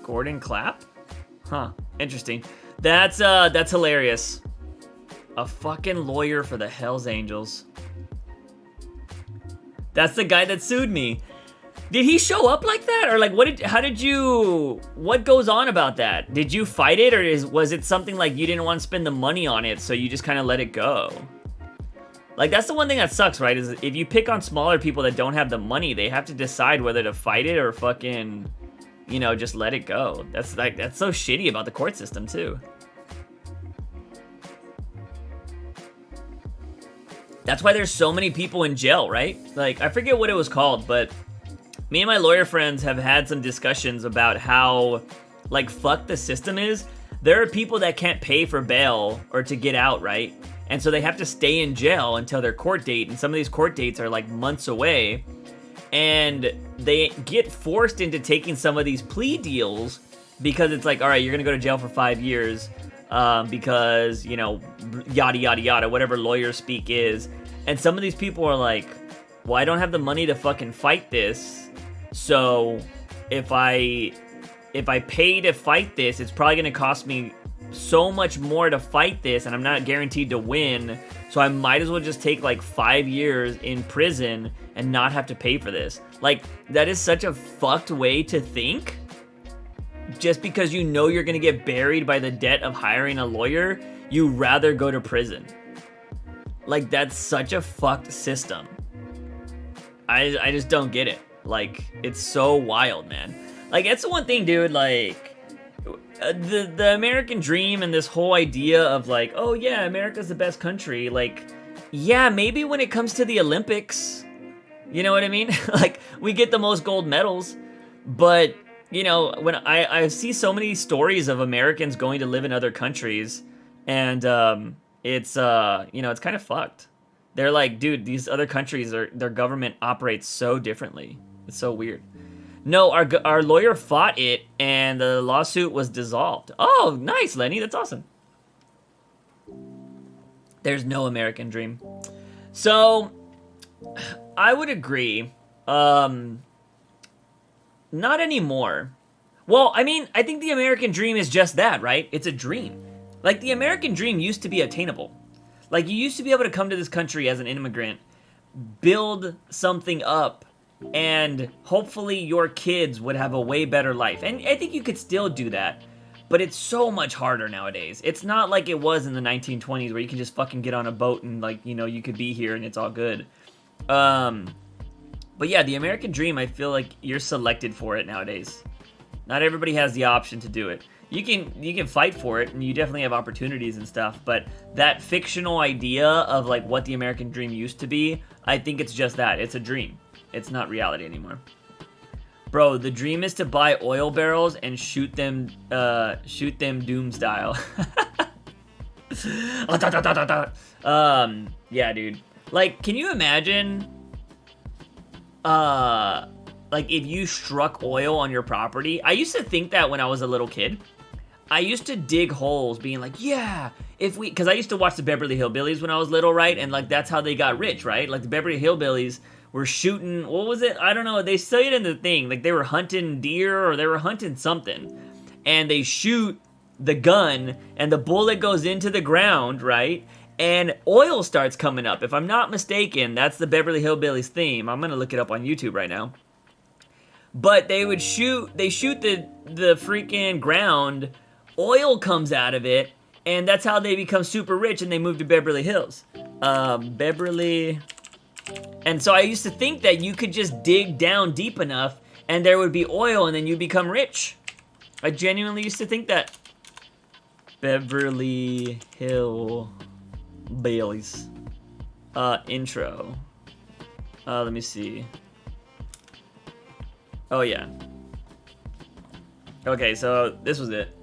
Gordon Clapp? Huh, interesting. That's hilarious. A fucking lawyer for the Hell's Angels. That's the guy that sued me. Did he show up like that? Or like, what goes on about that? Did you fight it, or was it something like you didn't want to spend the money on it, so you just kind of let it go? Like, that's the one thing that sucks, right? Is if you pick on smaller people that don't have the money, they have to decide whether to fight it or fucking, just let it go. That's so shitty about the court system too. That's why there's so many people in jail, right? Like, I forget what it was called, but me and my lawyer friends have had some discussions about how, like, fucked the system is. There are people that can't pay for bail or to get out, right? And so they have to stay in jail until their court date, and some of these court dates are like months away. And they get forced into taking some of these plea deals because it's like, all right, you're gonna go to jail for 5 years because, yada, yada, yada, whatever lawyer speak is. And some of these people are like, well, I don't have the money to fucking fight this. So if I pay to fight this, it's probably gonna cost me so much more to fight this, and I'm not guaranteed to win, so I might as well just take like 5 years in prison and not have to pay for this. Like, that is such a fucked way to think. Just because you know you're gonna get buried by the debt of hiring a lawyer, you rather go to prison. Like, that's such a fucked system. I just don't get it. Like, it's so wild, man. Like, that's the one thing, dude, like, the American dream and this whole idea of like, oh yeah, America's the best country. Like, yeah, maybe when it comes to the Olympics, you know what I mean? Like, we get the most gold medals, but you know, when I see so many stories of Americans going to live in other countries, and it's you know, it's kind of fucked. They're like, dude, these other countries, their government operates so differently. It's so weird. No, our lawyer fought it, and the lawsuit was dissolved. Oh, nice, Lenny. That's awesome. There's no American dream. So, I would agree. Not anymore. Well, I mean, I think the American dream is just that, right? It's a dream. Like, the American dream used to be attainable. Like, you used to be able to come to this country as an immigrant, build something up, and hopefully your kids would have a way better life. And I think you could still do that, but it's so much harder nowadays. It's not like it was in the 1920s where you can just fucking get on a boat and, like, you know, you could be here and it's all good. But yeah, the American dream, I feel like you're selected for it nowadays. Not everybody has the option to do it. You can fight for it, and you definitely have opportunities and stuff, but that fictional idea of like what the American dream used to be, I think it's just that. It's a dream. It's not reality anymore. Bro, the dream is to buy oil barrels and shoot them Doom style. Yeah, dude. Like, can you imagine like if you struck oil on your property? I used to think that when I was a little kid. I used to dig holes being like, yeah, because I used to watch the Beverly Hillbillies when I was little, right? And like, that's how they got rich, right? Like the Beverly Hillbillies were shooting, what was it? I don't know. They say it in the thing. Like they were hunting deer or they were hunting something. And they shoot the gun and the bullet goes into the ground, right? And oil starts coming up. If I'm not mistaken, that's the Beverly Hillbillies theme. I'm going to look it up on YouTube right now. But they shoot the freaking ground, oil comes out of it, and that's how they become super rich and they move to Beverly Hills. And so I used to think that you could just dig down deep enough and there would be oil and then you become rich. I genuinely used to think that. Beverly Hillbillies. Intro. Let me see. Oh, yeah. Okay, so this was it.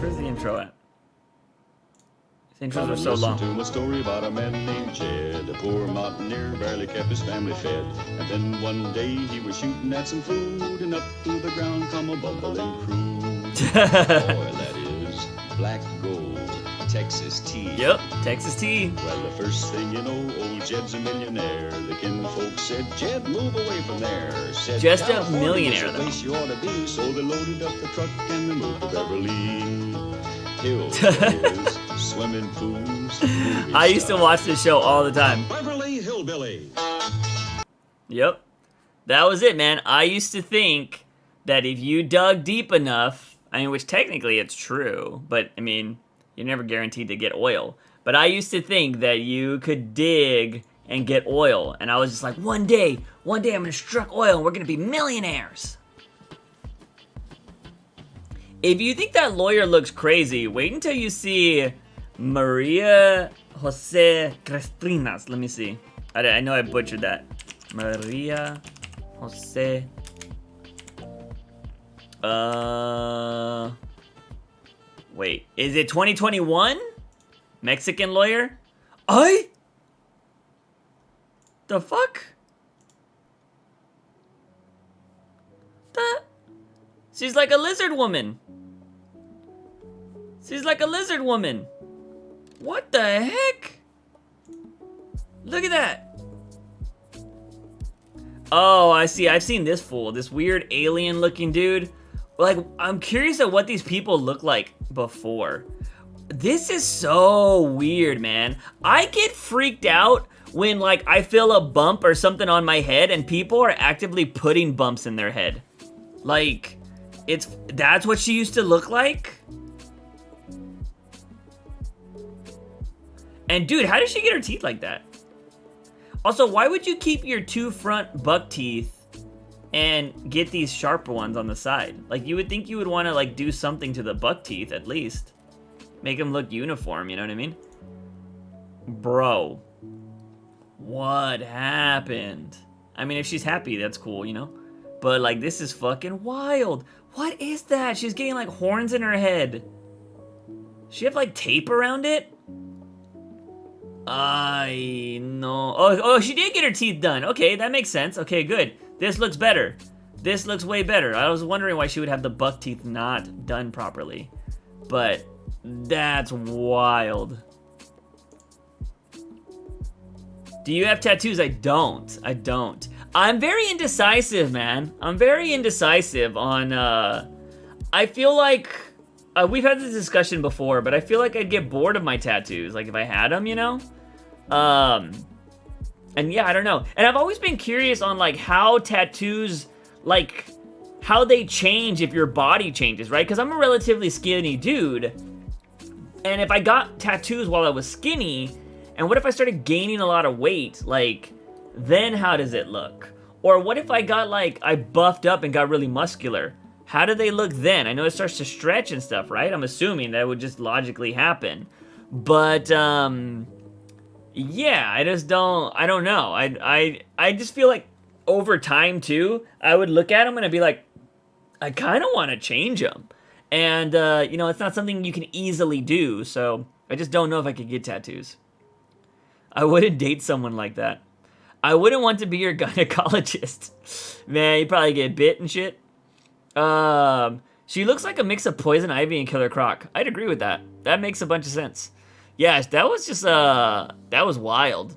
Where's the intro at? The intros are so long. To a story about a man named Jed, a poor mountaineer, barely kept his family fed. And then one day he was shooting at some food, and up through the ground come a bubbling crude. Oil, that is, black gold, Texas tea. Yep, Texas tea. Well, the first thing you know, old Jed's a millionaire. The kinfolk said, Jed, move away from there. Said, Just a millionaire, the though. place you ought to be. So they loaded up the truck and they moved to Beverly Hills. Swimming pools. I used to watch this show all the time. Beverly Hillbilly. Yep. That was it, man. I used to think that if you dug deep enough, I mean, which technically it's true, but I mean, you're never guaranteed to get oil. But I used to think that you could dig and get oil. And I was just like, one day I'm going to struck oil and we're going to be millionaires. If you think that lawyer looks crazy, wait until you see Maria Jose Crestrinas. Let me see. I know I butchered that. Maria Jose. Wait, is it 2021? Mexican lawyer? The fuck? She's like a lizard woman. What the heck? Look at that. Oh, I see. I've seen this fool. This weird alien-looking dude. Like, I'm curious at what these people look like before. This is so weird, man. I get freaked out when, like, I feel a bump or something on my head and people are actively putting bumps in their head. Like, that's what she used to look like? And dude, how did she get her teeth like that? Also, why would you keep your 2 front buck teeth and get these sharper ones on the side? Like, you would think you would want to, like, do something to the buck teeth at least. Make them look uniform, you know what I mean? Bro. What happened? I mean, if she's happy, that's cool, you know? But, like, this is fucking wild. What is that? She's getting, like, horns in her head. She have, like, tape around it? I know. Oh, she did get her teeth done. Okay, that makes sense. Okay, good. This looks better. This looks way better. I was wondering why she would have the buck teeth not done properly. But that's wild. Do you have tattoos? I don't. I'm very indecisive, man. I'm very indecisive on, I feel like, we've had this discussion before, but I feel like I'd get bored of my tattoos, like if I had them, you know? And yeah, I don't know. And I've always been curious on, like, how tattoos, like, how they change if your body changes, right? Because I'm a relatively skinny dude, and if I got tattoos while I was skinny, and what if I started gaining a lot of weight, like, then how does it look? Or what if I got, like, I buffed up and got really muscular? How do they look then? I know it starts to stretch and stuff, right? I'm assuming that would just logically happen. But, yeah, I don't know. I just feel like over time, too, I would look at them and I'd be like, I kind of want to change them. And, you know, it's not something you can easily do, so I just don't know if I could get tattoos. I wouldn't date someone like that. I wouldn't want to be your gynecologist. Man, you'd probably get bit and shit. She looks like a mix of Poison Ivy and Killer Croc. I'd agree with that. That makes a bunch of sense. Yeah, that was just, that was wild.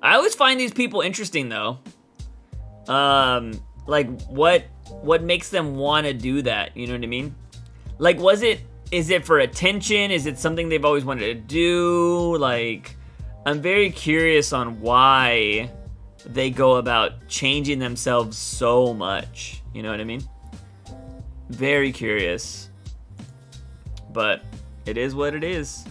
I always find these people interesting, though. Like, what makes them want to do that? You know what I mean? Like, is it for attention? Is it something they've always wanted to do? Like, I'm very curious on why they go about changing themselves so much. You know what I mean? Very curious. But it is what it is.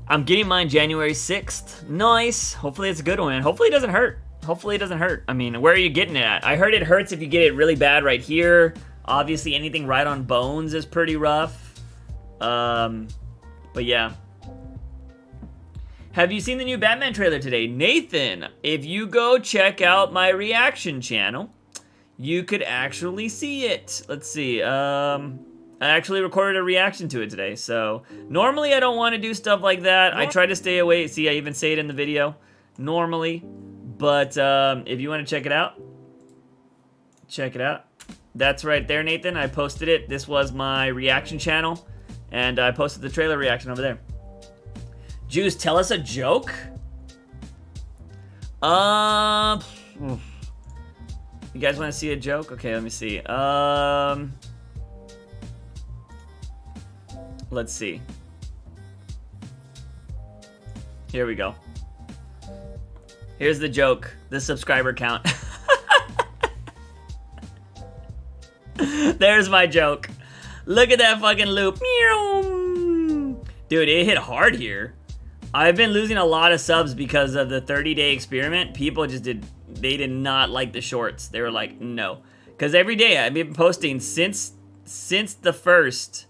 I'm getting mine January 6th. Nice. Hopefully it's a good one. Hopefully it doesn't hurt. Hopefully it doesn't hurt. I mean, where are you getting it at? I heard it hurts if you get it really bad right here. Obviously anything right on bones is pretty rough. But yeah. Have you seen the new Batman trailer today? Nathan, if you go check out my reaction channel, you could actually see it. Let's see. I actually recorded a reaction to it today, so normally I don't want to do stuff like that. I try to stay away. See, I even say it in the video normally, but if you want to check it out, check it out. That's right there, Nathan. I posted it. This was my reaction channel, and I posted the trailer reaction over there. Juice, tell us a joke? You guys want to see a joke? Okay, let me see. Let's see. Here we go. Here's the joke. The subscriber count. There's my joke. Look at that fucking loop. Dude, it hit hard here. I've been losing a lot of subs because of the 30-day experiment. People just they did not like the shorts. They were like, no. Because every day I've been posting since the first.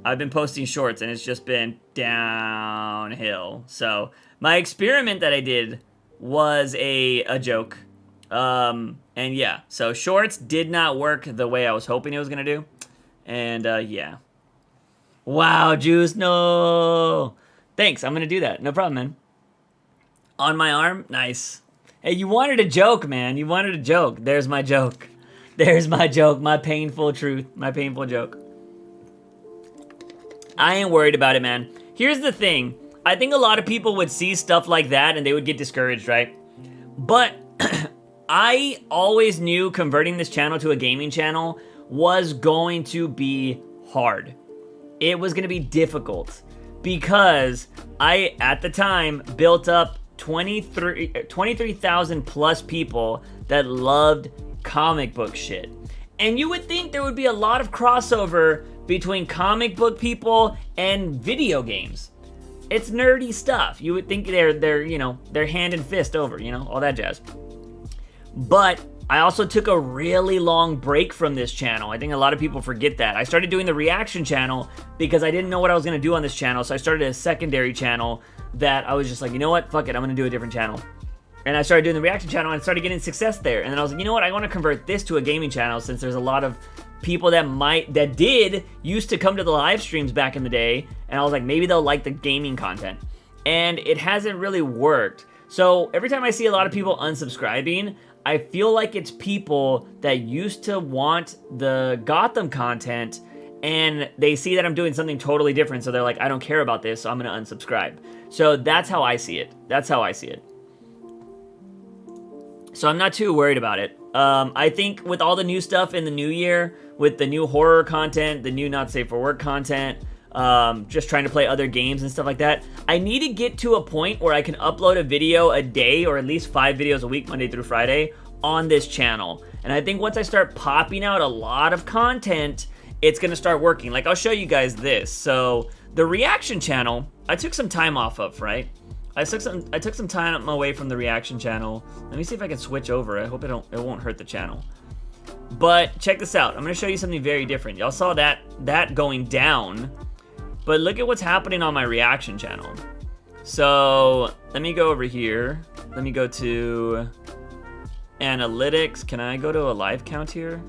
I've been posting shorts and it's just been downhill. So my experiment that I did was a joke. And yeah, so shorts did not work the way I was hoping it was gonna do. And yeah. Wow, Juice, no. Thanks, I'm gonna do that. No problem, man. On my arm, nice. Hey, you wanted a joke, man. You wanted a joke. There's my joke. There's my joke, my painful truth, my painful joke. I ain't worried about it, man. Here's the thing. I think a lot of people would see stuff like that and they would get discouraged, right? But I always knew converting this channel to a gaming channel was going to be hard. It was going to be difficult because I, at the time, built up 23,000 plus people that loved comic book shit. And you would think there would be a lot of crossover between comic book people and video games. It's nerdy stuff. You would think they're hand and fist over, all that jazz. But I also took a really long break from this channel. I think a lot of people forget that. I started doing the reaction channel because I didn't know what I was going to do on this channel. So I started a secondary channel that I was just like, you know what? Fuck it. I'm going to do a different channel. And I started doing the reaction channel and I started getting success there. And then I was like, you know what? I want to convert this to a gaming channel since there's a lot of people that used to come to the live streams back in the day. And I was like, maybe they'll like the gaming content. And it hasn't really worked. So every time I see a lot of people unsubscribing, I feel like it's people that used to want the Gotham content and they see that I'm doing something totally different. So they're like, I don't care about this, so I'm going to unsubscribe. So that's how I see it. So I'm not too worried about it. I think with all the new stuff in the new year, with the new horror content, the new not safe for work content, just trying to play other games and stuff like that, I need to get to a point where I can upload a video a day or at least 5 videos a week, Monday through Friday, on this channel. And I think once I start popping out a lot of content, it's going to start working. Like, I'll show you guys this. So the reaction channel, I took some time off of, right? I took some time away from the reaction channel. Let me see if I can switch over. I hope it won't hurt the channel. But check this out. I'm going to show you something very different. Y'all saw that going down. But look at what's happening on my reaction channel. So let me go over here. Let me go to analytics. Can I go to a live count here?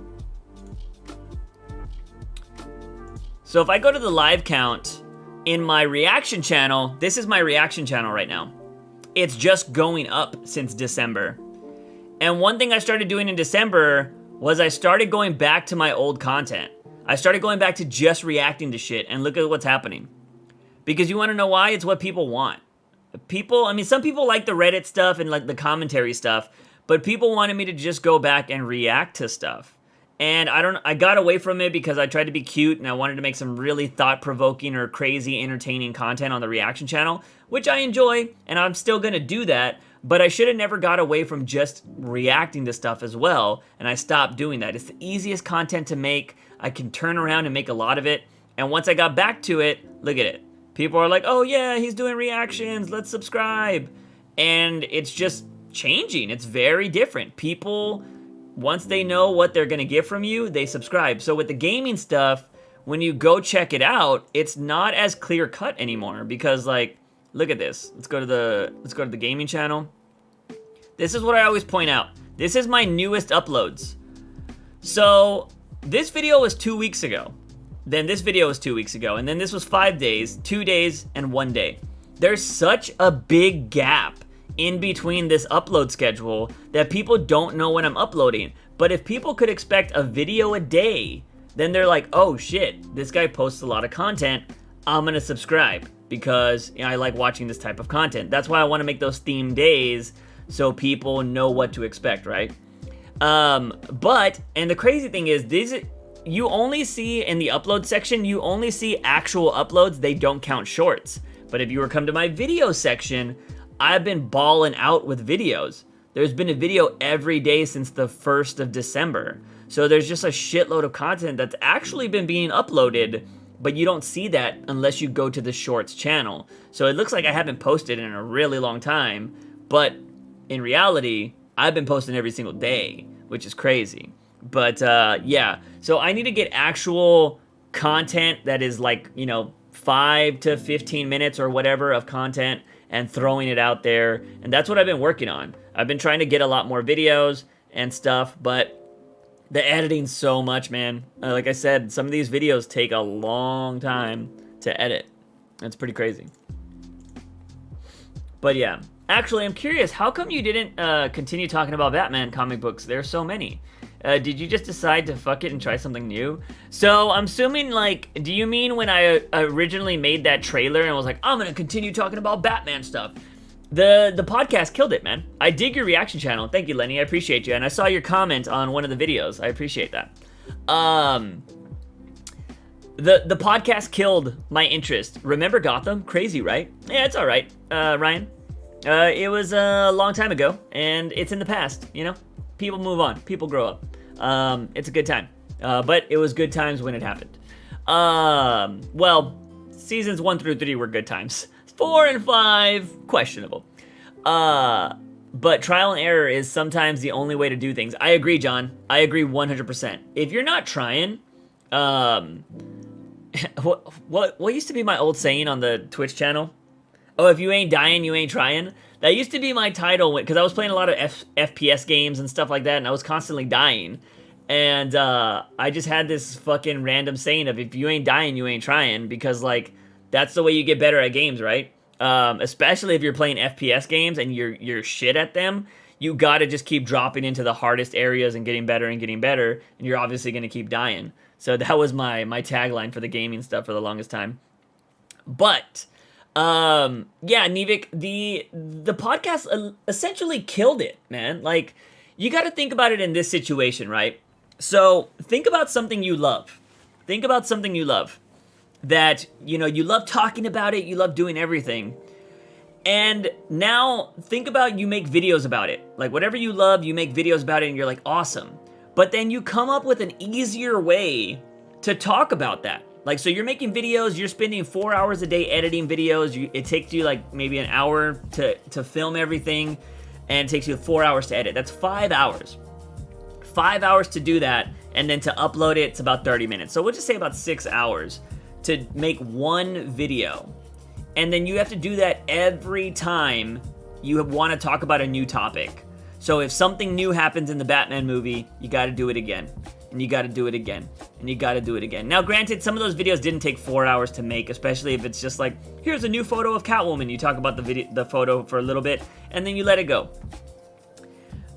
So if I go to the live count in my reaction channel, this is my reaction channel right now. It's just going up since December. And one thing I started doing in December was I started going back to my old content. I started going back to just reacting to shit, and look at what's happening. Because you want to know why? It's what people want. Some people like the Reddit stuff and like the commentary stuff, but people wanted me to just go back and react to stuff. And I got away from it because I tried to be cute and I wanted to make some really thought-provoking or crazy entertaining content on the reaction channel, which I enjoy, and I'm still gonna do that, but I should have never got away from just reacting to stuff as well, and I stopped doing that. It's the easiest content to make. I can turn around and make a lot of it, and once I got back to it, look at it. People are like, oh yeah, he's doing reactions, let's subscribe. And it's just changing. It's very different. People, once they know what they're gonna get from you, they subscribe. So with the gaming stuff, when you go check it out, it's not as clear cut anymore because, like, look at this. Let's go to the gaming channel. This is what I always point out. This is my newest uploads. So this video was 2 weeks ago. Then this video was 2 weeks ago. And then this was 5 days, 2 days, and 1 day. There's such a big gap in between this upload schedule that people don't know when I'm uploading. But if people could expect a video a day, then they're like, oh shit, this guy posts a lot of content, I'm gonna subscribe because I like watching this type of content. That's why I want to make those theme days so people know what to expect, right? And the crazy thing is, you only see in the upload section, you only see actual uploads, they don't count shorts. But if you were come to my video section, I've been balling out with videos. There's been a video every day since the 1st of December. So there's just a shitload of content that's actually been being uploaded, but you don't see that unless you go to the shorts channel. So it looks like I haven't posted in a really long time, but in reality, I've been posting every single day, which is crazy. But yeah, so I need to get actual content that is like, 5 to 15 minutes or whatever of content and throwing it out there. And that's what I've been working on. I've been trying to get a lot more videos and stuff, but the editing's so much, man. Like I said, some of these videos take a long time to edit. It's pretty crazy. But yeah, actually, I'm curious, how come you didn't continue talking about Batman comic books? There's so many. Did you just decide to fuck it and try something new? So I'm assuming, like, do you mean when I originally made that trailer and was like, I'm gonna continue talking about Batman stuff? the podcast killed it, man. I dig your reaction channel. Thank you, Lenny. I appreciate you. And I saw your comment on one of the videos. I appreciate that. The podcast killed my interest. Remember Gotham? Crazy, right? Yeah, it's all right, Ryan. It was a long time ago, and it's in the past, you know? People move on. People grow up. It's a good time. But it was good times when it happened. Well, seasons 1 through 3 were good times. 4 and 5, questionable. But trial and error is sometimes the only way to do things. I agree, John. I agree 100%. If you're not trying, what used to be my old saying on the Twitch channel? Oh, if you ain't dying, you ain't trying. That used to be my title, because I was playing a lot of FPS games and stuff like that, and I was constantly dying. And I just had this fucking random saying of, if you ain't dying, you ain't trying, because, like, that's the way you get better at games, right? Especially if you're playing FPS games and you're shit at them, you gotta just keep dropping into the hardest areas and getting better, and you're obviously gonna keep dying. So that was my tagline for the gaming stuff for the longest time. But yeah, Nivik, the podcast essentially killed it, man. Like, you got to think about it in this situation, right? So think about something you love. Think about something you love that, you know, you love talking about it, you love doing everything. And now think about, you make videos about it. Like, whatever you love, you make videos about it and you're like, awesome. But then you come up with an easier way to talk about that. Like, so you're making videos, you're spending 4 hours a day editing videos. It takes you like maybe an hour to film everything, and it takes you 4 hours to edit. That's 5 hours. 5 hours to do that, and then to upload it, it's about 30 minutes. So we'll just say about 6 hours to make one video. And then you have to do that every time you want to talk about a new topic. So if something new happens in the Batman movie, you got to do it again. And you got to do it again. And you got to do it again. Now, granted, some of those videos didn't take 4 hours to make, especially if it's just like, here's a new photo of Catwoman. You talk about the photo for a little bit, and then you let it go.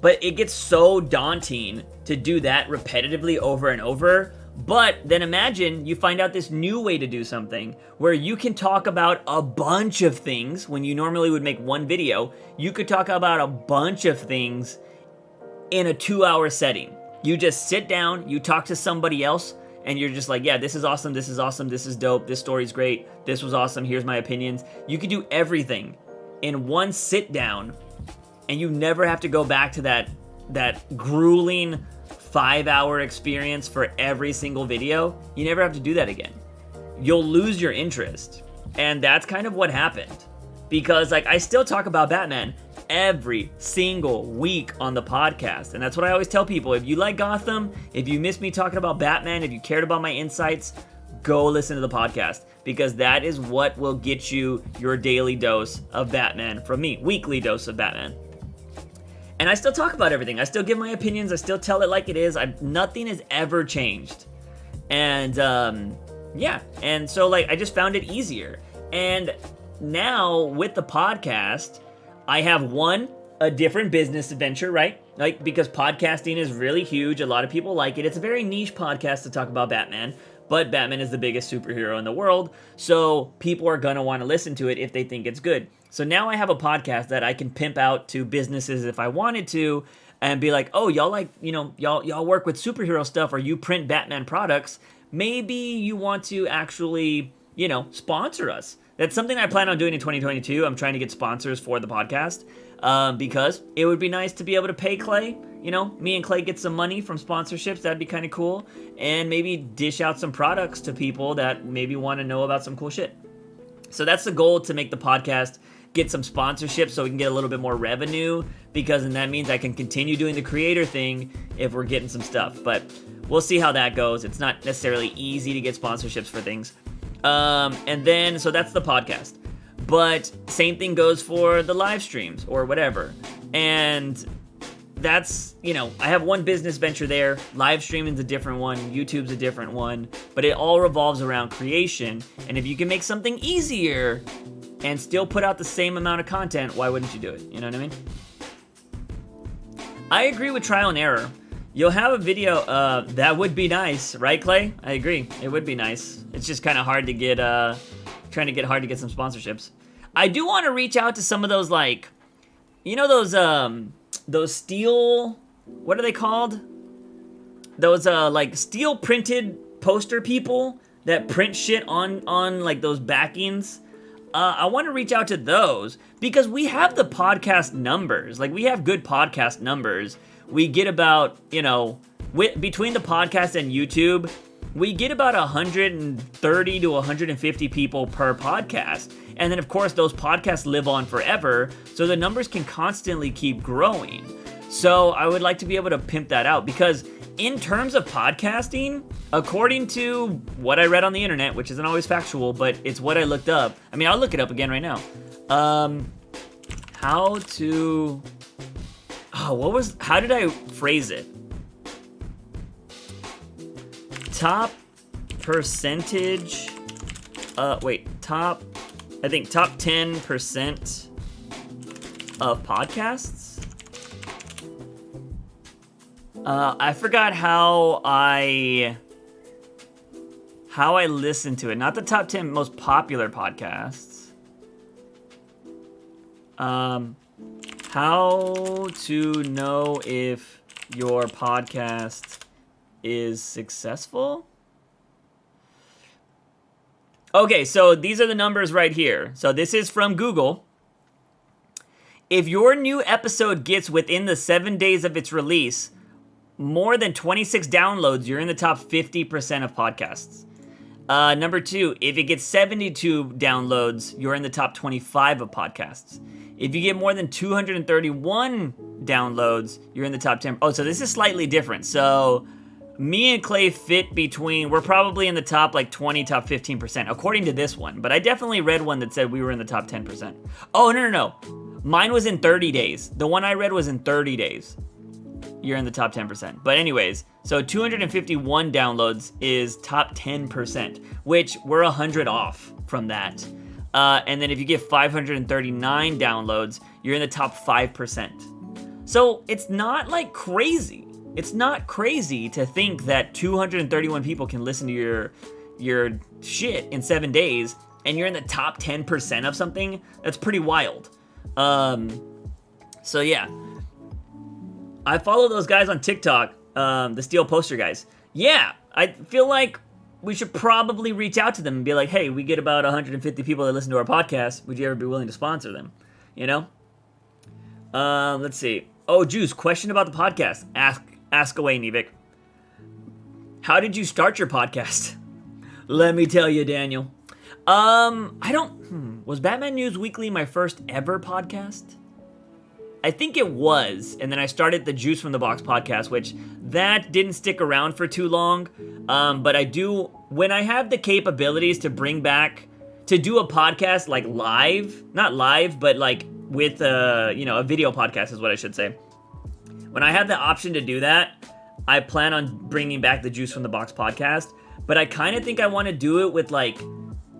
But it gets so daunting to do that repetitively over and over. But then imagine you find out this new way to do something where you can talk about a bunch of things when you normally would make one video. You could talk about a bunch of things in a 2-hour setting. You just sit down, you talk to somebody else, and you're just like, yeah, this is awesome, this is awesome, this is dope, this story's great, this was awesome, here's my opinions. You could do everything in one sit down, and you never have to go back to that grueling 5-hour experience for every single video. You never have to do that again. You'll lose your interest. And that's kind of what happened. Because, like, I still talk about Batman every single week on the podcast. And that's what I always tell people. If you like Gotham, if you miss me talking about Batman, if you cared about my insights, go listen to the podcast. Because that is what will get you your daily dose of Batman from me. Weekly dose of Batman. And I still talk about everything. I still give my opinions. I still tell it like it is. Nothing has ever changed. And, yeah. And so, like, I just found it easier. And now, with the podcast, I have, a different business adventure, right? Like, because podcasting is really huge. A lot of people like it. It's a very niche podcast to talk about Batman. But Batman is the biggest superhero in the world. So people are going to want to listen to it if they think it's good. So now I have a podcast that I can pimp out to businesses if I wanted to, and be like, oh, y'all like, you know, y'all work with superhero stuff, or you print Batman products. Maybe you want to actually, you know, sponsor us. That's something I plan on doing in 2022. I'm trying to get sponsors for the podcast because it would be nice to be able to pay Clay. You know, me and Clay get some money from sponsorships. That'd be kind of cool. And maybe dish out some products to people that maybe want to know about some cool shit. So that's the goal, to make the podcast, get some sponsorships so we can get a little bit more revenue, because then that means I can continue doing the creator thing if we're getting some stuff. But we'll see how that goes. It's not necessarily easy to get sponsorships for things. And then, so that's the podcast. But same thing goes for the live streams or whatever. And that's, you know, I have one business venture there. Live streaming's a different one. YouTube's a different one. But it all revolves around creation. And if you can make something easier and still put out the same amount of content, why wouldn't you do it? You know what I mean? I agree with trial and error. You'll have a video, that would be nice, right, Clay? I agree. It would be nice. It's just kind of hard to get, hard to get some sponsorships. I do want to reach out to some of those, like, you know, those steel, what are they called? Those, like, steel printed poster people that print shit on like, those backings. I want to reach out to those because we have the podcast numbers. Like, we have good podcast numbers. We get about, you know, between the podcast and YouTube, we get about 130 to 150 people per podcast. And then, of course, those podcasts live on forever, so the numbers can constantly keep growing. So I would like to be able to pimp that out because in terms of podcasting, according to what I read on the internet, which isn't always factual, but it's what I looked up. I mean, I'll look it up again right now. How did I phrase it? Top percentage, top 10% of podcasts. I forgot how I listened to it. Not the top 10 most popular podcasts. How to know if your podcast is successful? Okay, so these are the numbers right here. So this is from Google. If your new episode gets within the 7 days of its release, more than 26 downloads, you're in the top 50% of podcasts. Number 2, if it gets 72 downloads, you're in the top 25 of podcasts. If you get more than 231 downloads, you're in the top 10. Oh, so this is slightly different. So me and Clay fit between, we're probably in the top like 20, top 15%, according to this one. But I definitely read one that said we were in the top 10%. Oh, no. Mine was in 30 days. The one I read was in 30 days. You're in the top 10%. But anyways, so 251 downloads is top 10%, which we're 100 off from that. And then if you get 539 downloads, you're in the top 5%. So it's not like crazy. It's not crazy to think that 231 people can listen to your shit in 7 days, and you're in the top 10% of something. That's pretty wild. So yeah. I follow those guys on TikTok, the steel poster guys. Yeah, I feel like we should probably reach out to them and be like, hey, we get about 150 people that listen to our podcast. Would you ever be willing to sponsor them? You know? Let's see. Oh, Juice, question about the podcast. Ask away, Nevik. How did you start your podcast? Let me tell you, Daniel. Was Batman News Weekly my first ever podcast? I think it was, and then I started the Juice from the Box podcast, which that didn't stick around for too long, but I do, when I have the capabilities to bring back, to do a podcast like live, not live, but like with a video podcast is what I should say. When I have the option to do that, I plan on bringing back the Juice from the Box podcast, but I kind of think I want to do it with like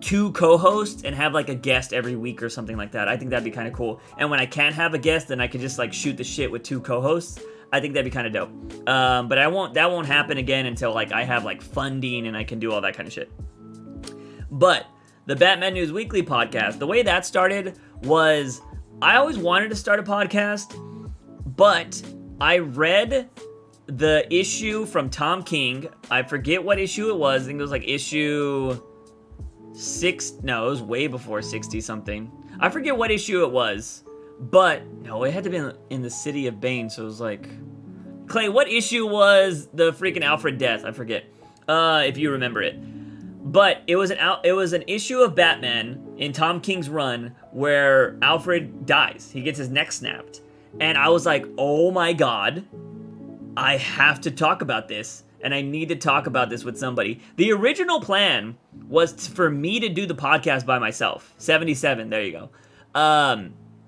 2 co-hosts and have like a guest every week or something like that. I think that'd be kind of cool. And when I can't have a guest, then I could just like shoot the shit with 2 co-hosts. I think that'd be kind of dope. But that won't happen again until like I have like funding and I can do all that kind of shit. But the Batman News Weekly podcast, the way that started was I always wanted to start a podcast, but I read the issue from Tom King. I forget what issue it was. I think it was like issue 6. No, it was way before 60 something. I forget what issue it was, but no, it had to be in the City of Bane. So it was like, Clay, what issue was the freaking Alfred death? I forget if you remember it, but it was an issue of Batman in Tom King's run where Alfred dies. He gets his neck snapped, and I was like, oh my god, I have to talk about this. And I need to talk about this with somebody. The original plan was for me to do the podcast by myself. 77, there you go.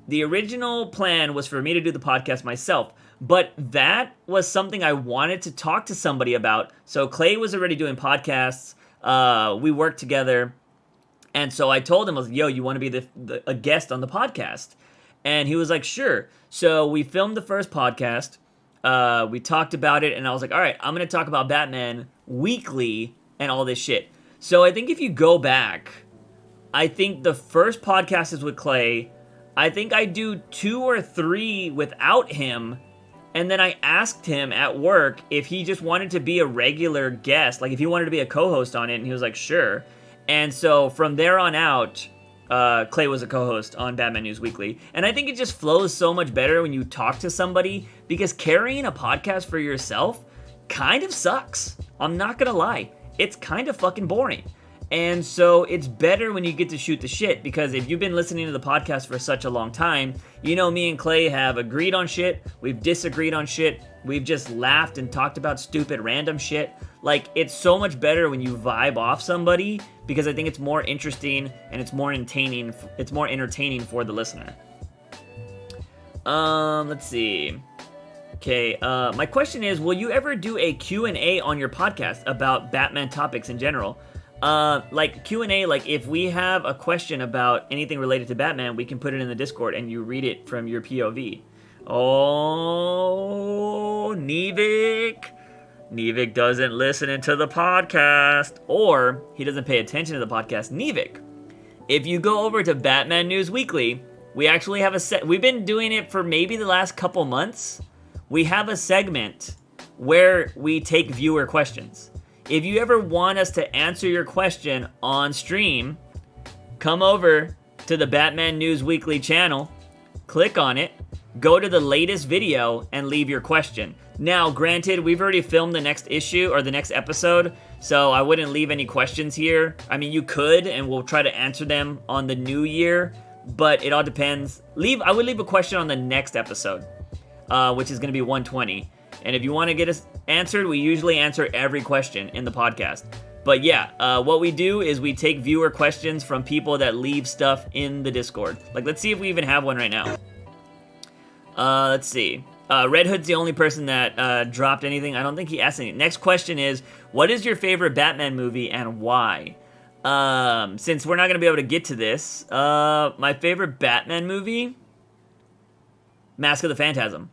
The original plan was for me to do the podcast myself. But that was something I wanted to talk to somebody about. So Clay was already doing podcasts. We worked together. And so I told him, I was like, yo, you want to be a guest on the podcast? And he was like, sure. So we filmed the first podcast. We talked about it, and I was like, all right, I'm going to talk about Batman weekly and all this shit. So I think if you go back, I think the first podcast is with Clay. I think I do 2 or 3 without him. And then I asked him at work if he just wanted to be a regular guest, like if he wanted to be a co-host on it, and he was like, sure. And so from there on out, Clay was a co-host on Batman News Weekly. And I think it just flows so much better when you talk to somebody, because carrying a podcast for yourself kind of sucks. I'm not gonna lie. It's kind of fucking boring. And so it's better when you get to shoot the shit, because if you've been listening to the podcast for such a long time, you know me and Clay have agreed on shit, we've disagreed on shit, we've just laughed and talked about stupid random shit. Like, it's so much better when you vibe off somebody, because I think it's more interesting and it's more entertaining for the listener. Let's see. Okay, my question is, will you ever do a Q&A on your podcast about Batman topics in general? Like Q&A, like if we have a question about anything related to Batman, we can put it in the Discord and you read it from your POV. Oh, Nevik doesn't listen into the podcast, or he doesn't pay attention to the podcast. Nevik, if you go over to Batman News Weekly, we actually have we've been doing it for maybe the last couple months. We have a segment where we take viewer questions. If you ever want us to answer your question on stream, come over to the Batman News Weekly channel, click on it, go to the latest video, and leave your question. Now, granted, we've already filmed the next issue, or the next episode, so I wouldn't leave any questions here. I mean, you could, and we'll try to answer them on the new year, but it all depends. I would leave a question on the next episode, which is going to be 120. And if you want to get us answered, we usually answer every question in the podcast. But yeah, what we do is we take viewer questions from people that leave stuff in the Discord. Like, let's see if we even have one right now. Let's see. Red Hood's the only person that dropped anything. I don't think he asked anything. Next question is, what is your favorite Batman movie and why? Since we're not going to be able to get to this, my favorite Batman movie? Mask of the Phantasm.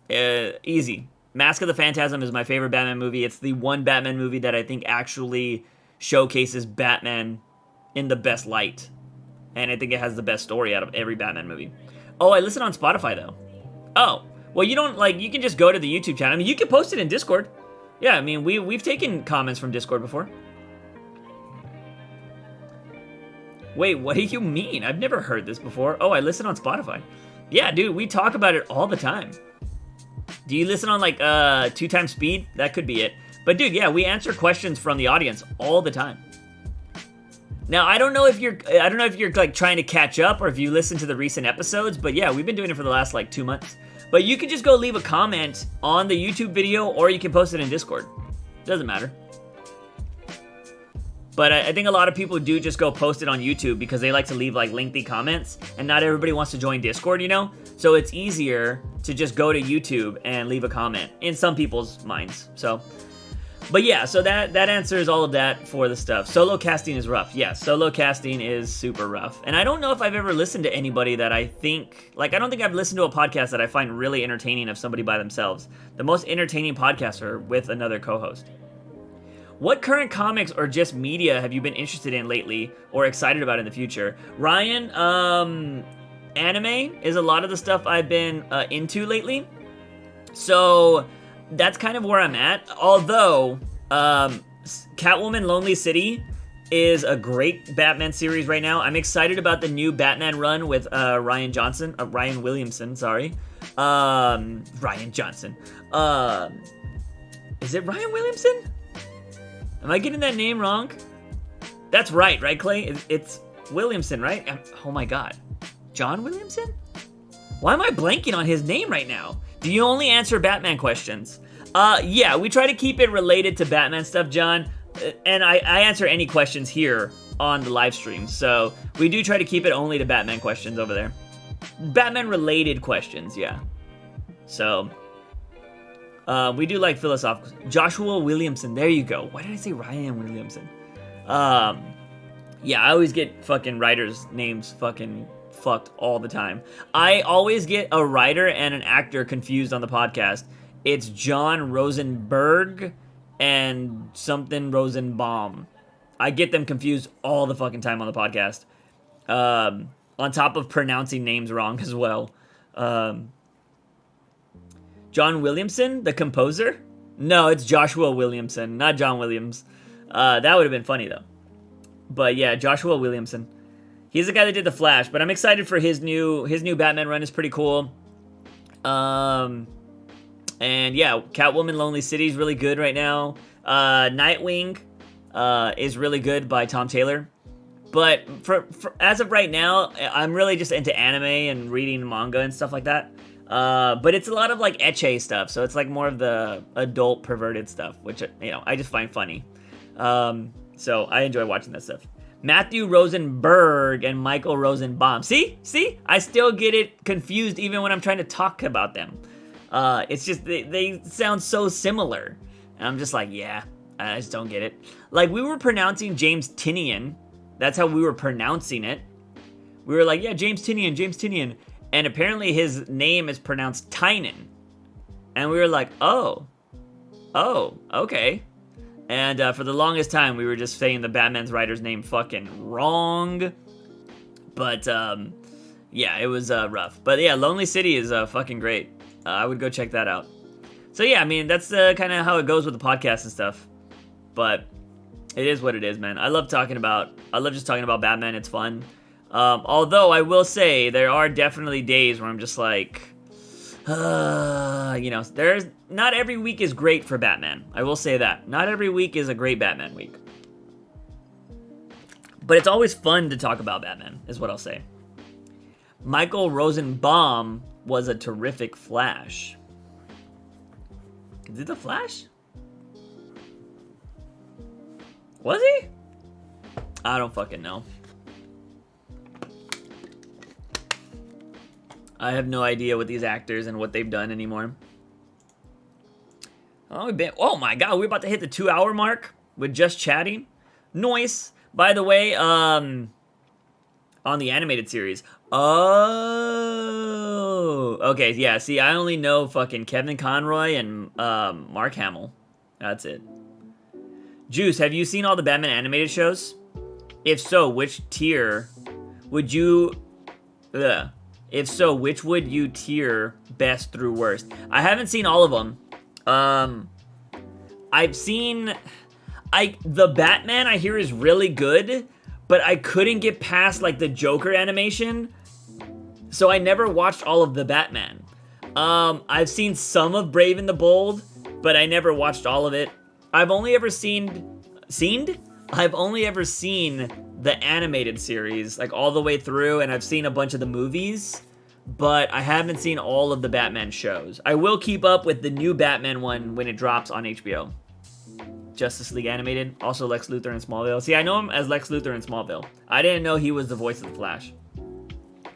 Easy. Mask of the Phantasm is my favorite Batman movie. It's the one Batman movie that I think actually showcases Batman in the best light. And I think it has the best story out of every Batman movie. Oh, I listen on Spotify, though. Oh, well, you don't, like, you can just go to the YouTube channel. I mean, you can post it in Discord. Yeah, I mean, we've taken comments from Discord before. Wait, what do you mean? I've never heard this before. Oh, I listen on Spotify. Yeah, dude, we talk about it all the time. Do you listen on, like, 2 times speed? That could be it. But, dude, yeah, we answer questions from the audience all the time. Now, I don't know if you're like trying to catch up or if you listen to the recent episodes, but yeah, we've been doing it for the last like 2 months. But you can just go leave a comment on the YouTube video, or you can post it in Discord. Doesn't matter. But I think a lot of people do just go post it on YouTube because they like to leave like lengthy comments, and not everybody wants to join Discord, you know? So it's easier to just go to YouTube and leave a comment in some people's minds. So, but yeah, so that answers all of that for the stuff. Solo casting is rough. Yeah, solo casting is super rough. And I don't know if I've ever listened to anybody that I think, like, I don't think I've listened to a podcast that I find really entertaining of somebody by themselves. The most entertaining podcasts are with another co-host. What current comics or just media have you been interested in lately or excited about in the future? Ryan, anime is a lot of the stuff I've been into lately. So that's kind of where I'm at. Although, Catwoman Lonely City is a great Batman series right now. I'm excited about the new Batman run with Ryan Williamson, sorry. Ryan Johnson. Is it Ryan Williamson? Am I getting that name wrong? That's right, Clay? It's Williamson, right? Oh my god. John Williamson? Why am I blanking on his name right now? Do you only answer Batman questions? Yeah, we try to keep it related to Batman stuff, John. And I answer any questions here on the live stream. So we do try to keep it only to Batman questions over there. Batman-related questions, yeah. So we do like philosophical. Joshua Williamson, there you go. Why did I say Ryan Williamson? Yeah, I always get fucking writers' names fucking fucked all the time. I always get a writer and an actor confused on the podcast. It's John Rosenberg and something Rosenbaum. I get them confused all the fucking time on the podcast. On top of pronouncing names wrong as well. John Williamson, the composer? No, it's Joshua Williamson, not John Williams. That would have been funny, though. But yeah, Joshua Williamson. He's the guy that did The Flash, but I'm excited for his new Batman run is pretty cool. And yeah, Catwoman Lonely City is really good right now. Nightwing is really good by Tom Taylor. But for as of right now, I'm really just into anime and reading manga and stuff like that. But it's a lot of like ecche stuff, so it's like more of the adult perverted stuff, which, you know, I just find funny. So I enjoy watching that stuff. Matthew Rosenberg and Michael Rosenbaum. See? I still get it confused even when I'm trying to talk about them. It's just, they sound so similar. And I'm just like, yeah, I just don't get it. Like, we were pronouncing James Tinian. That's how we were pronouncing it. We were like, yeah, James Tinian. And apparently his name is pronounced Tynan. And we were like, oh, okay. And for the longest time, we were just saying the Batman's writer's name fucking wrong. But, yeah, it was rough. But yeah, Lonely City is fucking great. I would go check that out. So yeah, I mean, that's kind of how it goes with the podcast and stuff. But it is what it is, man. I love just talking about Batman. It's fun. Although I will say there are definitely days where I'm just like, you know, not every week is great for Batman. I will say that. Not every week is a great Batman week. But it's always fun to talk about Batman, is what I'll say. Michael Rosenbaum was a terrific Flash. Is it the Flash? Was he? I don't fucking know. I have no idea what these actors and what they've done anymore. Oh my god, we're about to hit the 2-hour mark with just chatting. Nice. By the way, on the animated series. Oh, okay, yeah. See, I only know fucking Kevin Conroy and Mark Hamill. That's it. Juice, have you seen all the Batman animated shows? If so, which tier would you... If so, which would you tier best through worst? I haven't seen all of them. I've seen... The Batman I hear is really good, but I couldn't get past, like, the Joker animation, so I never watched all of the Batman. I've seen some of Brave and the Bold, but I never watched all of it. I've only ever seen the animated series, like, all the way through, and I've seen a bunch of the movies, but I haven't seen all of the Batman shows. I will keep up with the new Batman one when it drops on HBO. Justice League Animated, also Lex Luthor in Smallville. See, I know him as Lex Luthor in Smallville. I didn't know he was the voice of the Flash.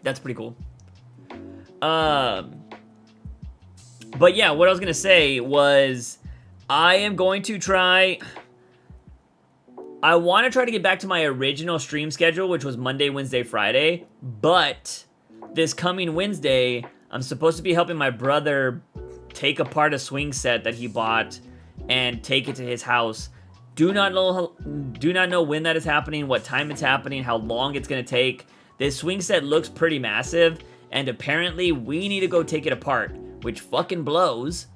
That's pretty cool. But yeah, what I was gonna say was, I want to try to get back to my original stream schedule, which was Monday, Wednesday, Friday. But this coming Wednesday, I'm supposed to be helping my brother take apart a swing set that he bought and take it to his house. Do not know when that is happening, what time it's happening, how long it's gonna take. This swing set looks pretty massive, and apparently we need to go take it apart, which fucking blows.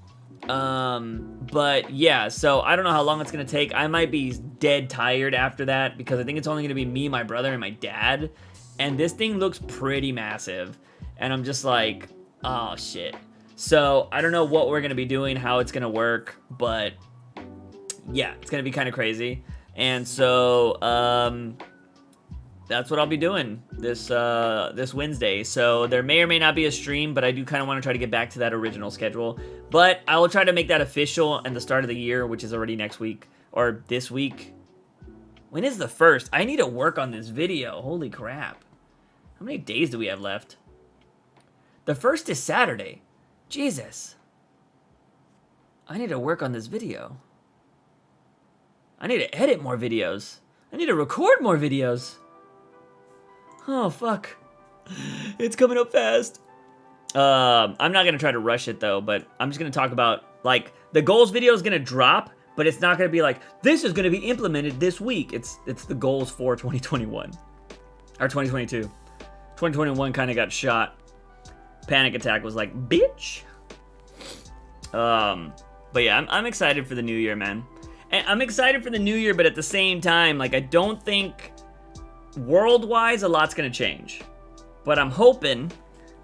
But yeah, so I don't know how long it's gonna take. I might be dead tired after that, because I think it's only gonna be me, my brother, and my dad. And this thing looks pretty massive, and I'm just like, oh shit. So I don't know what we're gonna be doing, how it's gonna work, but yeah, it's gonna be kind of crazy. And so that's what I'll be doing this Wednesday. So there may or may not be a stream, but I do kind of want to try to get back to that original schedule. But I will try to make that official at the start of the year, which is already next week or this week. When is the 1st? I need to work on this video. Holy crap! How many days do we have left? The 1st is Saturday. Jesus. I need to work on this video. I need to edit more videos. I need to record more videos. Oh, fuck. It's coming up fast. I'm not going to try to rush it, though, but I'm just going to talk about, like, the goals video is going to drop, but it's not going to be like, this is going to be implemented this week. It's the goals for 2021. Or 2022. 2021 kind of got shot. Panic Attack was like, bitch. But yeah, I'm excited for the new year, man. And I'm excited for the new year, but at the same time, like, I don't think world-wise a lot's gonna change. But I'm hoping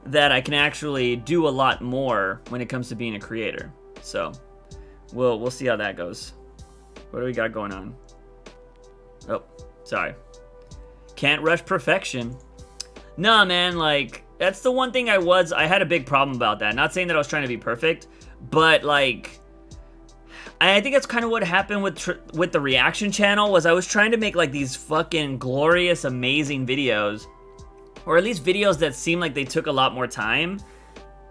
that I can actually do a lot more when it comes to being a creator. So we'll see how that goes. What do we got going on? Oh, sorry. Can't rush perfection. Nah, man, like, that's the one thing I had a big problem about that. Not saying that I was trying to be perfect, but like, I think that's kind of what happened with the reaction channel, was I was trying to make like these fucking glorious, amazing videos, or at least videos that seemed like they took a lot more time,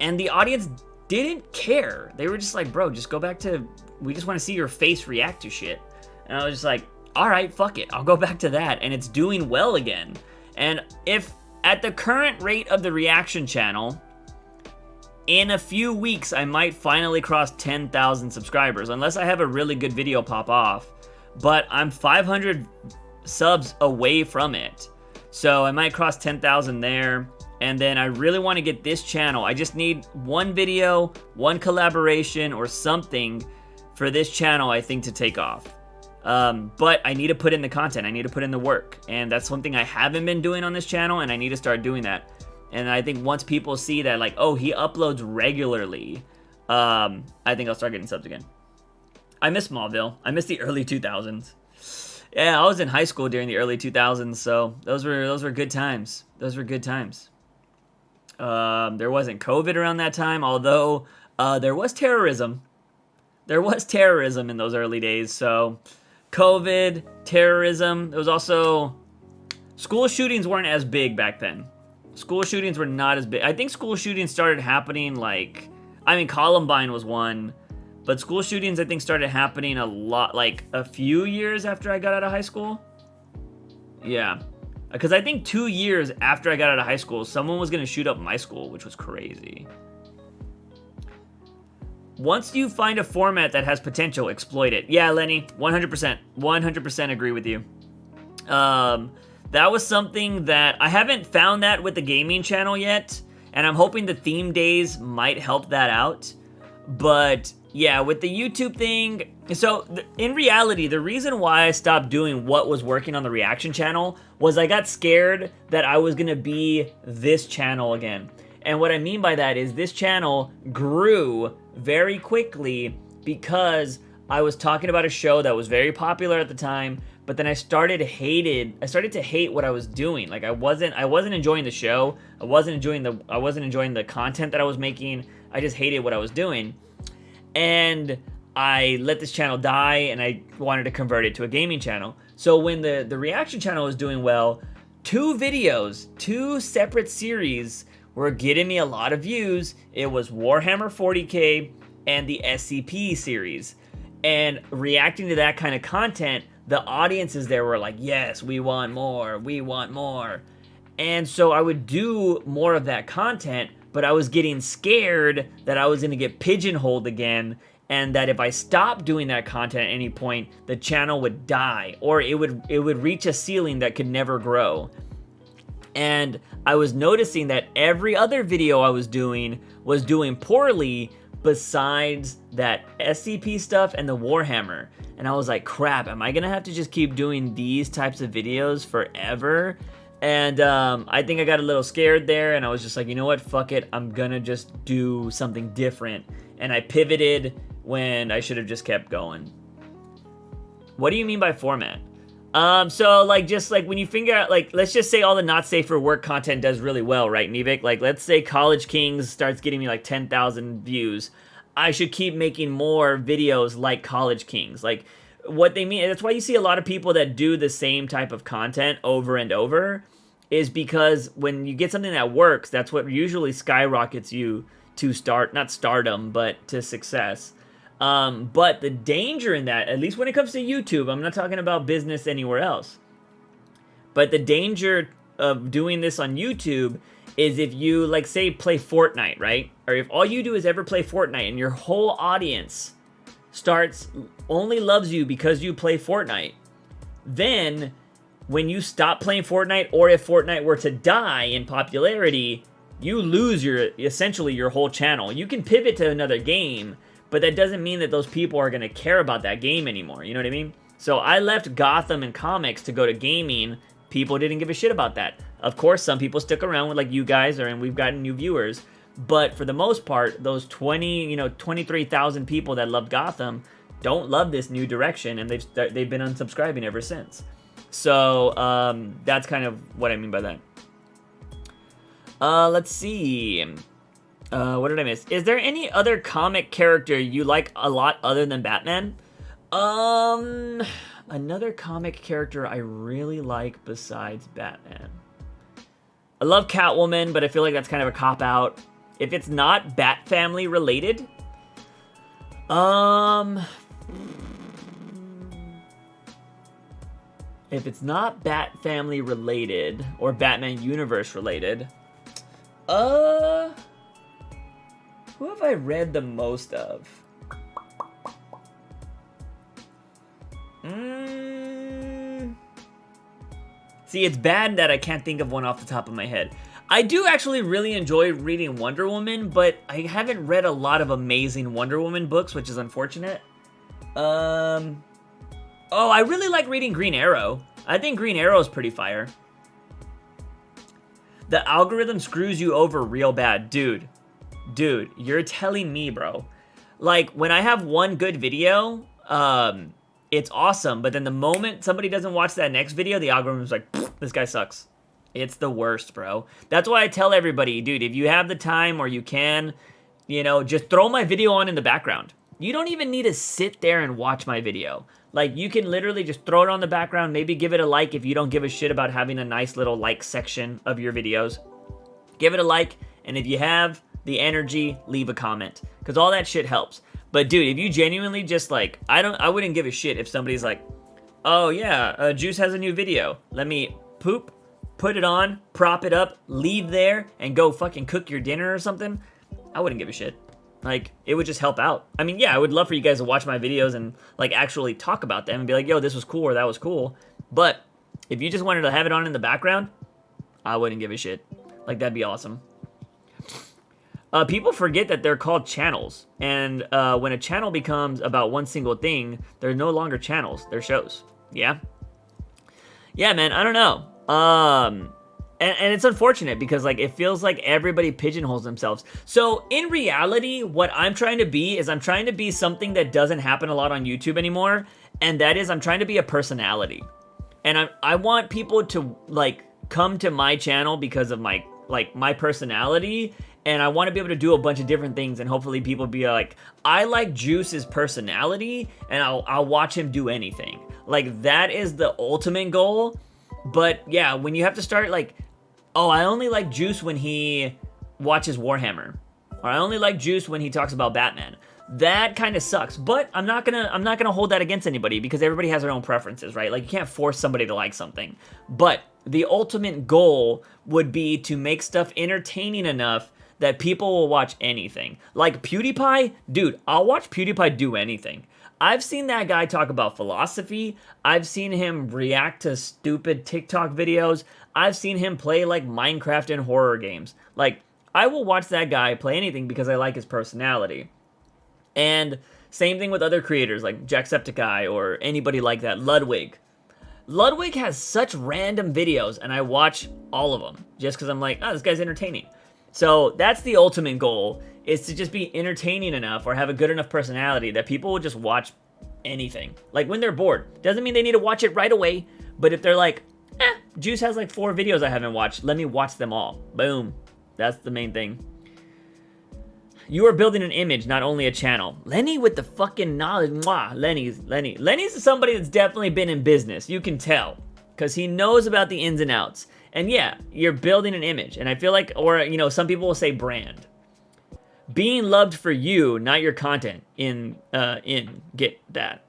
and the audience didn't care. They were just like, bro, just go back to, we just want to see your face react to shit. And I was just like, all right, fuck it, I'll go back to that, and it's doing well again. And if at the current rate of the reaction channel, in a few weeks, I might finally cross 10,000 subscribers, unless I have a really good video pop off. But I'm 500 subs away from it. So I might cross 10,000 there. And then I really want to get this channel. I just need one video, one collaboration, or something for this channel, I think, to take off. But I need to put in the content. I need to put in the work. And that's something I haven't been doing on this channel, and I need to start doing that. And I think once people see that, like, oh, he uploads regularly, I think I'll start getting subs again. I miss Smallville. I miss the early 2000s. Yeah, I was in high school during the early 2000s, so those were good times. Those were good times. There wasn't COVID around that time, although there was terrorism. There was terrorism in those early days, so COVID, terrorism. There was also, school shootings weren't as big back then. School shootings were not as big. I think school shootings started happening like, I mean, Columbine was one, but school shootings I think started happening a lot, like a few years after I got out of high school. Yeah, because I think 2 years after I got out of high school, someone was gonna shoot up my school, which was crazy. Once you find a format that has potential, exploit it. Yeah, Lenny, 100%, 100% agree with you. That was something that I haven't found that with the gaming channel yet, and I'm hoping the theme days might help that out. But yeah, with the YouTube thing, so in reality, the reason why I stopped doing what was working on the reaction channel was I got scared that I was gonna be this channel again. And what I mean by that is this channel grew very quickly because I was talking about a show that was very popular at the time, but then I started to hate what I was doing. Like I wasn't enjoying the show. I wasn't enjoying the content that I was making. I just hated what I was doing. And I let this channel die, and I wanted to convert it to a gaming channel. So when the reaction channel was doing well, 2 separate series were getting me a lot of views. It was Warhammer 40K and the SCP series. And reacting to that kind of content, the audiences there were like, yes, we want more, we want more. And so I would do more of that content, but I was getting scared that I was gonna get pigeonholed again, and that if I stopped doing that content at any point, the channel would die, or it would reach a ceiling that could never grow. And I was noticing that every other video I was doing poorly besides that SCP stuff and the Warhammer. And I was like, crap, am I gonna have to just keep doing these types of videos forever? And I think I got a little scared there, and I was just like, you know what, fuck it, I'm gonna just do something different. And I pivoted when I should have just kept going. What do you mean by format? So like, just like when you figure out, like, let's just say all the not safe for work content does really well, right, Nivik? Like, let's say College Kings starts getting me like 10,000 views. I should keep making more videos like College Kings. Like, what they mean, that's why you see a lot of people that do the same type of content over and over, is because when you get something that works, that's what usually skyrockets you to not stardom, but to success. But the danger in that, at least when it comes to YouTube, I'm not talking about business anywhere else, but the danger of doing this on YouTube is if you, like, say, play Fortnite, right? Or if all you do is ever play Fortnite and your whole audience only loves you because you play Fortnite, then when you stop playing Fortnite, or if Fortnite were to die in popularity, you lose essentially your whole channel. You can pivot to another game, but that doesn't mean that those people are going to care about that game anymore. You know what I mean? So I left Gotham and comics to go to gaming. People didn't give a shit about that. Of course, some people stick around with like you guys, and we've gotten new viewers. But for the most part, those 23,000 people that loved Gotham don't love this new direction, and they've been unsubscribing ever since. So that's kind of what I mean by that. Let's see. What did I miss? Is there any other comic character you like a lot other than Batman? Another comic character I really like besides Batman. I love Catwoman, but I feel like that's kind of a cop-out. If it's not Bat Family related, if it's not Bat Family related or Batman Universe related, who have I read the most of? See, it's bad that I can't think of one off the top of my head. I do actually really enjoy reading Wonder Woman, but I haven't read a lot of amazing Wonder Woman books, which is unfortunate. Oh, I really like reading Green Arrow. I think Green Arrow is pretty fire. The algorithm screws you over real bad. Dude, you're telling me, bro. Like, when I have one good video, it's awesome, but then the moment somebody doesn't watch that next video, the algorithm's like, this guy sucks. It's the worst, bro. That's why I tell everybody, dude, if you have the time or you can, just throw my video on in the background. You don't even need to sit there and watch my video. Like, you can literally just throw it on the background, maybe give it a like if you don't give a shit about having a nice little like section of your videos. Give it a like, and if you have the energy, leave a comment, because all that shit helps. But dude, if you genuinely just like, I wouldn't give a shit if somebody's like, oh yeah, Juice has a new video. Let me poop, put it on, prop it up, leave there, and go fucking cook your dinner or something. I wouldn't give a shit. Like, it would just help out. I mean, yeah, I would love for you guys to watch my videos and like actually talk about them and be like, yo, this was cool or that was cool. But if you just wanted to have it on in the background, I wouldn't give a shit. Like, that'd be awesome. People forget that they're called channels, and when a channel becomes about one single thing, they're no longer channels, they're shows. Yeah, man, I don't know. And it's unfortunate because like it feels like everybody pigeonholes themselves. So in reality, what I'm trying to be is I'm trying to be something that doesn't happen a lot on YouTube anymore, and that is I'm trying to be a personality. And I want people to like come to my channel because of my personality. And I want to be able to do a bunch of different things, and hopefully people be like, I like Juice's personality, and I'll watch him do anything. Like, that is the ultimate goal. But yeah, when you have to start like, oh, I only like Juice when he watches Warhammer, or I only like Juice when he talks about Batman. That kind of sucks. But I'm not gonna hold that against anybody, because everybody has their own preferences, right? Like, you can't force somebody to like something. But the ultimate goal would be to make stuff entertaining enough that people will watch anything. Like PewDiePie, dude, I'll watch PewDiePie do anything. I've seen that guy talk about philosophy. I've seen him react to stupid TikTok videos. I've seen him play like Minecraft and horror games. Like, I will watch that guy play anything because I like his personality. And same thing with other creators like Jacksepticeye or anybody like that, Ludwig. Ludwig has such random videos, and I watch all of them just because I'm like, oh, this guy's entertaining. So that's the ultimate goal, is to just be entertaining enough or have a good enough personality that people will just watch anything. Like, when they're bored. Doesn't mean they need to watch it right away, but if they're like, Juice has like 4 videos I haven't watched, let me watch them all. Boom. That's the main thing. You are building an image, not only a channel. Lenny with the fucking knowledge. Mwah. Lenny's somebody that's definitely been in business. You can tell, because he knows about the ins and outs. And yeah, you're building an image. And I feel like, or, some people will say brand. Being loved for you, not your content. Get that.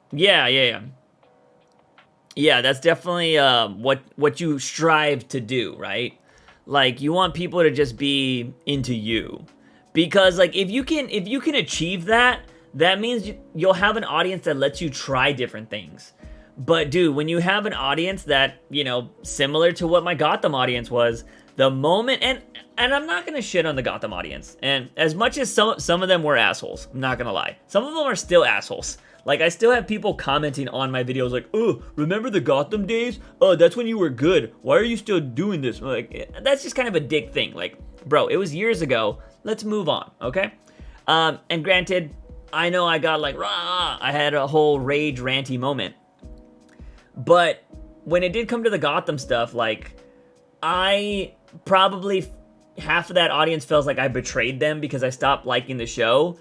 Yeah, that's definitely what you strive to do, right? Like, you want people to just be into you. Because, like, if you can achieve that, that means you'll have an audience that lets you try different things. But dude, when you have an audience that, you know, similar to what my Gotham audience was, the moment, and I'm not gonna shit on the Gotham audience, and as much as some of them were assholes, I'm not gonna lie, some of them are still assholes. Like, I still have people commenting on my videos like, oh, remember the Gotham days? Oh, that's when you were good. Why are you still doing this? Like, that's just kind of a dick thing. Like, bro, it was years ago. Let's move on, okay? And granted, I know I got like, rah, I had a whole rage ranty moment. But when it did come to the Gotham stuff, like, I probably, half of that audience feels like I betrayed them because I stopped liking the show.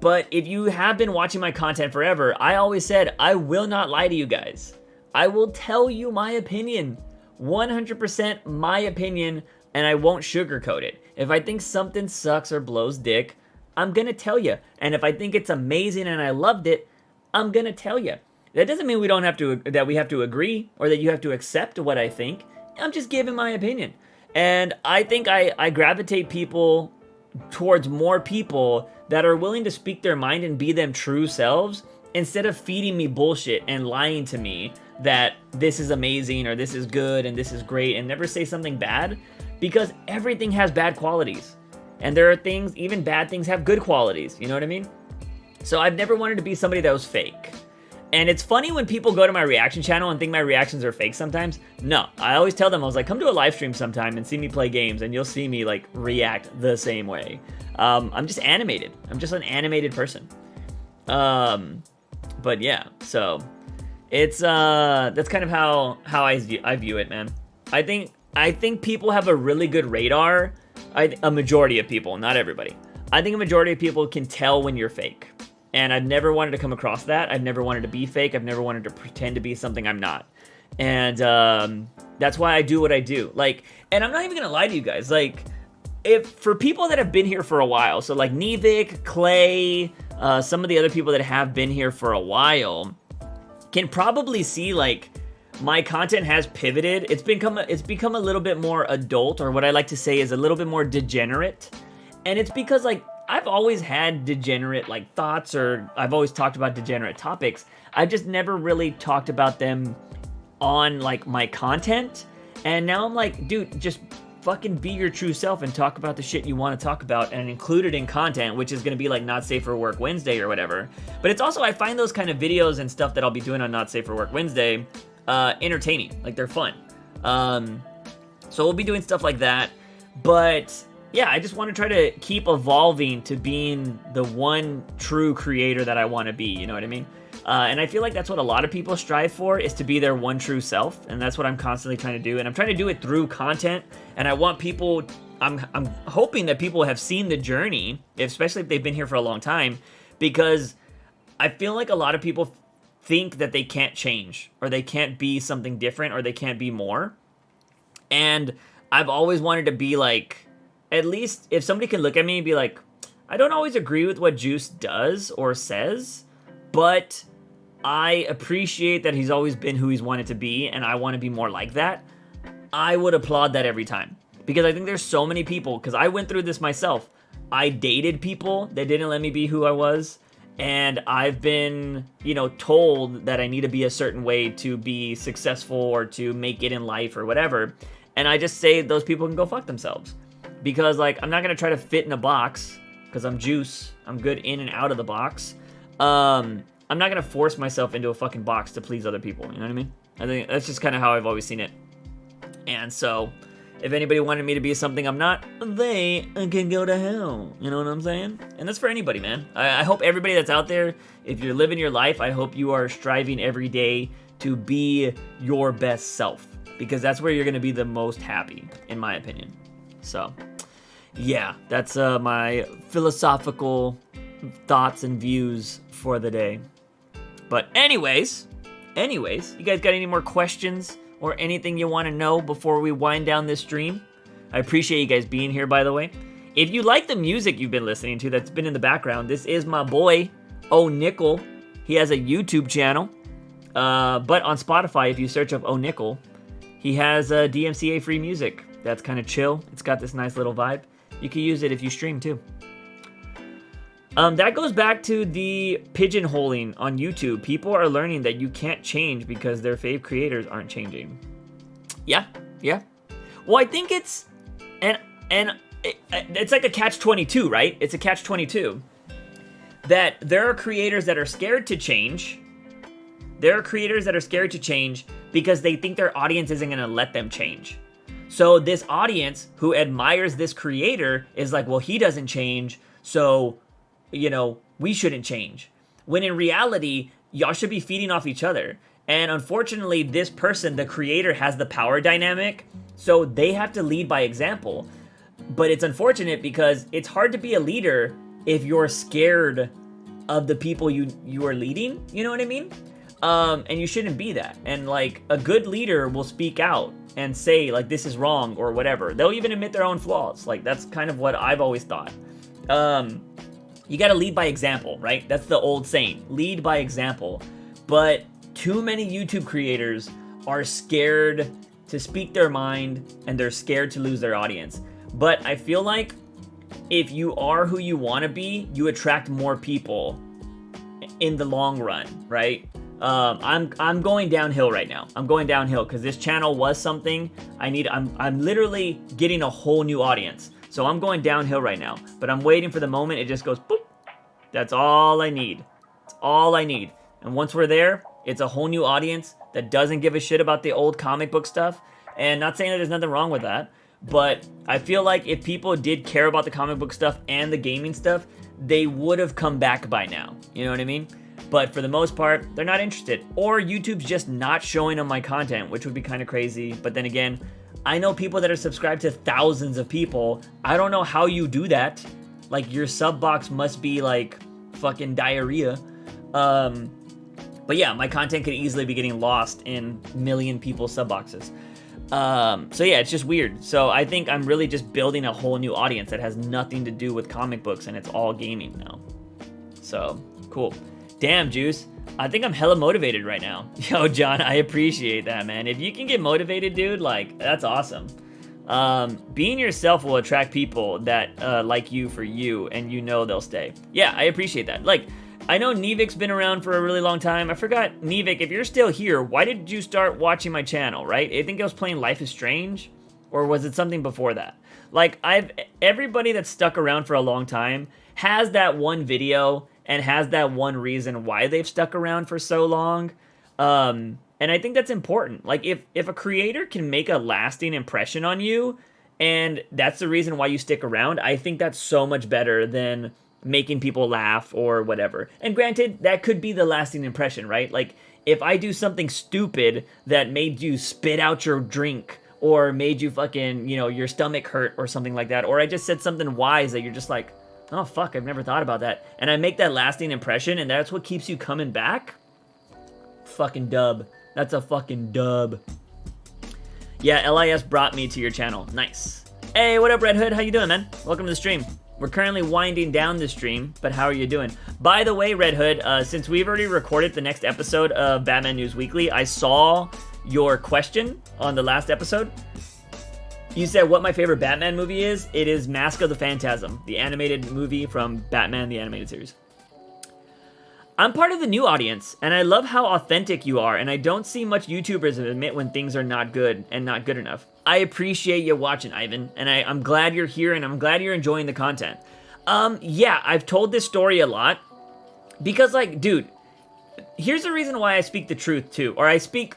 But if you have been watching my content forever, I always said, I will not lie to you guys. I will tell you my opinion. 100% my opinion, and I won't sugarcoat it. If I think something sucks or blows dick, I'm gonna tell you. And if I think it's amazing and I loved it, I'm gonna tell you. That doesn't mean we have to agree or that you have to accept what I think. I'm just giving my opinion. And I think I gravitate people towards more people that are willing to speak their mind and be them true selves instead of feeding me bullshit and lying to me that this is amazing or this is good and this is great and never say something bad, because everything has bad qualities. And there are things, even bad things have good qualities, you know what I mean? So I've never wanted to be somebody that was fake. And it's funny when people go to my reaction channel and think my reactions are fake sometimes. No, I always tell them, I was like, come to a live stream sometime and see me play games and you'll see me like react the same way. I'm just animated. I'm just an animated person. But yeah, so it's that's kind of how I view it, man. I think people have a really good radar. A majority of people, not everybody. I think a majority of people can tell when you're fake. And I've never wanted to come across that. I've never wanted to be fake. I've never wanted to pretend to be something I'm not. And that's why I do what I do. Like, and I'm not even gonna lie to you guys. Like, if for people that have been here for a while, so like Nevik, Clay, some of the other people that have been here for a while, can probably see like my content has pivoted. It's become a little bit more adult, or what I like to say is a little bit more degenerate. And it's because like I've always had degenerate like thoughts, or I've always talked about degenerate topics. I've just never really talked about them on like my content. And now I'm like, dude, just fucking be your true self and talk about the shit you want to talk about and include it in content, which is going to be like Not Safe for Work Wednesday or whatever. But it's also, I find those kind of videos and stuff that I'll be doing on Not Safe for Work Wednesday entertaining. Like, they're fun. So we'll be doing stuff like that. But yeah, I just want to try to keep evolving to being the one true creator that I want to be, you know what I mean? And I feel like that's what a lot of people strive for, is to be their one true self, and that's what I'm constantly trying to do, and I'm trying to do it through content, and I want people, I'm hoping that people have seen the journey, especially if they've been here for a long time, because I feel like a lot of people think that they can't change, or they can't be something different, or they can't be more, and I've always wanted to be like, at least if somebody can look at me and be like, I don't always agree with what Juice does or says, but I appreciate that he's always been who he's wanted to be, and I want to be more like that. I would applaud that every time, because I think there's so many people, because I went through this myself. I dated people that didn't let me be who I was, and I've been, told that I need to be a certain way to be successful or to make it in life or whatever, and I just say those people can go fuck themselves. Because, like, I'm not going to try to fit in a box, because I'm Juice. I'm good in and out of the box. I'm not going to force myself into a fucking box to please other people, you know what I mean? I think that's just kind of how I've always seen it. And so, if anybody wanted me to be something I'm not, they can go to hell, you know what I'm saying? And that's for anybody, man. I hope everybody that's out there, if you're living your life, I hope you are striving every day to be your best self. Because that's where you're going to be the most happy, in my opinion. So, yeah, that's my philosophical thoughts and views for the day. But anyways, you guys got any more questions or anything you want to know before we wind down this stream? I appreciate you guys being here, by the way. If you like the music you've been listening to that's been in the background, this is my boy, O Nickel. He has a YouTube channel, but on Spotify, if you search up O Nickel, he has DMCA free music. That's kind of chill. It's got this nice little vibe. You can use it if you stream too. That goes back to the pigeonholing on YouTube. People are learning that you can't change because their fave creators aren't changing. Yeah. Well, I think it's, it's like a catch-22, right? It's a catch-22. That there are creators that are scared to change. There are creators that are scared to change because they think their audience isn't going to let them change. So this audience who admires this creator is like, well, he doesn't change, so, you know, we shouldn't change. When in reality, y'all should be feeding off each other. And unfortunately, this person, the creator, has the power dynamic, so they have to lead by example. But it's unfortunate because it's hard to be a leader if you're scared of the people you are leading, you know what I mean? And you shouldn't be that. And like, a good leader will speak out and say like, this is wrong or whatever. They'll even admit their own flaws. Like, that's kind of what I've always thought. You gotta lead by example, right? That's the old saying, lead by example. But too many YouTube creators are scared to speak their mind and they're scared to lose their audience. But I feel like if you are who you want to be, you attract more people in the long run, right? I'm going downhill right now. I'm going downhill because this channel was something I'm literally getting a whole new audience. So I'm going downhill right now, but I'm waiting for the moment it just goes boop. That's all I need. It's all I need. And once we're there, it's a whole new audience that doesn't give a shit about the old comic book stuff. And not saying that there's nothing wrong with that, but I feel like if people did care about the comic book stuff and the gaming stuff, they would have come back by now. You know what I mean? But for the most part, they're not interested. Or YouTube's just not showing them my content, which would be kind of crazy. But then again, I know people that are subscribed to thousands of people. I don't know how you do that. Like, your sub box must be like fucking diarrhea. But yeah, my content could easily be getting lost in million people's sub boxes. So yeah, it's just weird. So I think I'm really just building a whole new audience that has nothing to do with comic books, and it's all gaming now. So cool. Damn, Juice. I think I'm hella motivated right now. Yo, John, I appreciate that, man. If you can get motivated, dude, like, that's awesome. Being yourself will attract people that like you for you, and you know they'll stay. Yeah, I appreciate that. Like, I know Nevik's been around for a really long time. I forgot, Nevik, if you're still here, why did you start watching my channel, right? I think I was playing Life is Strange, or was it something before that? Like, everybody that's stuck around for a long time has that one video and has that one reason why they've stuck around for so long. And I think that's important. Like, if a creator can make a lasting impression on you, and that's the reason why you stick around, I think that's so much better than making people laugh or whatever. And granted, that could be the lasting impression, right? Like, if I do something stupid that made you spit out your drink, or made you fucking, you know, your stomach hurt or something like that, or I just said something wise that you're just like, oh fuck, I've never thought about that, and I make that lasting impression, and that's what keeps you coming back, fucking dub. That's a fucking dub. Yeah, LIS brought me to your channel. Nice. Hey, what up, Red Hood? How you doing, man? Welcome to the stream. We're currently winding down the stream, but how are you doing? By the way, Red Hood, since we've already recorded the next episode of Batman News Weekly, I saw your question on the last episode. You said what my favorite Batman movie is. It is Mask of the Phantasm, the animated movie from Batman, the animated series. I'm part of the new audience, and I love how authentic you are, and I don't see much YouTubers admit when things are not good and not good enough. I appreciate you watching, Ivan, and I'm glad you're here, and I'm glad you're enjoying the content. Yeah, I've told this story a lot, because, like, dude, here's the reason why I speak the truth, too, or I speak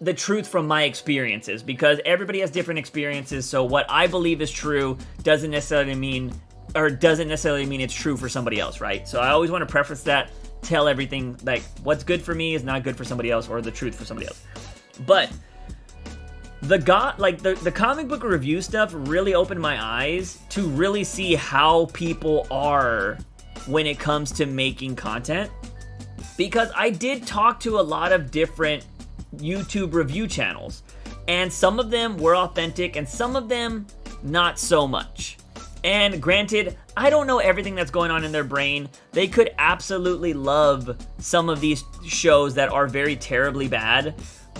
the truth from my experiences, because everybody has different experiences, so what I believe is true doesn't necessarily mean it's true for somebody else, right? So I always want to preface that, tell everything, like, what's good for me is not good for somebody else, or the truth for somebody else. But the comic book review stuff really opened my eyes to really see how people are when it comes to making content, because I did talk to a lot of different YouTube review channels, and some of them were authentic and some of them not so much. And granted, I don't know everything that's going on in their brain. They could absolutely love some of these shows that are very terribly bad,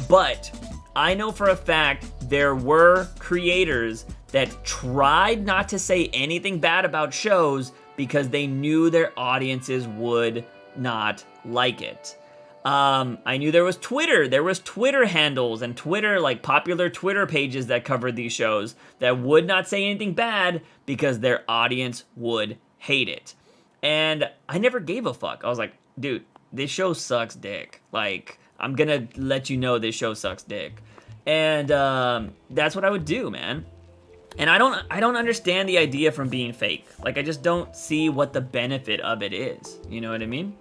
but I know for a fact there were creators that tried not to say anything bad about shows because they knew their audiences would not like it. I knew there was Twitter handles and Twitter, like popular Twitter pages that covered these shows that would not say anything bad because their audience would hate it. And I never gave a fuck. I was like, dude, this show sucks dick. Like, I'm gonna let you know this show sucks dick. And that's what I would do, man. And I don't understand the idea from being fake. Like, I just don't see what the benefit of it is. You know what I mean?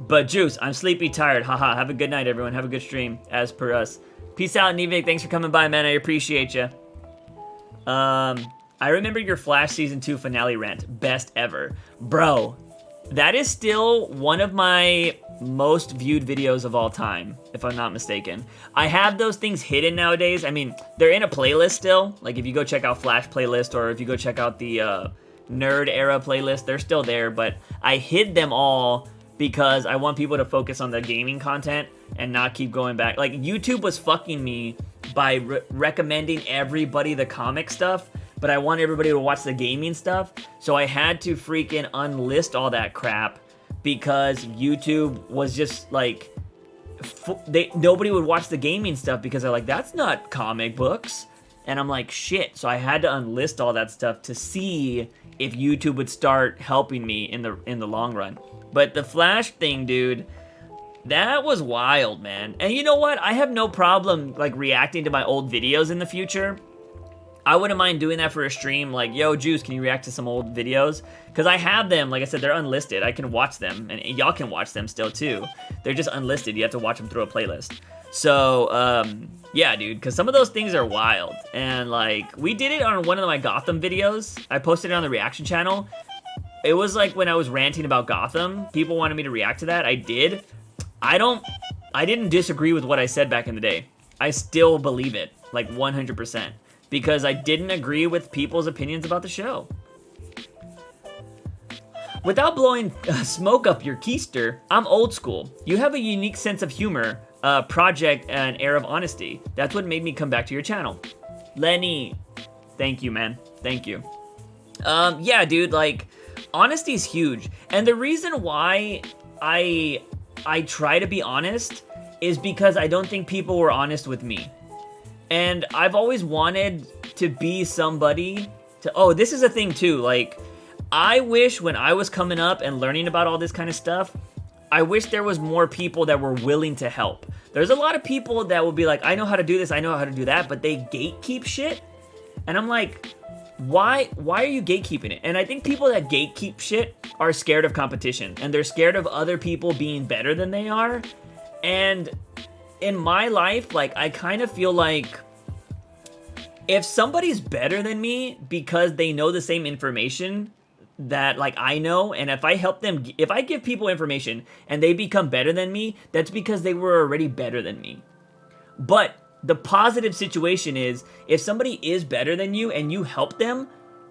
But Juice, I'm sleepy, tired. Haha. Have a good night, everyone. Have a good stream, as per us. Peace out, Nevik. Thanks for coming by, man. I appreciate you. I remember your Flash Season 2 finale rant. Best ever. Bro, that is still one of my most viewed videos of all time, if I'm not mistaken. I have those things hidden nowadays. I mean, they're in a playlist still. Like, if you go check out Flash playlist, or if you go check out the Nerd Era playlist, they're still there. But I hid them all because I want people to focus on the gaming content and not keep going back. Like, YouTube was fucking me by recommending everybody the comic stuff, but I want everybody to watch the gaming stuff. So I had to freaking unlist all that crap because YouTube was just like, nobody would watch the gaming stuff because they're like, that's not comic books. And I'm like, shit. So I had to unlist all that stuff to see if YouTube would start helping me in the long run. But the Flash thing, dude, that was wild, man. And you know what? I have no problem, like, reacting to my old videos in the future. I wouldn't mind doing that for a stream, like, yo, Juice, can you react to some old videos? Because I have them, like I said, they're unlisted. I can watch them, and y'all can watch them still, too. They're just unlisted. You have to watch them through a playlist. So, yeah, dude, because some of those things are wild. And, like, we did it on one of my Gotham videos. I posted it on the reaction channel. It was like when I was ranting about Gotham, people wanted me to react to that. I did. I didn't disagree with what I said back in the day. I still believe it, like 100%, because I didn't agree with people's opinions about the show. Without blowing smoke up your keister, I'm old school. You have a unique sense of humor, project, and air of honesty. That's what made me come back to your channel. Lenny, thank you, man. Thank you. Yeah, dude, like, honesty is huge. And the reason why I try to be honest is because I don't think people were honest with me. And I've always wanted to be somebody to... Oh, this is a thing too. Like, I wish when I was coming up and learning about all this kind of stuff, I wish there was more people that were willing to help. There's a lot of people that will be like, I know how to do this, I know how to do that, but they gatekeep shit. And I'm like, why are you gatekeeping it? And I think people that gatekeep shit are scared of competition, and they're scared of other people being better than they are. And in my life, like, I kind of feel like if somebody's better than me because they know the same information that, like, I know, and if I help them, if I give people information and they become better than me, that's because they were already better than me. But the positive situation is, if somebody is better than you and you help them,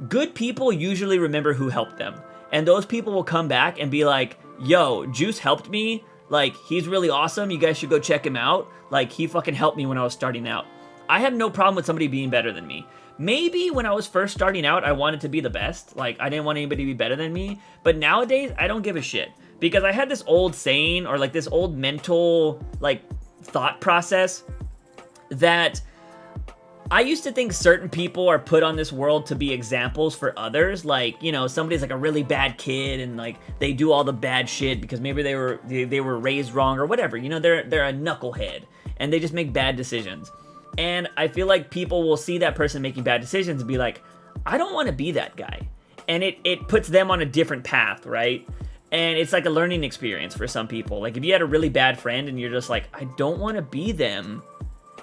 good people usually remember who helped them. And those people will come back and be like, yo, Juice helped me. Like, he's really awesome. You guys should go check him out. Like, he fucking helped me when I was starting out. I have no problem with somebody being better than me. Maybe when I was first starting out, I wanted to be the best. Like, I didn't want anybody to be better than me. But nowadays, I don't give a shit. Because I had this old saying, or like this old mental, like, thought process that I used to think certain people are put on this world to be examples for others. Like, you know, somebody's like a really bad kid and like they do all the bad shit because maybe they were raised wrong or whatever. You know, they're a knucklehead and they just make bad decisions. And I feel like people will see that person making bad decisions and be like, I don't want to be that guy. And it puts them on a different path, right? And it's like a learning experience for some people. Like, if you had a really bad friend and you're just like, I don't want to be them,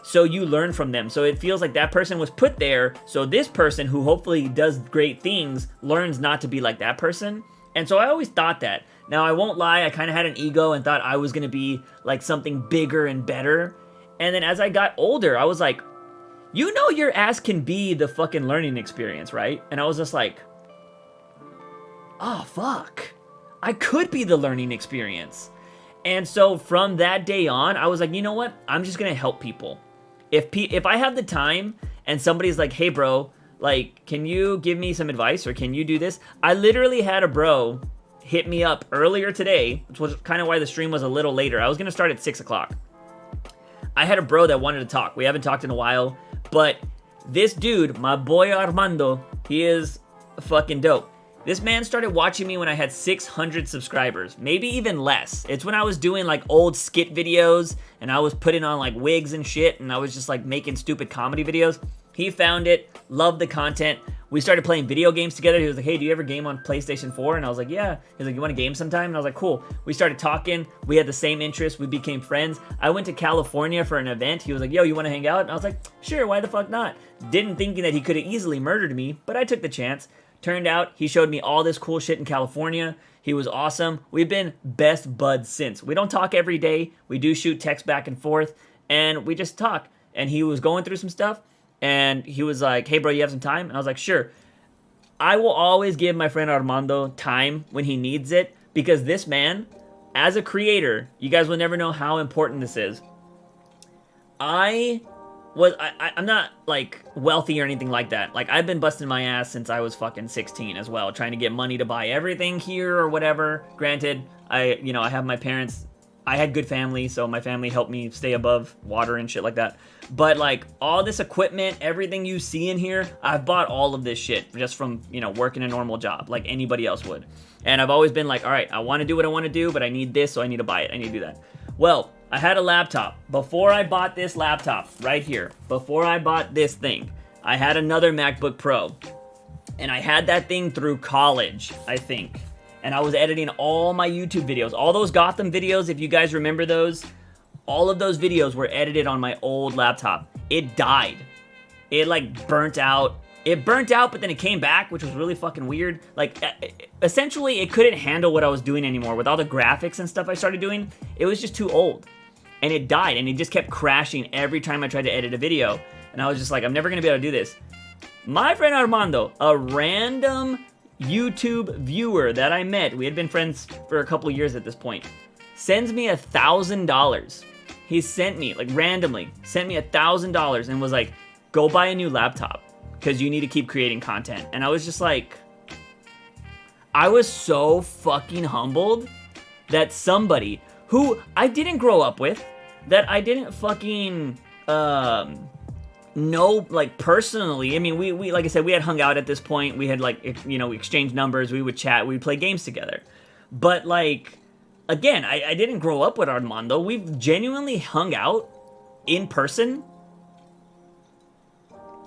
so you learn from them. So it feels like that person was put there, so this person who hopefully does great things learns not to be like that person. And so I always thought that. Now, I won't lie, I kind of had an ego and thought I was going to be like something bigger and better. And then as I got older, I was like, you know, your ass can be the fucking learning experience, right? And I was just like, oh, fuck. I could be the learning experience. And so from that day on, I was like, you know what? I'm just going to help people. If I have the time and somebody's like, hey, bro, Like, can you give me some advice, or can you do this? I literally had a bro hit me up earlier today, which was kind of why the stream was a little later. I was going to start at 6 o'clock. I had a bro that wanted to talk. We haven't talked in a while, but this dude, my boy Armando, he is fucking dope. This man started watching me when I had 600 subscribers, maybe even less. It's when I was doing like old skit videos and I was putting on like wigs and shit, and I was just like making stupid comedy videos. He found it, loved the content. We started playing video games together. He was like, hey, do you ever game on PlayStation 4? And I was like, yeah. He was like, you want to game sometime? And I was like, cool. We started talking. We had the same interests. We became friends. I went to California for an event. He was like, yo, you want to hang out? And I was like, sure, why the fuck not? Didn't thinking that he could have easily murdered me, but I took the chance. Turned out he showed me all this cool shit in California. He was awesome. We've been best buds since. We don't talk every day. We do shoot text back and forth, and we just talk. And he was going through some stuff, and he was like, hey, bro, you have some time? And I was like, sure. I will always give my friend Armando time when he needs it, because this man, as a creator, you guys will never know how important this is. I'm not like wealthy or anything like that. Like, I've been busting my ass since I was fucking 16 as well, trying to get money to buy everything here or whatever. Granted, I have my parents. I had good family, so my family helped me stay above water and shit like that. But like, all this equipment, everything you see in here, I've bought all of this shit just from, working a normal job like anybody else would. And I've always been like, all right, I want to do what I want to do, but I need this, so I need to buy it. I need to do that. Well, I had a laptop. Before I bought this laptop right here, before I bought this thing, I had another MacBook Pro. And I had that thing through college, I think. And I was editing all my YouTube videos. All those Gotham videos, if you guys remember those, all of those videos were edited on my old laptop. It died. It like burnt out. It burnt out, but then it came back, which was really fucking weird. Like, essentially, it couldn't handle what I was doing anymore. With all the graphics and stuff I started doing, it was just too old. And it died, and it just kept crashing every time I tried to edit a video. And I was just like, I'm never gonna be able to do this. My friend Armando, a random YouTube viewer that I met, we had been friends for a couple years at this point, sends me $1,000. He sent me, like, randomly, sent me $1,000 and was like, go buy a new laptop because you need to keep creating content. And I was just like, I was so fucking humbled that somebody who I didn't grow up with, that I didn't fucking know, like, personally. I mean, we like I said, we had hung out at this point. We had, like, we exchanged numbers. We would chat. We would play games together. But, like, again, I didn't grow up with Armando. We've genuinely hung out in person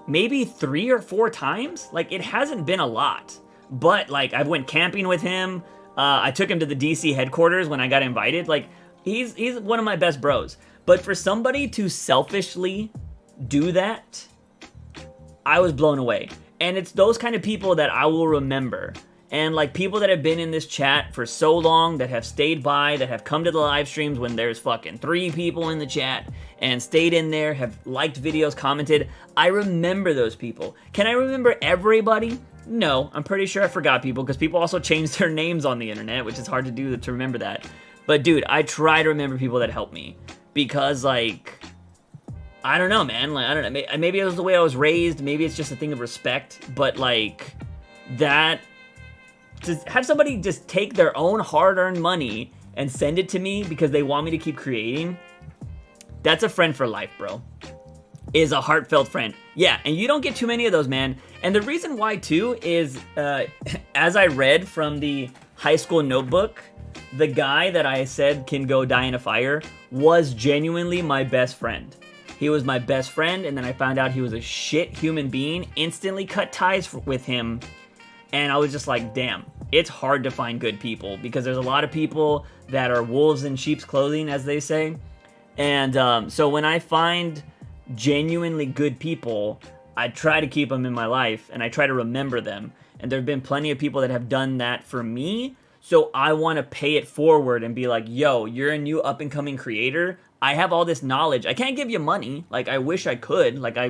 maybe 3 or 4 times. Like, it hasn't been a lot. But, like, I went camping with him. I took him to the DC headquarters when I got invited. Like, he's one of my best bros. But for somebody to selfishly do that, I was blown away. And it's those kind of people that I will remember. And like, people that have been in this chat for so long, that have stayed by, that have come to the live streams when there's fucking 3 people in the chat and stayed in there, have liked videos, commented. I remember those people. Can I remember everybody? No, I'm pretty sure I forgot people, because people also changed their names on the internet, which is hard to do, to remember that. But dude, I try to remember people that helped me, because like, I don't know, man. Like, I don't know. Maybe it was the way I was raised. Maybe it's just a thing of respect. But like, that, to have somebody just take their own hard-earned money and send it to me because they want me to keep creating, that's a friend for life, bro. Is a heartfelt friend. Yeah, and you don't get too many of those, man. And the reason why, too, is as I read from the high school notebook, the guy that I said can go die in a fire was genuinely my best friend. He was my best friend, and then I found out he was a shit human being, instantly cut ties with him, and I was just like, damn, it's hard to find good people, because there's a lot of people that are wolves in sheep's clothing, as they say. And so when I find genuinely good people, I try to keep them in my life, and I try to remember them. And there have been plenty of people that have done that for me, so I want to pay it forward and be like, yo, you're a new up-and-coming creator. I have all this knowledge. I can't give you money. Like, I wish I could. Like, I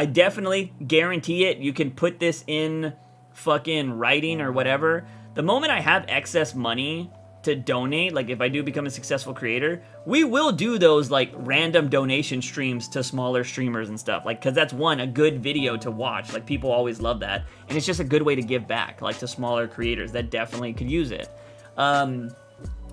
definitely guarantee it. You can put this in fucking writing or whatever. The moment I have excess money, to donate, like if I do become a successful creator, we will do those like random donation streams to smaller streamers and stuff, like, because that's a good video to watch. Like, people always love that, and it's just a good way to give back, like, to smaller creators that definitely could use it.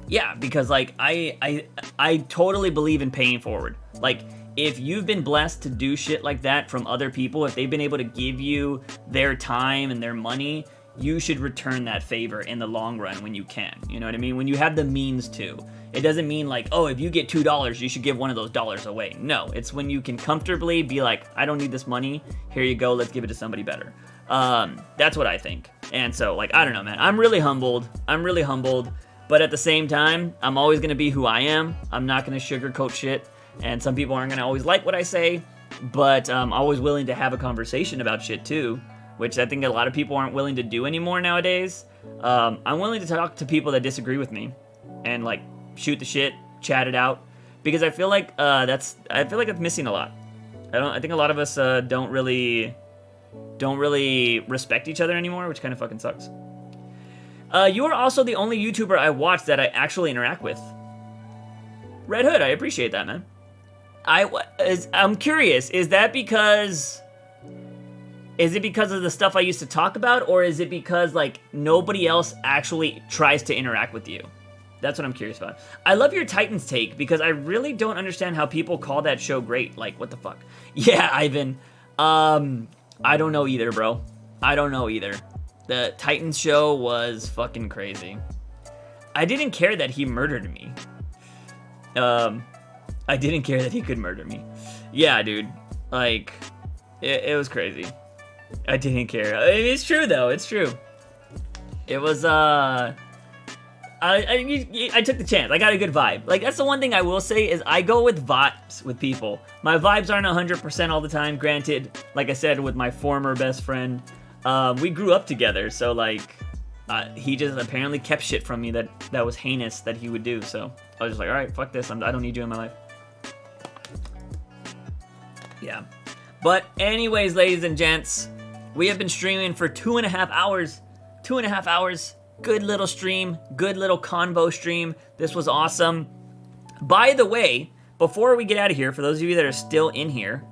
Yeah, because like I totally believe in paying forward. Like, if you've been blessed to do shit like that from other people, if they've been able to give you their time and their money, you should return that favor in the long run when you can. You know what I mean? When you have the means to. It doesn't mean like, oh, if you get $2, you should give one of those dollars away. No, it's when you can comfortably be like, I don't need this money. Here you go. Let's give it to somebody better. That's what I think. And so, like, I don't know, man. I'm really humbled. But at the same time, I'm always going to be who I am. I'm not going to sugarcoat shit. And some people aren't going to always like what I say. But I'm always willing to have a conversation about shit too, which I think a lot of people aren't willing to do anymore nowadays. I'm willing to talk to people that disagree with me and like shoot the shit, chat it out, because I feel like that's missing a lot. I think a lot of us don't really respect each other anymore, which kind of fucking sucks. You are also the only YouTuber I watch that I actually interact with. Red Hood, I appreciate that, man. I'm curious, is it because of the stuff I used to talk about, or is it because, like, nobody else actually tries to interact with you? That's what I'm curious about. I love your Titans take, because I really don't understand how people call that show great. Like, what the fuck? Yeah, Ivan. I don't know either, bro. I don't know either. The Titans show was fucking crazy. I didn't care that he murdered me. I didn't care that he could murder me. Yeah, dude. Like, it was crazy. I didn't care. I mean, it's true, though. It's true. It was, I took the chance. I got a good vibe. Like, that's the one thing I will say is I go with vibes with people. My vibes aren't 100% all the time. Granted, like I said, with my former best friend, we grew up together. So, like, he just apparently kept shit from me that was heinous that he would do. So I was just like, all right, fuck this. I don't need you in my life. Yeah. But anyways, ladies and gents, we have been streaming for 2.5 hours. 2.5 hours. Good little stream. Good little convo stream. This was awesome. By the way, before we get out of here, for those of you that are still in here,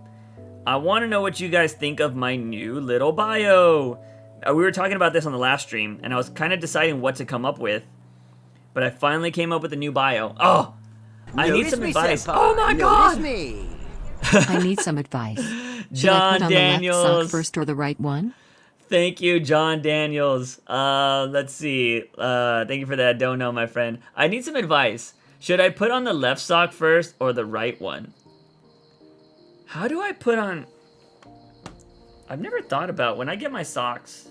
I want to know what you guys think of my new little bio. We were talking about this on the last stream, and I was kind of deciding what to come up with, but I finally came up with a new bio. Oh, I need some advice. Oh my god! Me. I need some advice. Should I put on Daniels. the left sock first or the right one? Thank you, John Daniels. Let's see. Thank you for that. Don't know, my friend. I need some advice. Should I put on the left sock first or the right one? How do I put on... I've never thought about when I get my socks.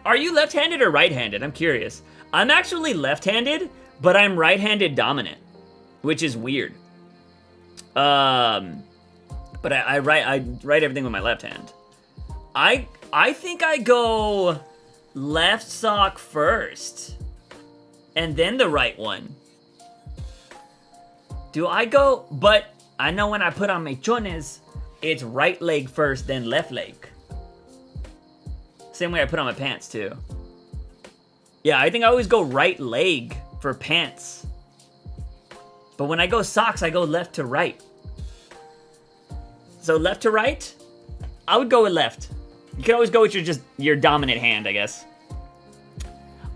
Are you left-handed or right-handed? I'm curious. I'm actually left-handed, but I'm right-handed dominant, which is weird. But I write everything with my left hand. I think I go left sock first, and then the right one. Do I go? But I know when I put on mechones, it's right leg first, then left leg. Same way I put on my pants too. Yeah, I think I always go right leg for pants. But when I go socks, I go left to right. So left to right, I would go with left. You can always go with your dominant hand, I guess.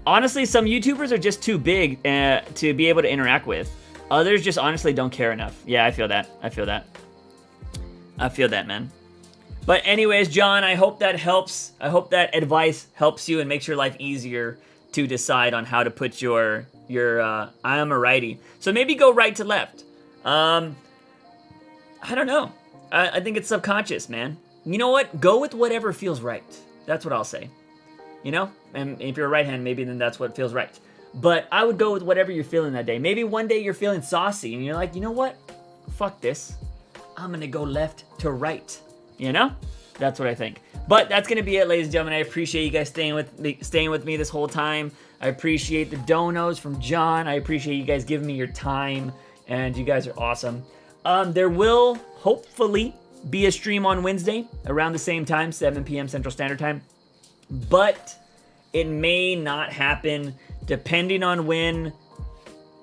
Honestly, some YouTubers are just too big to be able to interact with. Others just honestly don't care enough. Yeah, I feel that. I feel that, man. But anyways, John, I hope that helps. I hope that advice helps you and makes your life easier to decide on how to put your I am a righty. So maybe go right to left. I don't know. I think it's subconscious, man. You know what? Go with whatever feels right. That's what I'll say. You know? And if you're a right hand, maybe then that's what feels right. But I would go with whatever you're feeling that day. Maybe one day you're feeling saucy and you're like, you know what? Fuck this. I'm gonna go left to right. You know? That's what I think. But that's gonna be it, ladies and gentlemen. I appreciate you guys staying with me this whole time. I appreciate the donos from John. I appreciate you guys giving me your time. And you guys are awesome. There will hopefully be a stream on Wednesday around the same time, 7 p.m. Central Standard Time. but it may not happen depending on when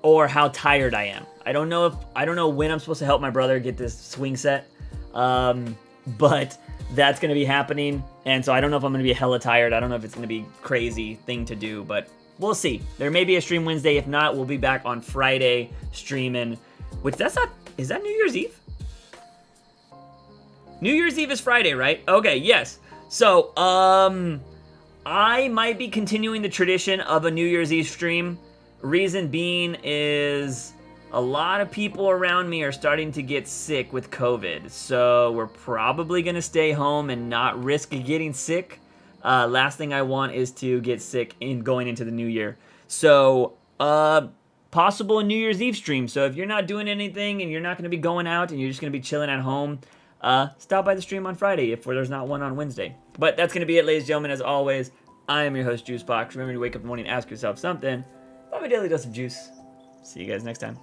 or how tired I am. I don't know when I'm supposed to help my brother get this swing set, but that's going to be happening, and so I don't know if I'm going to be hella tired. I don't know if it's going to be a crazy thing to do, but we'll see. There may be a stream Wednesday. If not, we'll be back on Friday streaming, which is that New Year's Eve? New Year's Eve is Friday, right? Okay, yes. So, I might be continuing the tradition of a New Year's Eve stream. Reason being is a lot of people around me are starting to get sick with COVID. So we're probably going to stay home and not risk getting sick. Last thing I want is to get sick in going into the new year. So, possible a New Year's Eve stream. So if you're not doing anything and you're not going to be going out and you're just going to be chilling at home, stop by the stream on Friday if there's not one on Wednesday. But that's going to be it, ladies and gentlemen. As always, I am your host, JUICEbox. Remember to wake up in the morning and ask yourself something. Have a daily dose of juice. See you guys next time.